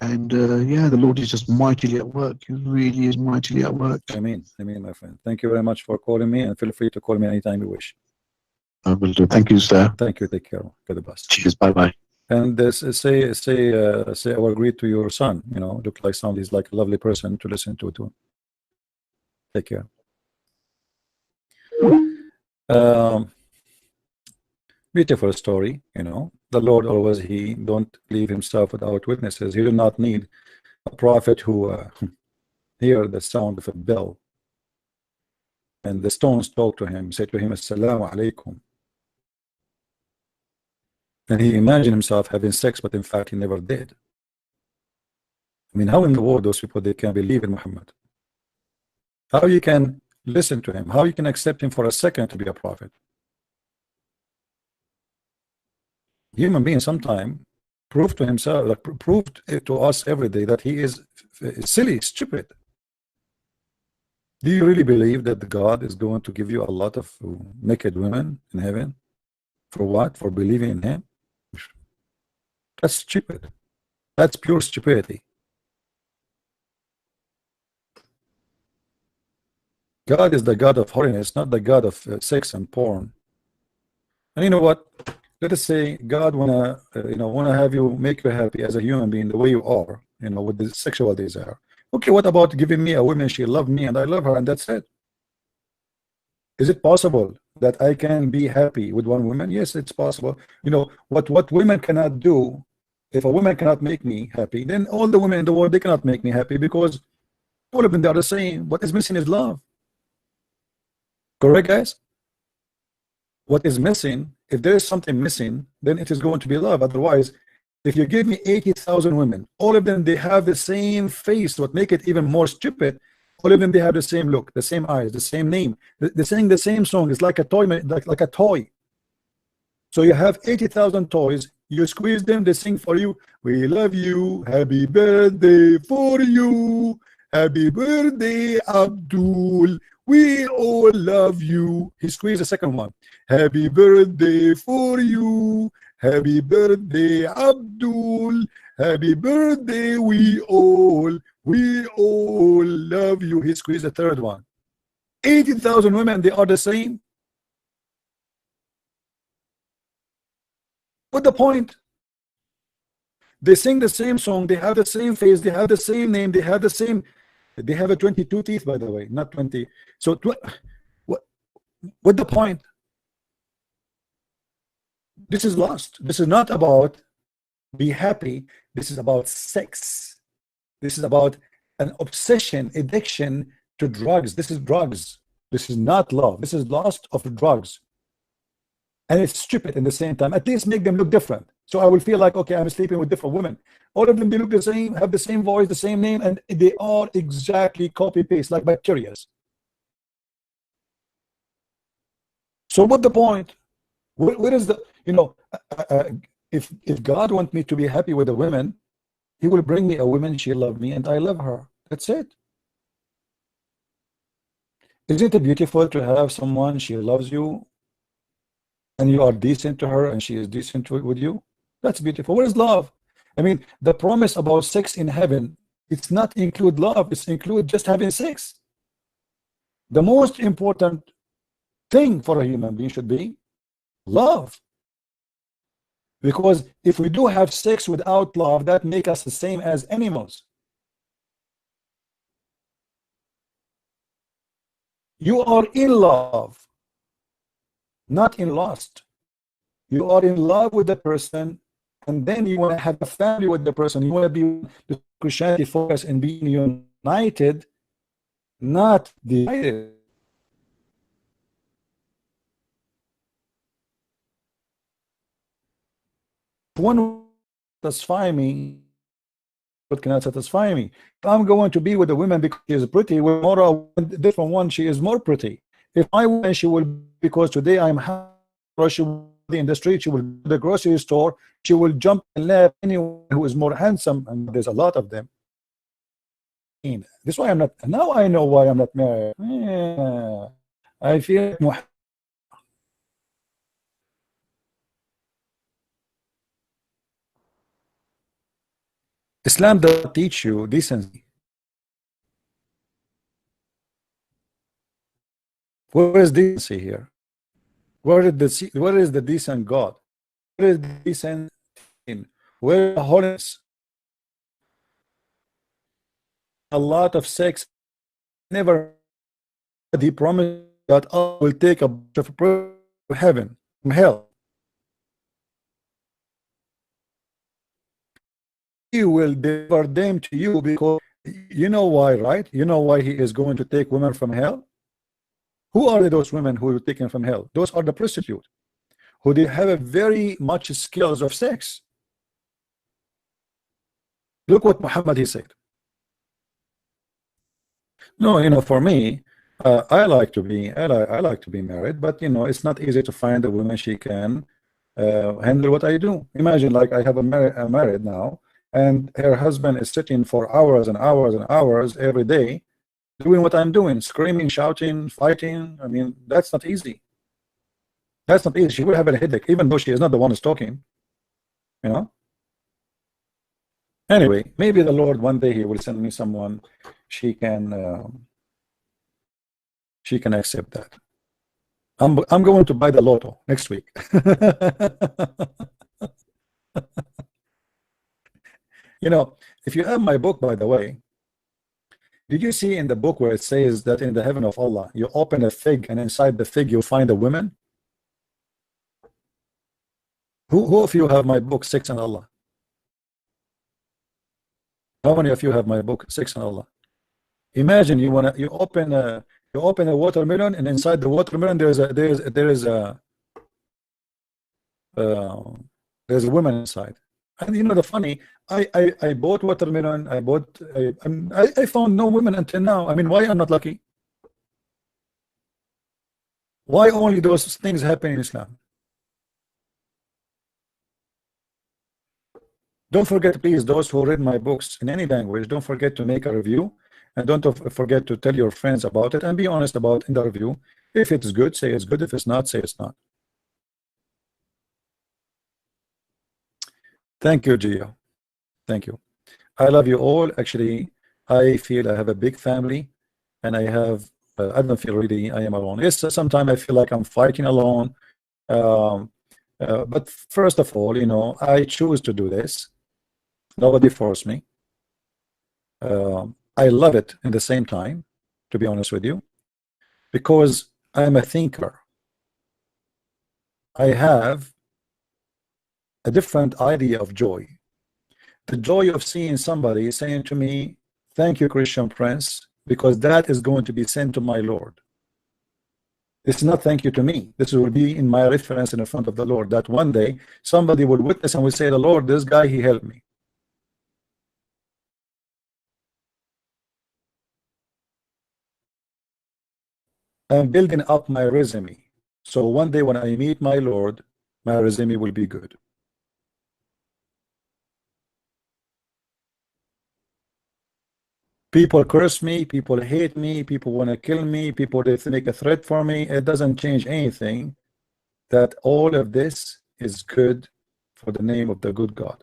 And yeah, the Lord is just mightily at work. He really is mightily at work. Amen. Amen, my friend. Thank you very much for calling me, and feel free to call me anytime you wish. I will do. Thank you, sir. Thank you. Take care. God the best. Cheers. Bye-bye. And say our greet to your son. You know, look like somebody's like a lovely person to listen to too. Take care. Beautiful story. You know, the Lord always, he don't leave himself without witnesses. He do not need a prophet who hear the sound of a bell and the stones talk to him, say to him, Assalamu alaikum. And he imagined himself having sex, but in fact he never did. I mean, how in the world those people, they can believe in Muhammad? How you can listen to him? How you can accept him for a second to be a prophet? Human being sometime proved to himself, like proved it to us every day, that he is silly, stupid. Do you really believe that God is going to give you a lot of naked women in heaven? For what? For believing in him? That's stupid. That's pure stupidity. God is the God of holiness, not the God of sex and porn. And you know what? Let us say God wanna have you, make you happy as a human being the way you are, you know, with the sexual desire. Okay, what about giving me a woman, she loved me and I love her, and that's it? Is it possible that I can be happy with one woman? Yes, it's possible. You know what women cannot do. If a woman cannot make me happy, then all the women in the world, they cannot make me happy, because all of them, they are the same. What is missing is love. Correct, guys? What is missing, if there is something missing, then it is going to be love. Otherwise, if you give me 80,000 women, all of them, they have the same face. What make it even more stupid, all of them, they have the same look, the same eyes, the same name. They sing the same song. It's like a toy, like a toy. So you have 80,000 toys. You squeeze them, they sing for you. We love you. Happy birthday for you. Happy birthday, Abdul. We all love you. He squeezed the second one. Happy birthday for you. Happy birthday, Abdul. Happy birthday, we all love you. He squeezed the third one. 80,000 women, they are the same. What's the point? They sing the same song, they have the same face, they have the same name, they have the same. They have a 22 teeth, by the way, not 20. So what the point? This is lost. This is not about be happy. This is about sex. This is about an obsession, addiction to drugs. This is drugs. This is not love. This is lust of drugs. And it's stupid at the same time. At least make them look different. So I will feel like, okay, I'm sleeping with different women. All of them, they look the same, have the same voice, the same name, and they are exactly copy-paste, like bacteria. So what's the point? Where is the, you know, if God wants me to be happy with a woman, he will bring me a woman, she loves me, and I love her. That's it. Isn't it beautiful to have someone, she loves you, and you are decent to her, and she is decent with you? That's beautiful. Where is love? I mean, the promise about sex in heaven, it's not include love, it's include just having sex. The most important thing for a human being should be love. Because if we do have sex without love, that makes us the same as animals. You are in love, not in lust. You are in love with the person, and then you want to have a family with the person. You want to be the Christianity focus and being united, not divided. one satisfy me, what cannot satisfy me? If I'm going to be with a woman because she is pretty, with more a different one, she is more pretty. If my woman, she will, because today I'm she will be in the street, she will go to the grocery store, she will jump and laugh anyone who is more handsome, and there's a lot of them. This is why I'm not, now I know why I'm not married. Yeah, I feel Islam does not teach you decency. Where is decency here? Where is the decent God? Where is the decent in? Where is the holiness? A lot of sex. Never. He promised that Allah will take a bunch of prayers to heaven, from hell. He will deliver them to you, because you know why, right? You know why he is going to take women from hell? Who are those women who are taken from hell? Those are the prostitutes, who they have a very much skills of sex. Look what Muhammad he said. No, you know, for me, I like to be married, but you know, it's not easy to find a woman she can handle what I do. Imagine, like, I have a married now, and her husband is sitting for hours and hours and hours every day doing what I'm doing, screaming, shouting, fighting. I mean, that's not easy. That's not easy. She will have a headache, even though she is not the one who's talking, you know. Anyway, maybe the Lord one day he will send me someone she can accept that. I'm going to buy the lotto next week. You know, if you have my book, by the way, did you see in the book where it says that in the heaven of Allah, you open a fig and inside the fig you'll find a woman? Who of you have my book, Six and Allah? How many of you have my book, Six and Allah? Imagine you open a watermelon, and inside the watermelon there's a woman inside. And you know the funny, I bought watermelon, I found no women until now. I mean, why I'm not lucky? Why only those things happen in Islam? Don't forget, please, those who read my books in any language, don't forget to make a review, and don't forget to tell your friends about it, and be honest about in the review. If it's good, say it's good. If it's not, say it's not. Thank you, Gio. Thank you. I love you all. Actually, I feel I have a big family, and I don't feel really I am alone. Yes, sometimes I feel like I'm fighting alone. But first of all, you know, I choose to do this. Nobody forced me. I love it in the same time, to be honest with you, because I'm a thinker. I have a different idea of joy. The joy of seeing somebody saying to me, thank you, Christian Prince, because that is going to be sent to my Lord. It's not thank you to me. This will be in my reference in the front of the Lord, that one day somebody will witness and will say, the Lord, this guy, he helped me. I'm building up my resume. So one day when I meet my Lord, my resume will be good. People curse me, people hate me, people want to kill me, people they make a threat for me. It doesn't change anything. That all of this is good for the name of the good God.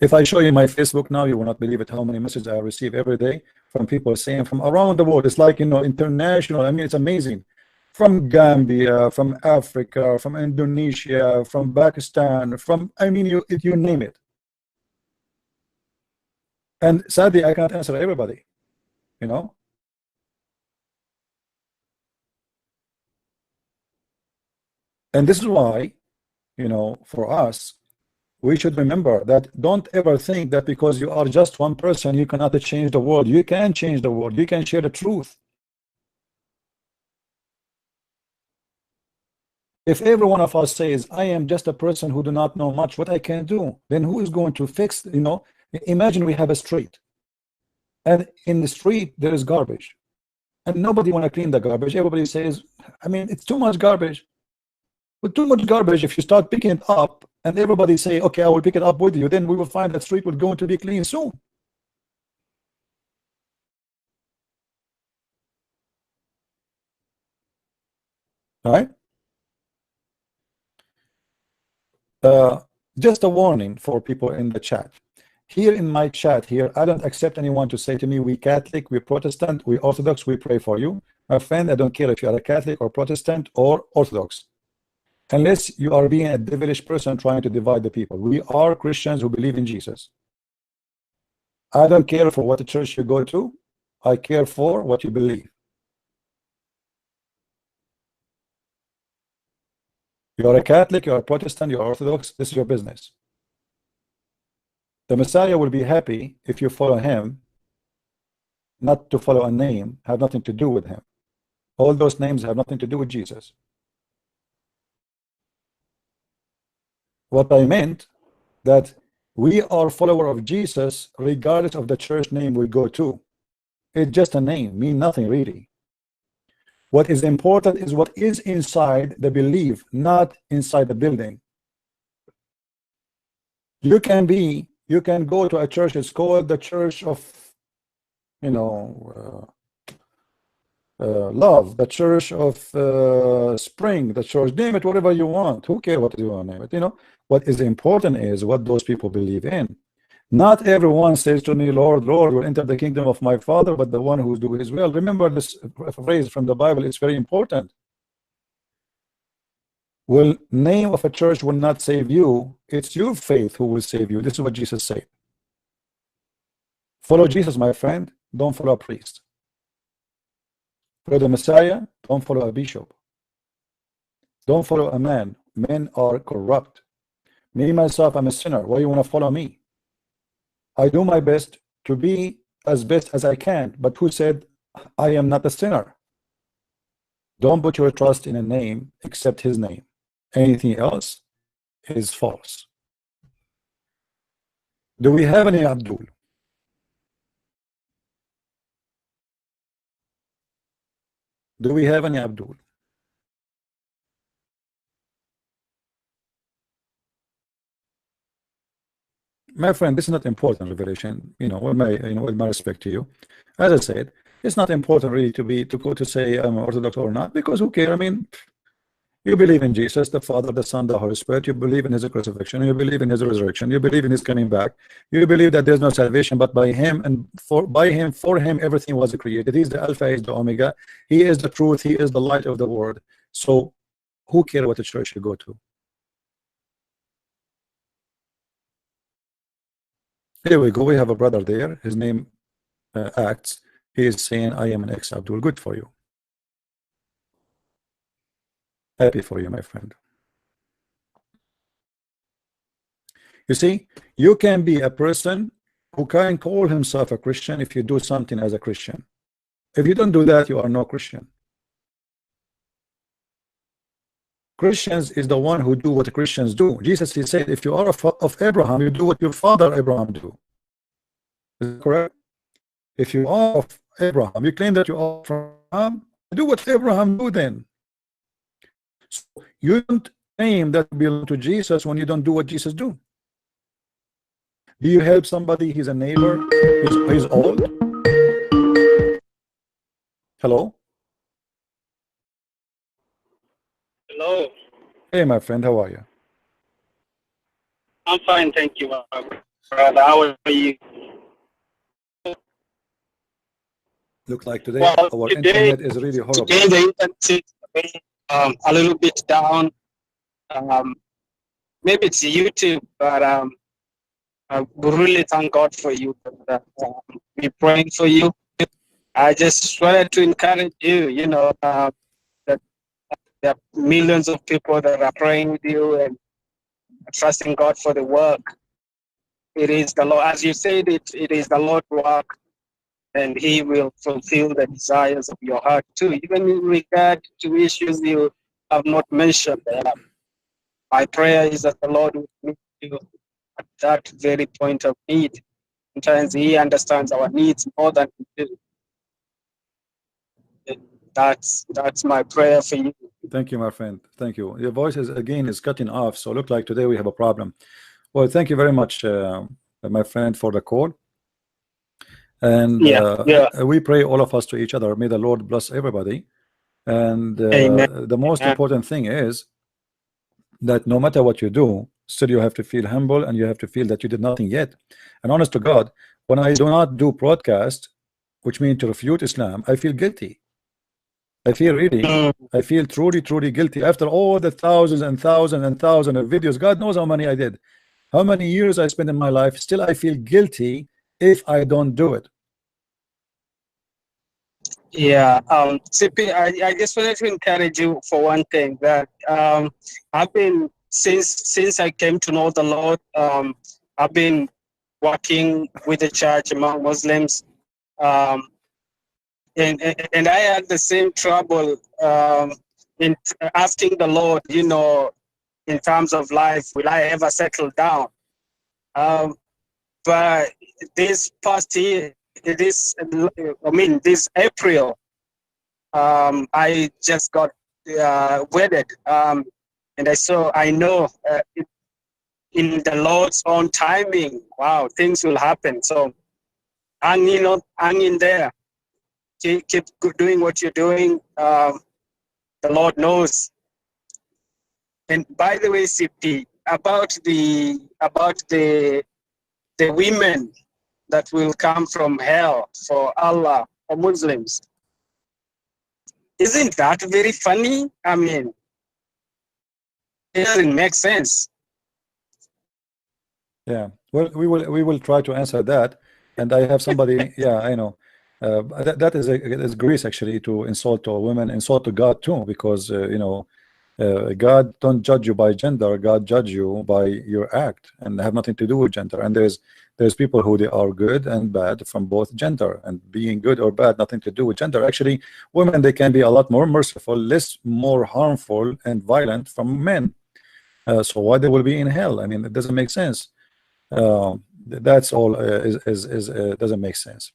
If I show you my Facebook now, you will not believe it, how many messages I receive every day from people saying from around the world. It's like, you know, international. I mean, it's amazing. From Gambia, from Africa, from Indonesia, from Pakistan, from, I mean, you name it. And sadly, I can't answer everybody, you know. And this is why, you know, for us, we should remember that don't ever think that because you are just one person, you cannot change the world. You can change the world. You can share the truth. If every one of us says, I am just a person who do not know much, what I can do, then who is going to fix, you know? Imagine we have a street, and in the street there is garbage, and nobody want to clean the garbage. Everybody says, I mean, it's too much garbage. But too much garbage, if you start picking it up, and everybody say, okay, I will pick it up with you, then we will find that street will going to be clean soon. All right? Just a warning for people in the chat. Here in my chat here, I don't accept anyone to say to me, we Catholic, we Protestant, we Orthodox, we pray for you. My friend, I don't care if you are a Catholic or Protestant or Orthodox. Unless you are being a devilish person trying to divide the people. We are Christians who believe in Jesus. I don't care for what church you go to. I care for what you believe. You are a Catholic, you are a Protestant, you are Orthodox, this is your business. The Messiah will be happy if you follow him, not to follow a name, have nothing to do with him. All those names have nothing to do with Jesus. What I meant, that we are follower of Jesus regardless of the church name we go to. It's just a name, mean nothing really. What is important is what is inside the belief, not inside the building. You can go to a church, it's called the Church of, you know, Love, the Church of Spring, the church, name it whatever you want. Who cares what you want to name it? You know, what is important is what those people believe in. Not everyone says to me, Lord, Lord, will enter the kingdom of my Father, but the one who do his will. Remember this phrase from the Bible, it's very important. Well, name of a church will not save you. It's your faith who will save you. This is what Jesus said. Follow Jesus, my friend. Don't follow a priest. Follow the Messiah. Don't follow a bishop. Don't follow a man. Men are corrupt. Me, myself, I'm a sinner. Why you want to follow me? I do my best to be as best as I can. But who said I am not a sinner? Don't put your trust in a name except his name. Anything else is false. Do we have any Abdul? Do we have any Abdul? My friend, this is not important revelation. You know, with my respect to you, as I said, it's not important really to go to say I'm Orthodox or not, because who cares? I mean, you believe in Jesus, the Father, the Son, the Holy Spirit. You believe in his crucifixion. You believe in his resurrection. You believe in his coming back. You believe that there's no salvation but by him, and for him, everything was created. He's the Alpha, he's the Omega. He is the truth. He is the light of the world. So, who cares what the church you go to? Here we go. We have a brother there. His name Acts. He is saying, I am an ex-Abdul. Good for you. Happy for you, my friend. You see, you can be a person who can call himself a Christian if you do something as a Christian. If you don't do that, you are no Christian. Christians is the one who do what Christians do. Jesus, he said, if you are of Abraham, you do what your father Abraham do. Is that correct? If you are of Abraham, you claim that you are from Abraham, do what Abraham do then. So you don't claim that you belong to Jesus when you don't do what Jesus do. Do you help somebody? He's a neighbor. He's old. Hello. Hello. Hey, my friend. How are you? I'm fine, thank you, brother. How are you? Looks like today Well, our internet is really horrible. Today the internet is a little bit down. Maybe it's YouTube, but we really thank God for you. We're praying for you. I just wanted to encourage you. You know that there are millions of people that are praying with you and trusting God for the work. It is the Lord, as you said, it is the Lord's work, and He will fulfill the desires of your heart too, even in regard to issues you have not mentioned. My prayer is that the Lord will meet you at that very point of need. Sometimes He understands our needs more than we do. That's my prayer for you. Thank you, my friend. Thank you. Your voice is again is cutting off, so look like today we have a problem. Well, thank you very much, my friend, for the call. And we pray all of us to each other. May the Lord bless everybody. And the most important thing is that no matter what you do, still you have to feel humble and you have to feel that you did nothing yet. And honest to God, when I do not do broadcast, which means to refute Islam, I feel guilty. I feel truly guilty after all the thousands and thousands and thousands of videos. God knows how many I did, how many years I spent in my life. Still I feel guilty if I don't do it. Yeah, CP, I just wanted to encourage you for one thing, that I've been, since I came to know the Lord, I've been working with the church among Muslims, and I had the same trouble in asking the Lord, you know, in terms of life, will I ever settle down? But this past year, this April, I just got wedded, and I know in the Lord's own timing, wow, things will happen. So hang in there. Keep doing what you're doing. The Lord knows. And by the way, CP, about the women that will come from hell for Allah or Muslims, isn't that very funny? I mean, it doesn't make sense. Yeah, well, we will try to answer that, and I have somebody. Yeah, I know. That is Greece actually, to insult to women, insult to God too, because God don't judge you by gender. God judge you by your act, and have nothing to do with gender. And there's people who they are good and bad from both gender, and being good or bad nothing to do with gender. Actually, women, they can be a lot more merciful, more harmful and violent from men. So why they will be in hell? I mean, it doesn't make sense. That's all doesn't make sense.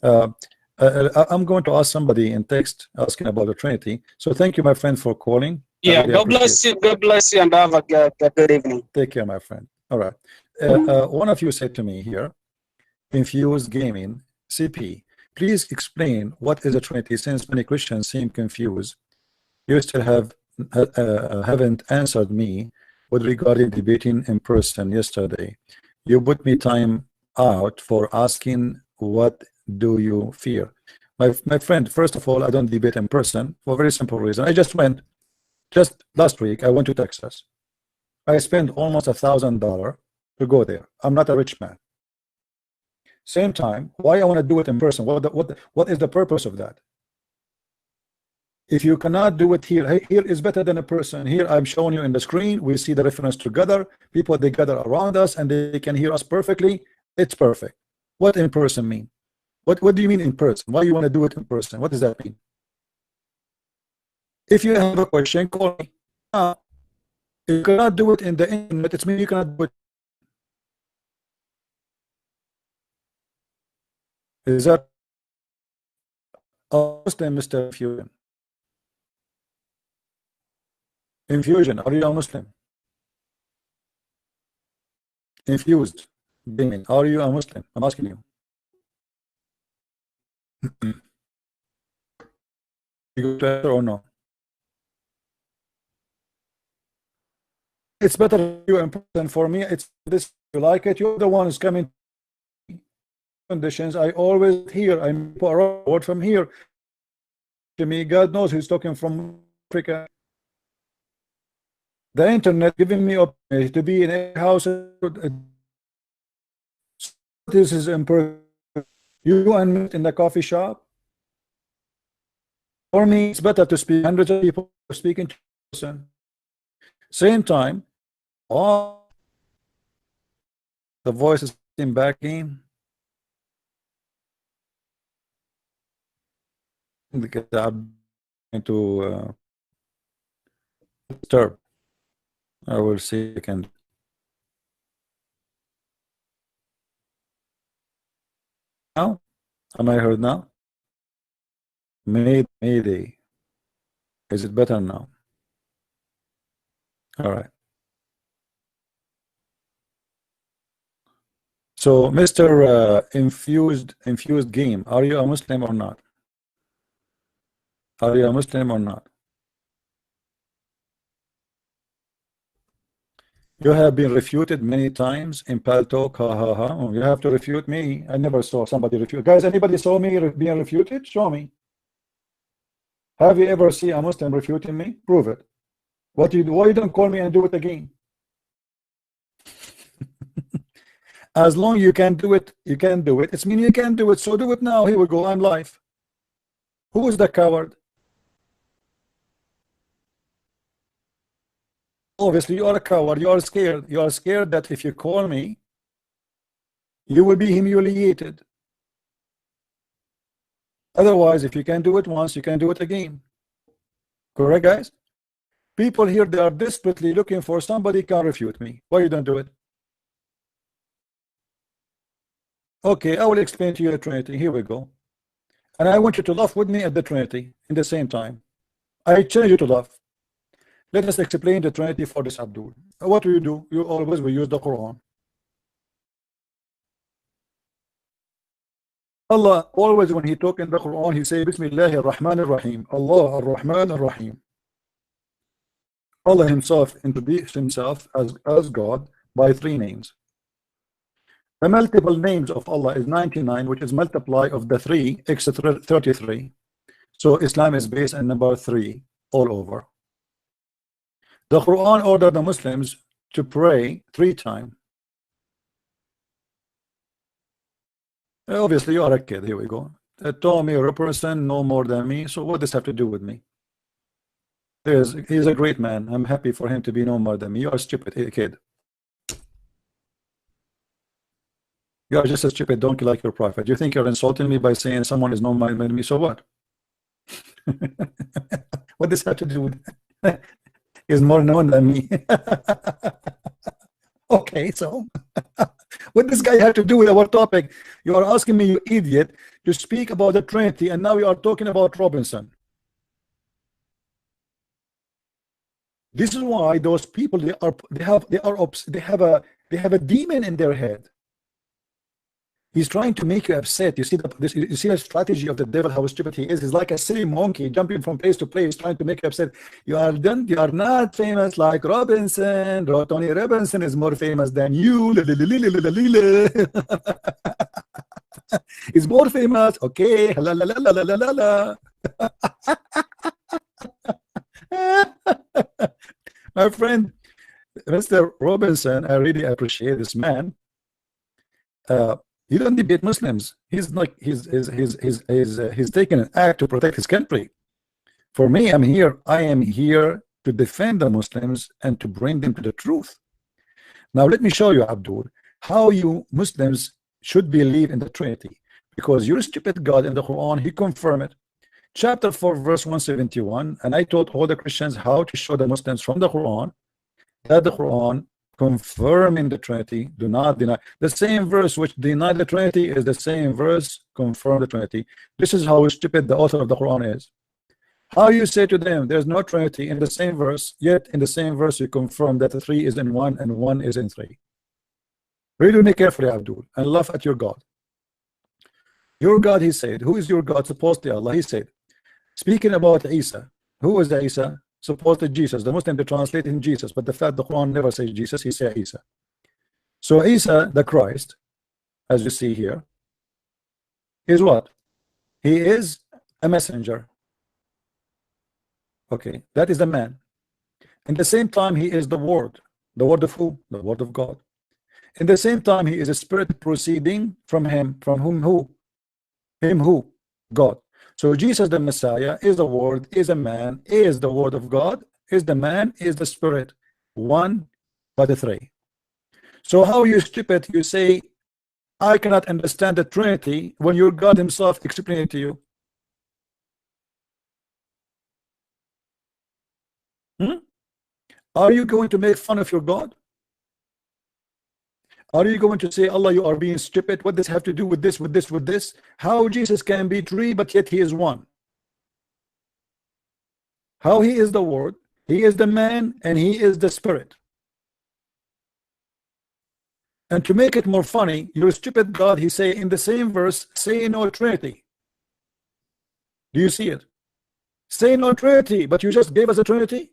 I'm going to ask somebody in text asking about the Trinity. So thank you, my friend, for calling. Yeah, God bless you. God bless you, and have a good evening. Take care, my friend. All right. One of you said to me here, Infused Gaming, CP, please explain what is a Trinity, since many Christians seem confused. You still haven't answered me with regarding debating in person yesterday. You put me time out for asking what do you fear. My friend, first of all, I don't debate in person for a very simple reason. I just last week I went to Texas. I spent almost $1,000 to go there. I'm not a rich man. Same time, why I want to do it in person? What is the purpose of that? If you cannot do it here is better than a person. Here I'm showing you in the screen. We see the reference together. People, they gather around us and they can hear us perfectly. It's perfect. What in person mean? What do you mean in person? Why you want to do it in person? What does that mean? If you have a question, call me. If you cannot do it in the internet, it means you cannot do it. Is that a Muslim, Mr. Infusion? Infusion, are you a Muslim? Infused Gaming, are you a Muslim? I'm asking you. You go to answer or no? It's better you in person. For me, it's this. You like it? You're the one who's coming. Conditions. I always hear. I'm a word from here. To me, God knows who's talking from Africa. The internet giving me opportunity to be in a house. This is in person. You and me in the coffee shop. For me, it's better to speak hundreds of people speaking to person. Same time, all the voices in back in. To disturb. I will see. I can. Now, am I heard now? Mayday. Is it better now? All right. So, Mr. Infused Game, are you a Muslim or not? Are you a Muslim or not? You have been refuted many times in Paltalk. Ha ha ha. Oh, you have to refute me. I never saw somebody refute. Guys, anybody saw me being refuted? Show me. Have you ever seen a Muslim refuting me? Prove it. What you do? Why you don't call me and do it again? As long you can do it, you can do it. It's mean you can do it, so do it now. Here we go. I'm live. Who is the coward? Obviously, you are a coward. You are scared. You are scared that if you call me, you will be humiliated. Otherwise, if you can do it once, you can do it again. Correct, guys? People here, they are desperately looking for somebody can refute me. Why you don't do it? Okay, I will explain to you the Trinity. Here we go. And I want you to laugh with me at the Trinity in the same time. I challenge you to laugh. Let us explain the Trinity for this Abdul. What do? You always will use the Quran. Allah always, when he talk in the Quran, he say Bismillahir Rahmanir Rahim. Allah Ar-Rahman Ar-Rahim. Allah himself introduced himself as God by 3 names. The multiple names of Allah is 99, which is multiply of the 3 x 33. So Islam is based on number 3 all over. The Quran ordered the Muslims to pray 3 times. Obviously, you are a kid. Here we go. Told me a person no more than me. So what does this have to do with me? He's a great man. I'm happy for him to be no more than me. You are a stupid kid. You are just a stupid donkey like your prophet. You think you're insulting me by saying someone is no more than me? So what? What does this have to do with is more known than me? Okay, so what does this guy have to do with our topic? You are asking me, you idiot, to speak about the Trinity, and now you are talking about Robinson. This is why those people they have a demon in their head. He's trying to make you upset. You see the strategy of the devil, how stupid he is. He's like a silly monkey jumping from place to place, trying to make you upset. You are not famous like Robinson. Tony Robinson is more famous than you. He's more famous. Okay. My friend, Mr. Robinson, I really appreciate this man. He don't debate Muslims. He's like he's taking an act to protect his country. For me, I am here to defend the Muslims and to bring them to the truth. Now let me show you, Abdul, how you Muslims should believe in the Trinity, because your stupid God in the Quran, he confirmed it. Chapter 4 verse 171, and I taught all the Christians how to show the Muslims from the Quran that the Quran confirming the Trinity, do not deny. The same verse which deny the Trinity is the same verse confirm the Trinity. This is how stupid the author of the Quran is. How you say to them there's no Trinity in the same verse, yet in the same verse you confirm that the 3 is in 1 and 1 is in 3. Read me carefully, Abdul, and laugh at your God. Your God, he said, who is your God? Supposedly Allah. He said, speaking about Isa, who is the Isa? Supposedly Jesus. The Muslim, they translate in Jesus, but the fact the Quran never says Jesus, he says Isa. So Isa, the Christ, as you see here, is what? He is a messenger. Okay, that is the man. In the same time, he is the word. The word of who? The word of God. In the same time, he is a spirit proceeding from him. From whom? Who? Him who? God. So Jesus the Messiah is the word, is a man, is the word of God, is the man, is the spirit. 1 by the 3. So how you stupid, you say I cannot understand the Trinity when your God himself explained it to you? Are you going to make fun of your God? Are you going to say, Allah, you are being stupid? What does have to do with this, with this, with this? How Jesus can be three, but yet he is one? How he is the Word, he is the man, and he is the Spirit. And to make it more funny, your stupid God, he say in the same verse, say no Trinity. Do you see it? Say no Trinity, but you just gave us a Trinity?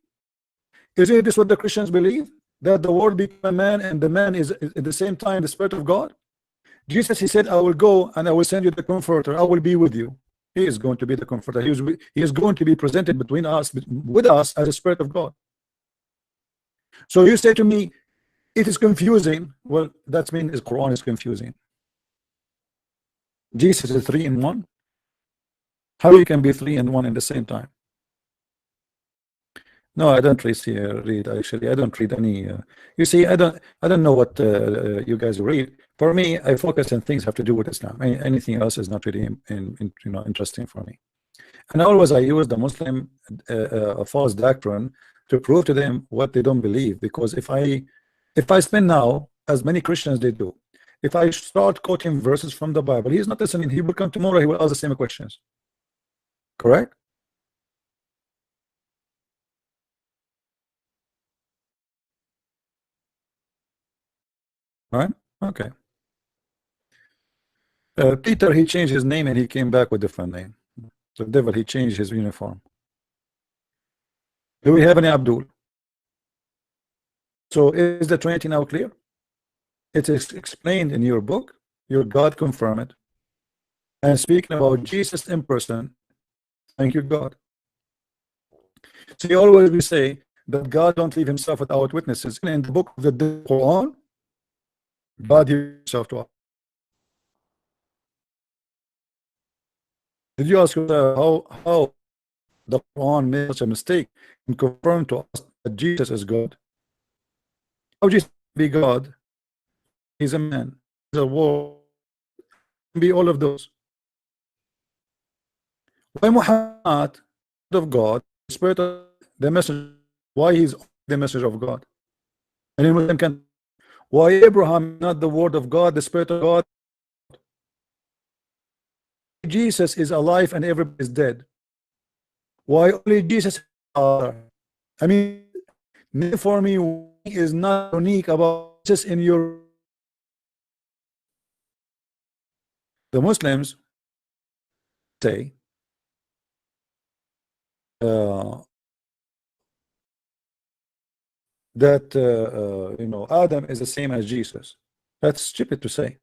Isn't this what the Christians believe? That the Word became a man, and the man is at the same time the Spirit of God? Jesus, he said, I will go and I will send you the Comforter. I will be with you. He is going to be the Comforter. He is going to be presented between us, with us, as the Spirit of God. So you say to me, it is confusing. Well, that means the Quran is confusing. Jesus is 3 in 1. How you can be 3 in 1 in the same time? No, I don't read actually. I don't read any. You see, I don't know what you guys read. For me, I focus on things have to do with Islam. Anything else is not really interesting for me. And always I use the Muslim false doctrine to prove to them what they don't believe. Because if I spend now, as many Christians they do, if I start quoting verses from the Bible, he's not listening. He will come tomorrow. He will ask the same questions. Correct? All right? Okay. Peter, he changed his name and he came back with a different name. The devil, he changed his uniform. Do we have any Abdul? So is the Trinity now clear? It is explained in your book. Your God confirm it. And speaking about Jesus in person, thank you, God. So you always we say that God don't leave himself without witnesses. And in the book of the Quran, God gives himself to us. Did you ask how the Quran made such a mistake and confirmed to us that Jesus is God? How Jesus be God? He's a man. He's a word. Be all of those. Why Muhammad of God, the Spirit of the message? Why he's the message of God? And in Muslim can why Abraham not the word of God, the Spirit of God? Jesus is alive and everybody is dead. Why only Jesus? I mean, for me is not unique about just in your. The Muslims say that Adam is the same as Jesus. That's stupid to say.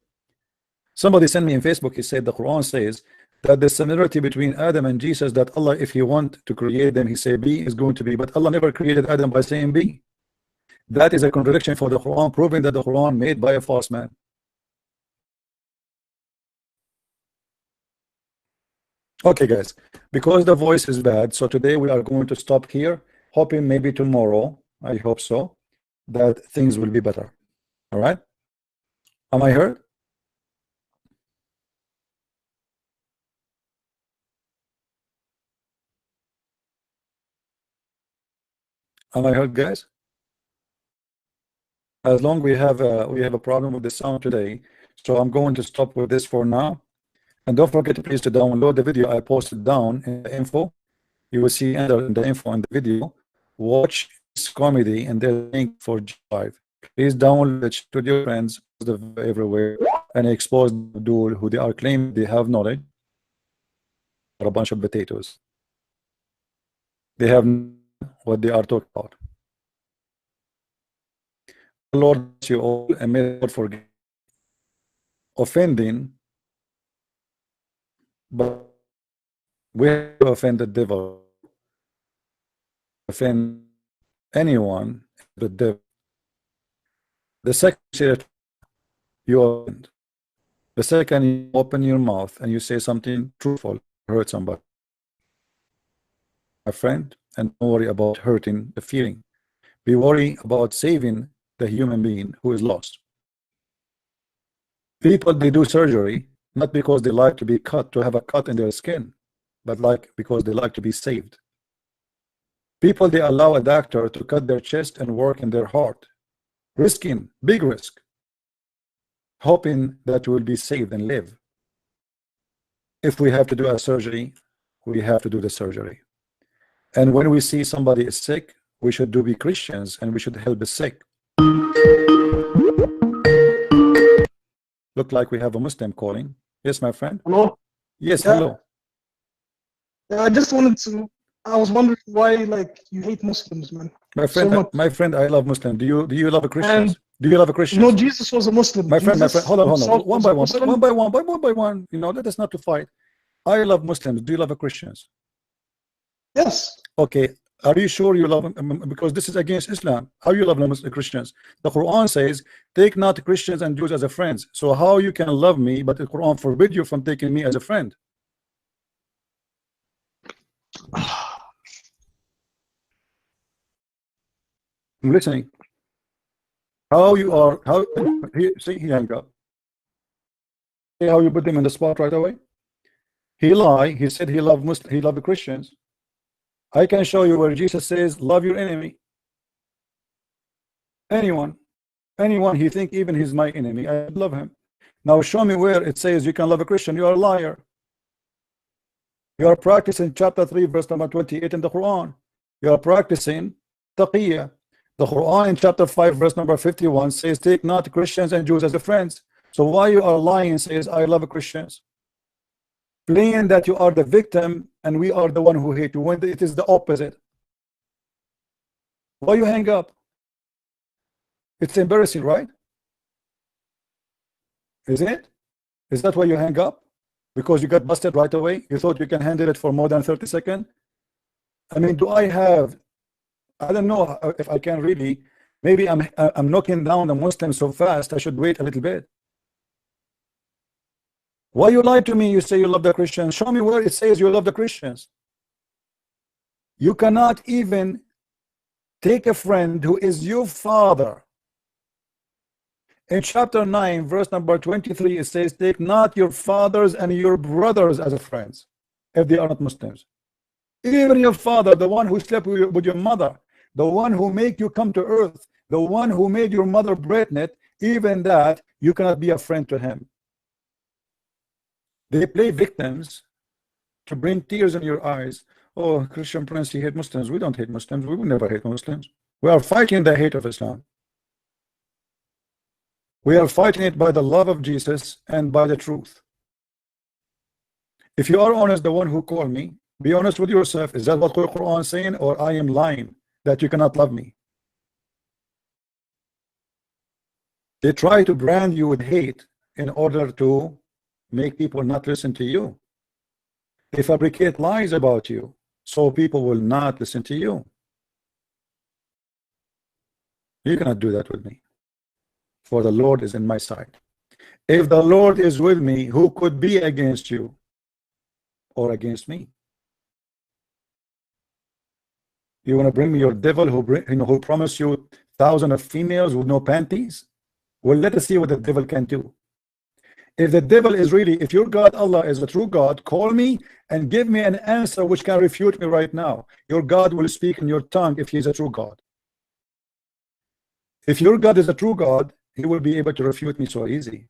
Somebody sent me in Facebook, he said the Quran says that the similarity between Adam and Jesus, that Allah, if he want to create them, he say be is going to be, but Allah never created Adam by saying be. That is a contradiction for the Quran, proving that the Quran made by a false man. Okay guys, because the voice is bad, so today we are going to stop here, hoping maybe tomorrow, I hope so, that things will be better. All right? Am I heard? Am I heard, guys? As long we have a problem with the sound today, so I'm going to stop with this for now. And don't forget please to download the video I posted down in the info. You will see in the info in the video. Watch this comedy and the link for G5. Please download it to your friends everywhere and expose the duel who they are claiming they have knowledge. Are a bunch of potatoes. They have what they are talking about. Lord bless you all and may the Lord forgive offending, but we have to offend the devil. Offend anyone, the devil. The second you offend. The second you open your mouth and you say something truthful, hurt somebody, a friend, and don't worry about hurting the feeling. Be worried about saving the human being who is lost. People, they do surgery not because they like to be cut, to have a cut in their skin, but because they like to be saved. People, they allow a doctor to cut their chest and work in their heart, risking big risk, hoping that you will be saved and live. If we have to do a surgery, we have to do the surgery. And when we see somebody is sick, we should be Christians and we should help the sick. Look like we have a Muslim calling. Yes, my friend. Hello. Yes, Yeah. hello. Yeah, I just wanted to. I was wondering why, like, you hate Muslims, man. My friend, So much. my friend, I love Muslim. Do you love a Christians? And Do you love a You Christian? know, Jesus was a Muslim. My friend, Jesus hold on, himself one was by a one, Muslim. one by one. You know, let us not to fight. I love Muslims. Do you love a Christians? Yes. Okay. Are you sure you love them? Because this is against Islam. How you love the Christians? The Quran says, take not Christians and Jews as a friends. So how you can love me, but the Quran forbid you from taking me as a friend? I'm listening. How you are, how, see, he hang up. See how you put him in the spot right away? He lied. He said he loved Muslims, he loved the Christians. I can show you where Jesus says, love your enemy. Anyone he think even he's my enemy, I love him. Now show me where it says you can love a Christian. You are a liar. You are practicing chapter 3 verse number 28 in the Quran. You are practicing taqiyya. The Quran in chapter 5 verse number 51 says, take not Christians and Jews as a friends. So why you are lying and says, I love Christians? Playing that you are the victim and we are the one who hate you, when it is the opposite. Why you hang up? It's embarrassing, right? Isn't it? Is that why you hang up? Because you got busted right away? You thought you can handle it for more than 30 seconds? I mean, I don't know if I can really, maybe I'm knocking down the Muslims so fast, I should wait a little bit. Why you lie to me? You say you love the Christians. Show me where it says you love the Christians. You cannot even take a friend who is your father. In chapter 9 verse number 23 it says, take not your fathers and your brothers as friends if they are not Muslims. Even your father, the one who slept with your mother, the one who made you come to earth, the one who made your mother pregnant, even that you cannot be a friend to him. They play victims to bring tears in your eyes. Oh, Christian Prince, he hate Muslims. We don't hate Muslims. We will never hate Muslims. We are fighting the hate of Islam. We are fighting it by the love of Jesus and by the truth. If you are honest, the one who called me, be honest with yourself. Is that what the Quran is saying, or I am lying that you cannot love me? They try to brand you with hate in order to make people not listen to you. They fabricate lies about you so people will not listen to you. You cannot do that with me, for the Lord is in my side. If the Lord is with me, who could be against you or against me? You want to bring me your devil who promised you thousands of females with no panties? Well, let us see what the devil can do. If the devil is really, if your God Allah is a true God, call me and give me an answer which can refute me right now. Your God will speak in your tongue if he is a true God. If your God is a true God, he will be able to refute me so easy.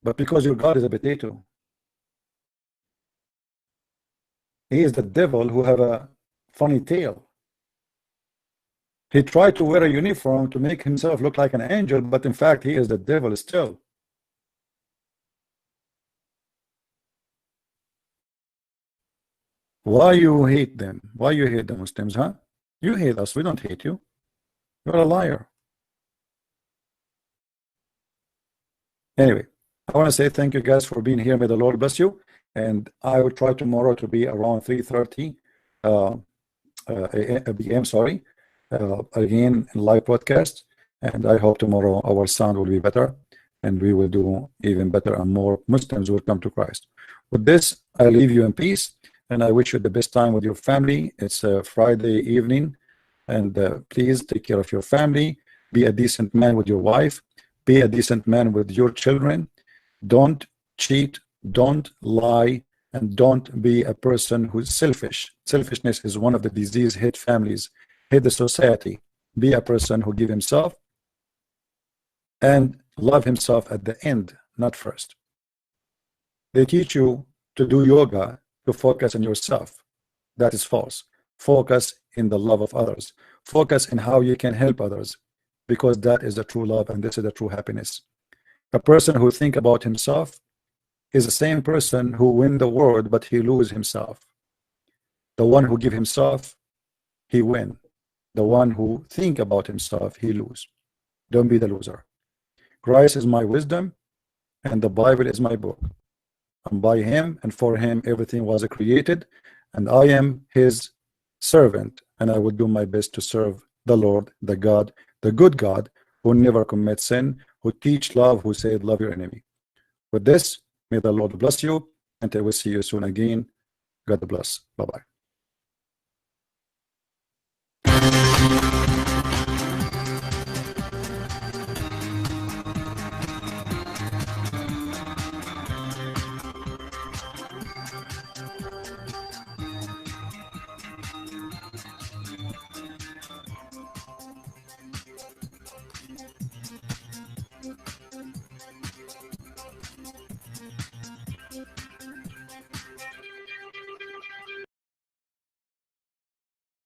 But because your God is a potato, he is the devil who have a funny tail. He tried to wear a uniform to make himself look like an angel, but in fact he is the devil still. Why you hate them? Why you hate the Muslims, huh? You hate us, we don't hate you. You're a liar. Anyway, I want to say thank you guys for being here. May the Lord bless you. And I will try tomorrow to be around 3:30 p.m. Sorry, again in live podcast. And I hope tomorrow our sound will be better, and we will do even better, and more Muslims will come to Christ. With this, I leave you in peace, and I wish you the best time with your family. It's a Friday evening, and please take care of your family. Be a decent man with your wife. Be a decent man with your children. Don't cheat. Don't lie, and don't be a person who's selfish. Selfishness is one of the disease hit families, hit the society. Be a person who give himself and love himself at the end, not first. They teach you to do yoga to focus on yourself. That is false. Focus in the love of others. Focus in how you can help others, because that is the true love and this is the true happiness. A person who think about himself is the same person who win the world, but he lose himself. The one who give himself, he win. The one who think about himself, he lose. Don't be the loser. Christ is my wisdom, and the Bible is my book. And by him and for him everything was created, and I am his servant, and I will do my best to serve the Lord, the God, the good God, who never commits sin, who teach love, who said love your enemy. With this, may the Lord bless you, and I will see you soon again. God bless. Bye-bye.